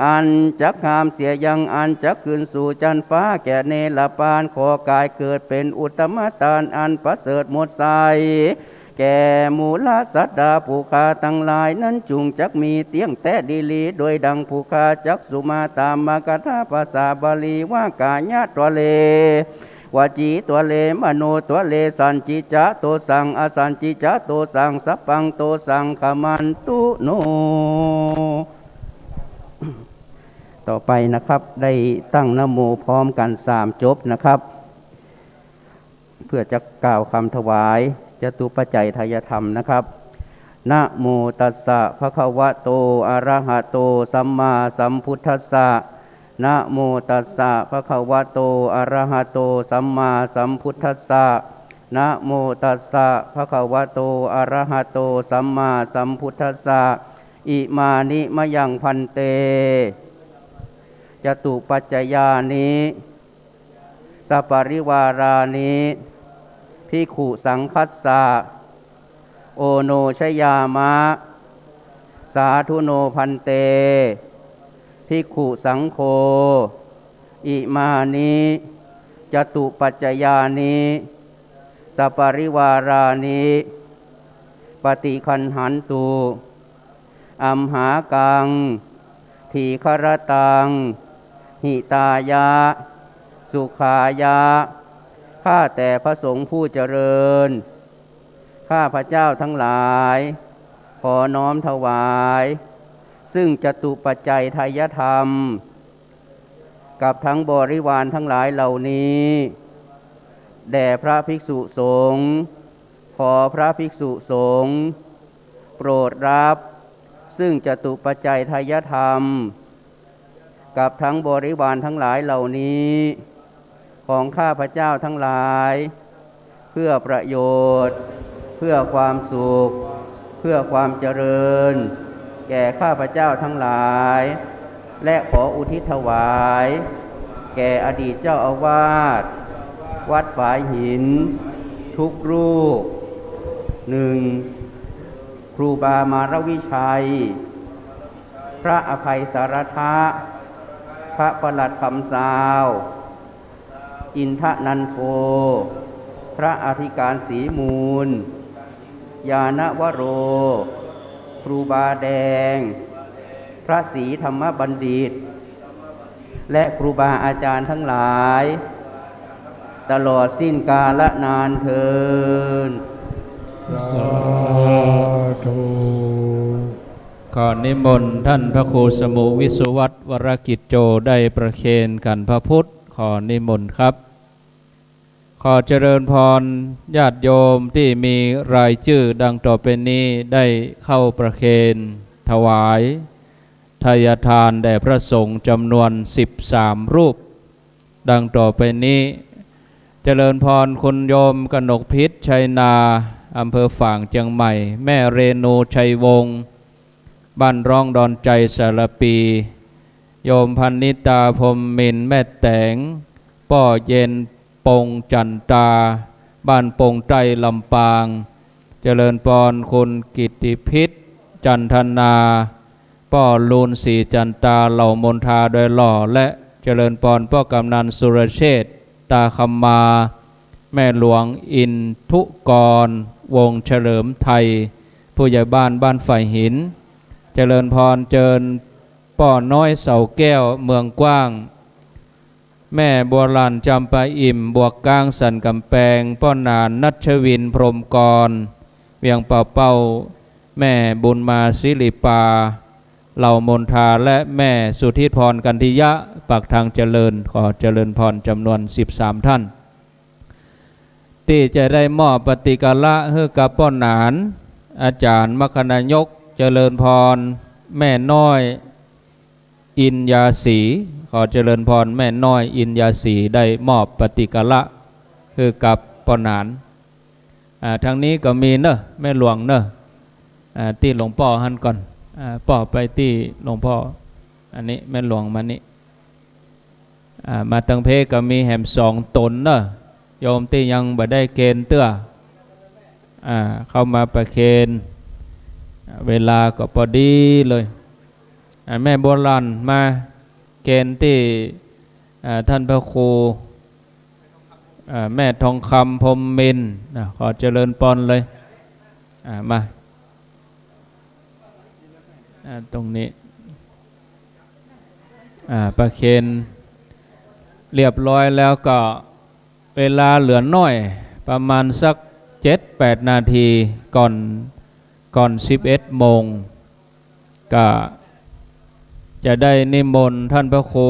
อันจักหามเสียยังอันจักขึ้นสู่จันฟ้าแก่เนรปานขอกายเกิดเป็นอุตตมตานอันประเสริฐหมดใสแก่มูลสัตดาผู้ข้าทั้งหลายนั้นจุงจักมีเตียงแต่ดีลีโดยดังผู้ข้าจักสุมาตามมากถาภาษาบาลีว่ากาญาตัวเลวจีตัวเลมโนตัวเลสันจิจะโตสังอสันจิจะโตสังสัพพังโตสังขมันตุโนต่อไปนะครับได้ตั้งนะโมพร้อมกัน3จบนะครับเพื่อจะกล่าวคำถวายจตุปัจจัยทายธรรมนะครับนะโมตัสสะภะคะวะโตอะระหะโตสัมมาสัมพุทธัสสะนะโมตัสสะภะคะวะโตอะระหะโตสัมมาสัมพุทธัสสะนะโมตัสสะภะคะวะโตอะระหะโตสัมมาสัมพุทธัสสะอิมานิมะยังพันเตจตุปัจจยานิสัปปริวารานิภิกขุสังคัสสะโอโนชยามะสาธุโนพันเตภิกขุสังโฆอิมานิจตุปัจจยานิสัปปริวารานิปฏิคันหันตุอัมหากังทีฆรตังหิตายะสุขายะข้าแต่พระสงฆ์ผู้เจริญข้าพระเจ้าทั้งหลายขอน้อมถวายซึ่งจตุปัจจัยทายธรรมกับทั้งบริวารทั้งหลายเหล่านี้แด่พระภิกษุสงฆ์ขอพระภิกษุสงฆ์โปรดรับซึ่งจตุปัจจัยทายธรรมกับทั้งบริวารทั้งหลายเหล่านี้ของข้าพระเจ้าทั้งหลายเพื่อประโยชน์เพื่อความสุขเพื่อความเจริญแก่ข้าพเจ้าทั้งหลายและขออุทิศถวายแก่อดีตเจ้าอาวาสวัดฝายหินทุกรูป 1. ครูบามารวิชัยพระอภัยสารทะพระประหลัดคำสาวอินทนันโทพระอธิการศรีมูลยานวโรครูบาแดงพระศรีธรรมบัณฑิตและครูบาอาจารย์ทั้งหลายตลอดสิ้นกาลนานเทินสาธุ ขอนิมนต์ท่านพระครูสมุวิสุวัตรวรกิจโจได้ประเคนกันพระพุทธขอนิมนต์ครับขอเจริญพรญาติโยมที่มีรายชื่อดังต่อไปนี้ได้เข้าประเคนถวายทายทานแด่พระสงฆ์จำนวน13รูปดังต่อไปนี้เจริญพรคุณโยมกนกพิษชัยนาอำเภอฝางเชียงใหม่แม่เรนูชัยวงศ์บ้านร่องดอนใจสารปีโยมพันนิตาพรหมมินแม่แตงป้อเย็นปงจันตาบ้านปงใจลำปางเจริญพรคุณกิตติพิษจันทนาป ป้อลูนสีจันตาเหล่ามนทาโดยหล่อและเจริญพรป้อกำนันสุรเชษฐ์ตาคำมาแม่หลวงอินทุกรวงเฉลิมไทยผู้ใหญ่บ้านบ้านฝ่ายหินเจริญพรเจิญป้อน้อยเสาแก้วเมืองกว้างแม่บัวลันจำปาอิ่มบวกกลางสันกำแพงป้อนานนัชวินพรหมกรเวียงเป่าเป้าแม่บุญมาศิริปาเหล่ามนทาและแม่สุทธิพรกันทิยะปักทางเจริญขอเจริญพรจำนวน13ท่านที่จะได้มอบปฏิกาละให้กับป้อนานอาจารย์มคณายกเจริญพรแม่น้อยอินยาสีขอเจริญพรแม่น้อยอินยาสีได้มอบปฏิกาละคือกับป้อนานทางนี้ก็มีเนอะแม่หลวงเนอะที่หลวงพ่อหันก่อนป่อไปที่หลวงพ่ออันนี้แม่หลวงมานี่มาตังเพก็มีแหม2 ตนเนอะโยมที่ยังบ่ได้เกณฑ์เตื้อเข้ามาประเคนเวลาก็พอดีเลยแม่โบราณมาเกณฑ์ที่ท่านพระครูแม่ทองคำพรหมมินทร์ขอเจริญพรเลยมาตรงนี้ประเคนเรียบร้อยแล้วก็เวลาเหลือน้อยประมาณสัก 7-8 นาทีก่อน 11 โมงก็จะได้นิมนต์ท่านพระครู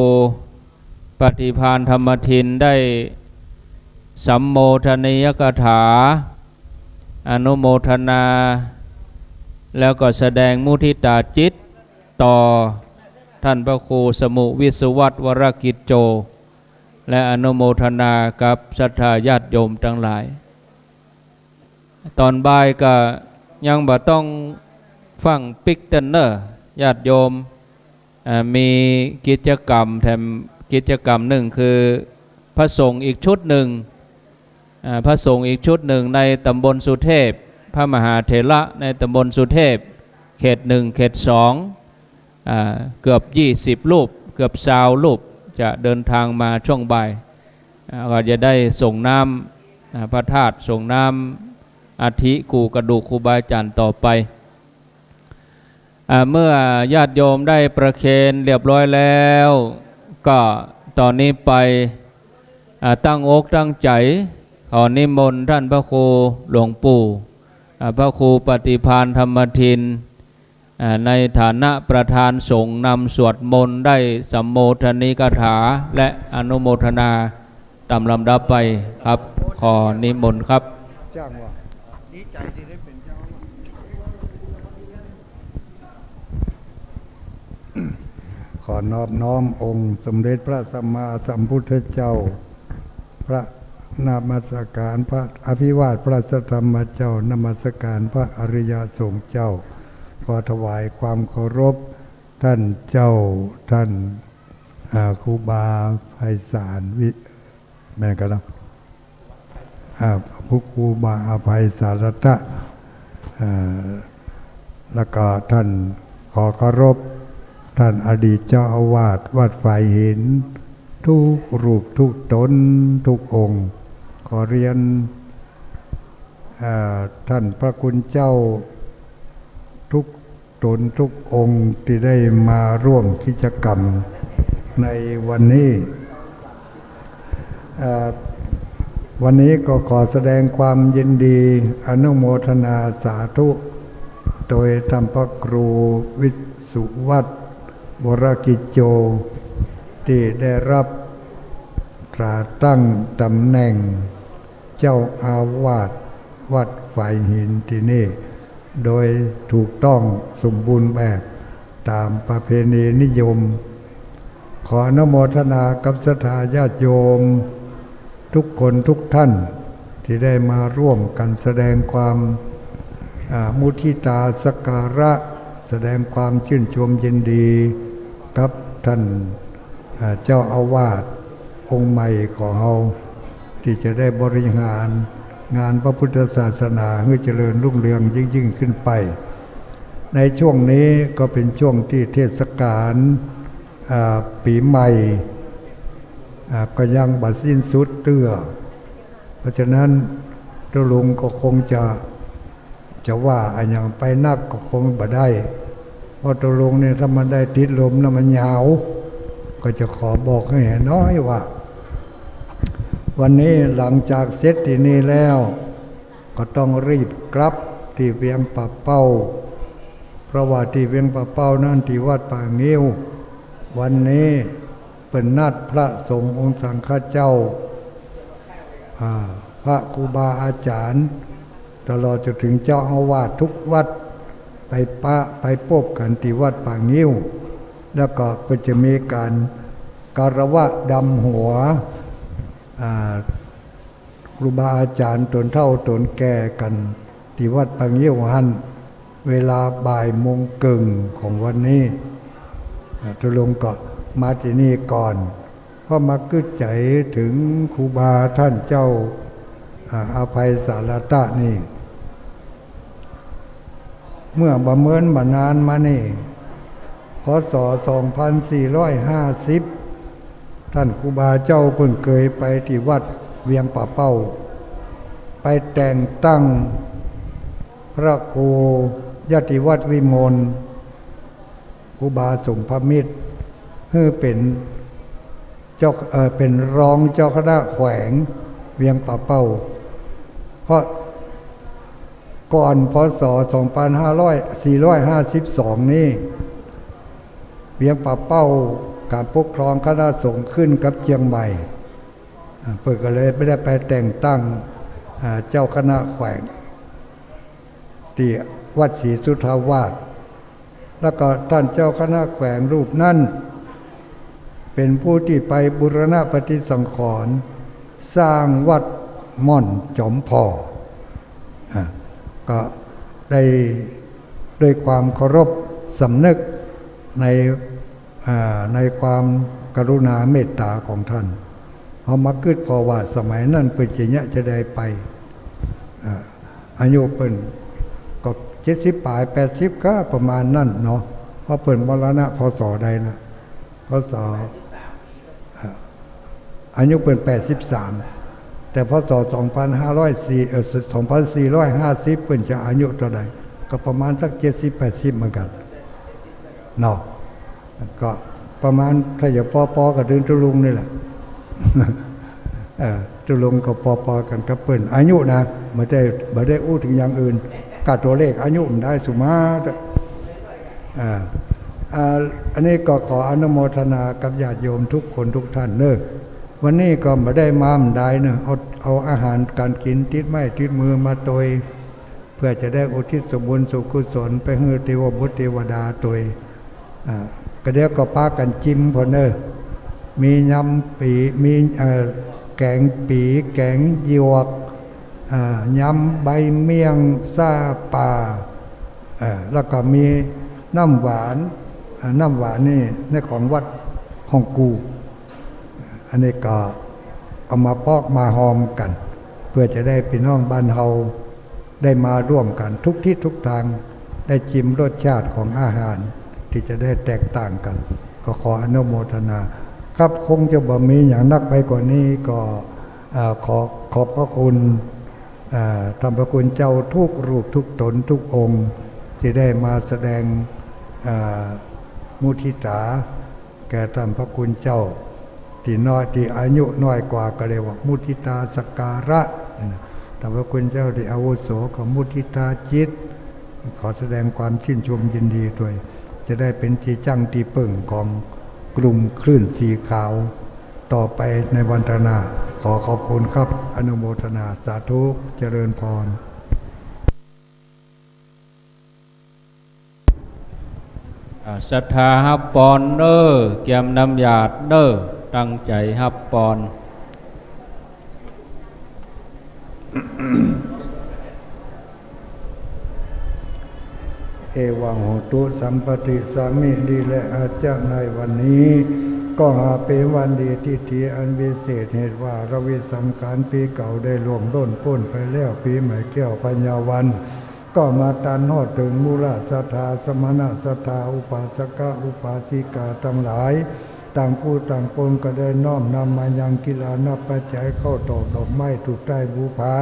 ปฏิภาณธรรมทินได้สัมโมทนียกถาอนุโมทนาแล้วก็แสดงมุทิตาจิตต่อท่านพระครูสมุวิสุวัตวรกิจโจและอนุโมทนากับศรัทธาญาติโยมทั้งหลายตอนบ่ายก็ยังบ่ต้องฟังปิกเตนเนอร์ญาติโยมมีกิจกรรมแถมกิจกรรมหนึ่งคือพระสงฆ์อีกชุดหนึ่งพระสงฆ์อีกชุดหนึ่งในตำบลสุเทพพระมหาเถระในตำบลสุเทพเขต 1 เขต 2เกือบ20 รูปเกือบ20 รูปจะเดินทางมาช่วงบ่ายก็จะได้ส่งน้ำพระธาตุส่งน้ำอาทิกูกระดูกครูบาอาจารย์ต่อไปเมื่อญาติโยมได้ประเคนเรียบร้อยแล้วก็ตอนนี้ไปตั้งอกตั้งใจขอนิมนต์ท่านพระครูหลวงปู่พระครูปฏิภาณธรรมทินในฐานะประธานสงฆ์นำสวดมนต์ได้สัมโมทนีกถาและอนุโมทนาตามลำดับไปครับขอนิมนต์ครับจ้างว่าดีใจที่ได้เป็นเจ้าขอนอบน้อมองค์สมเด็จพระสัมมาสัมพุทธเจ้าพระนมัสการพระอภิวาทพระสัทธรรมเจ้านมัสการพระอริยสงฆ์เจ้าขอถวายความเคารพท่านเจ้าท่านครูบาไพศาลวิแม่กันแล้วผู้ครูบาอภัยสารตะแล้วก็ท่านขอเคารพท่านอดีตเจ้าอาวาสวัดฝ่ายหินทุกรูปทุกตนทุกองค์ขอเรียนท่านพระคุณเจ้าทุกตนทุกองค์ที่ได้มาร่วมกิจกรรมในวันนี้วันนี้ก็ขอแสดงความยินดีอนุโมทนาสาธุโดยท่านพระครูวิสุวัตรวรกิจโจที่ได้รับตราตั้งตำแหน่งเจ้าอาวาสวัดฝ่ายหินที่นี่โดยถูกต้องสมบูรณ์แบบตามประเพณีนิยมขออนุโมทนากับศรัทธาญาติโยมทุกคนทุกท่านที่ได้มาร่วมกันแสดงความมุทิตาสักการะแสดงความชื่นชมยินดีกับท่านเจ้าอาวาสองค์ใหม่ของเราที่จะได้บริหารงานพระพุทธศาสนาให้เจริญรุ่งเรืองยิ่งขึ้นไป ในช่วงนี้ก็เป็นช่วงที่เทศกาลปีใหม่ก็ยังบัดสิ้นสุดเตื้อเพราะฉะนั้นตัวลุงก็คงจะว่าอันอย่างไปนักก็คงบ่ได้เพราะตัวลุงเนี่ยถ้ามันได้ติดลมแล้วมันยาวก็จะขอบอกให้เห็นน้อยว่าวันนี้หลังจากเสร็จที่นี่แล้วก็ต้องรีบกลับที่เวียงป่าเป้าเพราะว่าที่เวียงป่าเป้านั่นที่วัดป่างิ้ววันนี้เป็นนัดพระสงฆ์องค์สังฆเจ้าพระครูบาอาจารย์ตลอดจนถึงเจ้าอาวาสทุกวัดไปพบกันที่วัดป่างิ้วแล้วก็จะมีการการวะดำหัวครูบาอาจารย์ตนเฒ่าตนแก่กันที่วัดป่างิ้วหันเวลาบ่ายโมงครึ่งของวันนี้ทุลงก็มาที่นี่ก่อนเพราะมากึศใจถึงครูบาท่านเจ้าอภัยสารตะนี่เมื่อบะเมินบานานมานี่พศ2450ท่านครูบาเจ้าเพิ่งเคยไปที่วัดเวียงป่าเป้าไปแต่งตั้งพระครูยติวัดวิมลครูบาสมภมิตรให้เป็นเป็นรองเจ้าคณะแขวงเวียงป่าเป้าเพราะก่อนพศ2452นี้เวียงป่าเป้าการปกครองคณะสงฆ์ขึ้นกับเชียงใหม่เปิดก็เลยไม่ได้ไปแต่งตั้งเจ้าคณะแขวงที่วัดศรีสุทธาวาสแล้วก็ท่านเจ้าคณะแขวงรูปนั้นเป็นผู้ที่ไปบูรณะปฏิสังขรณ์สร้างวัดม่อนจอมพอก็ได้ด้วยความเคารพสำนึกในความกรุณาเมตตาของท่านเขามาคิดพอว่าสมัยนั้นเปิดเจียจะได้ไปอายุเป็นก็70 ปลาย80ก็ประมาณนั่นเนาะเพราะเปิดมรณะพศใดนะพศอายุเป็น83แต่พศ2450เป็นจะอายุเท่าใดก็ประมาณสัก70-80เหมือนกันเนาะก็ประมาณถ้าอย่าปอกับเดินตุลุงนี่แหละตุลุงกับปอกันกับเปิ้นอายุนะไม่ได้อู้ถึงอย่างอื่นกาตัวเลขอายุได้สุมาอันนี้ก็ขออนุโมทนากับญาติโยมทุกคนทุกท่านเนอะวันนี้ก็ไม่ได้มาได้เนอะเอาอาหารการกินติดไม้ติดมือมาโดยเพื่อจะได้อุทิศส่วนบุญส่วนกุศลไปให้เทวบุตรเทวดาโดยก็เดี๋ยวก็พากันจิ้มพอเนอะมียำปีมีแกงปีแกงหยวกยำใบเมี่ยงซาป่าแล้วก็มีน้ำหวานนี่ในของวัดฮ่องกูอันนี้ก็เอามาพอกมาหอมกันเพื่อจะได้พี่น้องบ้านเฮาได้มาร่วมกันทุกที่ทุกทางได้ชิมรสชาติของอาหารที่จะได้แตกต่างกันก็ขออนุโมทนาครับคงจะบ่มีอย่างนักไปกว่านี้ก็ขอบพระคุณธรรมพระคุณเจ้าทุกรูปทุกตนทุกองค์ที่ได้มาแสดงมุทิตาแก่ธรรมพระคุณเจ้าที่น้อยที่อายุน้อยกว่าก็เรียกว่ามุทิตาสักการะธรรมพระคุณเจ้าที่อาวุโสของมุทิตาจิตขอแสดงความชื่นชมยินดีด้วยจะได้เป็นที่จังที่ปึ่งของกลุ่มคลื่นสีขาวต่อไปในวันหน้าขอขอบคุณครับอนุโมทนาสาธุเจริญพร ศรัทธาฮับปอนเด้อเกี่ยมน้ำหยาดเด้อตั้งใจฮับปอน เอวังโหตุสัมปติสามิดีและอาจารย์ในวันนี้ก็หาเป็นวันดีที่ทีอันวิเศษเหตุว่าระวิสังขารปีเก่าได้ล่วงล้นพ้นไปแล้วปีใหม่เกี่ยวปัญญาวัน ก็มาตันหอดถึงมูลศรัทธาสมณศรัทธาอุปาสกอุปาสิกาทั้งหลายต่างผู้ต่างคนก็ได้น้อมนำมายังกีฬานับปัจจัยเข้าตอกดอกไม้ถูกใต้บูผา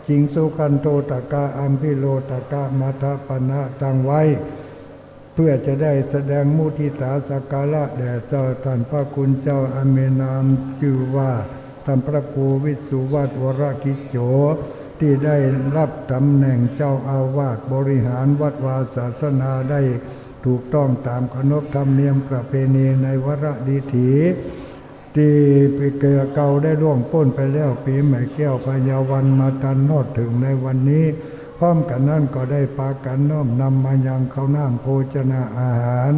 จิงสุขันโตตกะอัมพิโลตกะมัทปนะตั้งไว้เพื่อจะได้แสดงมุทิตาสักการะแด่เจ้าท่านพระคุณเจ้าอเมนามชื่อว่าท่านพระครูวิสุวัตวรกิจโจที่ได้รับตำแหน่งเจ้าอาวาสบริหารวัดวาศาสนาได้ถูกต้องตามขนบธรรมเนียมประเพณีในวรดีถีที่ปีเก่าได้ล่วงพ้นไปแล้วปีใหม่แก้วพญาวันมาตันนอดถึงในวันนี้พร้อมกันนั้นก็ได้พากันน้อมนำมายังข้าวน้ำโภชนาอาหาร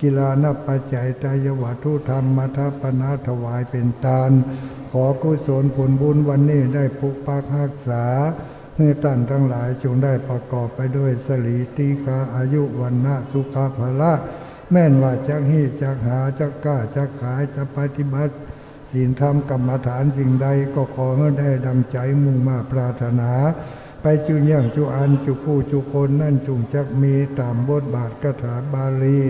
กีฬานับปัจจัยตายวัตถุธรรมมัทปนาถวายเป็นทานขอกุศลผลบุญวันนี้ได้ปกปักรักษาให้ท่านทั้งหลายจงได้ประกอบไปด้วยสลีติกาอายุวันนะสุขภาละแม่นว่าจักหิจักหาจักกล้าจักขายจะปฏิบัติศีลธรรมกรรมฐานสิ่งใดก็ขอให้ได้ดังใจมุ่งมาปรารถนาไปจุย่างจุอันจุผู้จุคนนั่นจุงจักมีตามบทบาทคาถาบาลี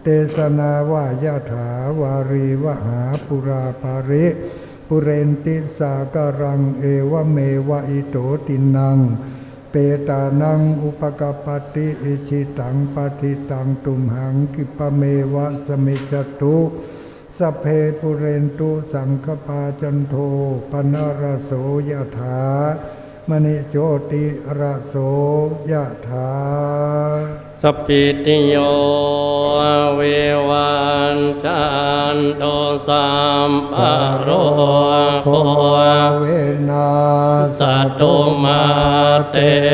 เตสนาว่ายะถาวารีวหาปุราปาริปุเรนติสาการังเอวเมวะอิโตตินังเปตานังอุปกปติอิชิตังปฏิตังตุมหังกิปะเมวะสมิจจตุสัพเพปุเรนตุสังคปาจันโทปนรโสยะถามณิโชติระโสยะถาสัพพิติโยวิวันจันโตสัมปโรโคเวนัส สัตตุมาเต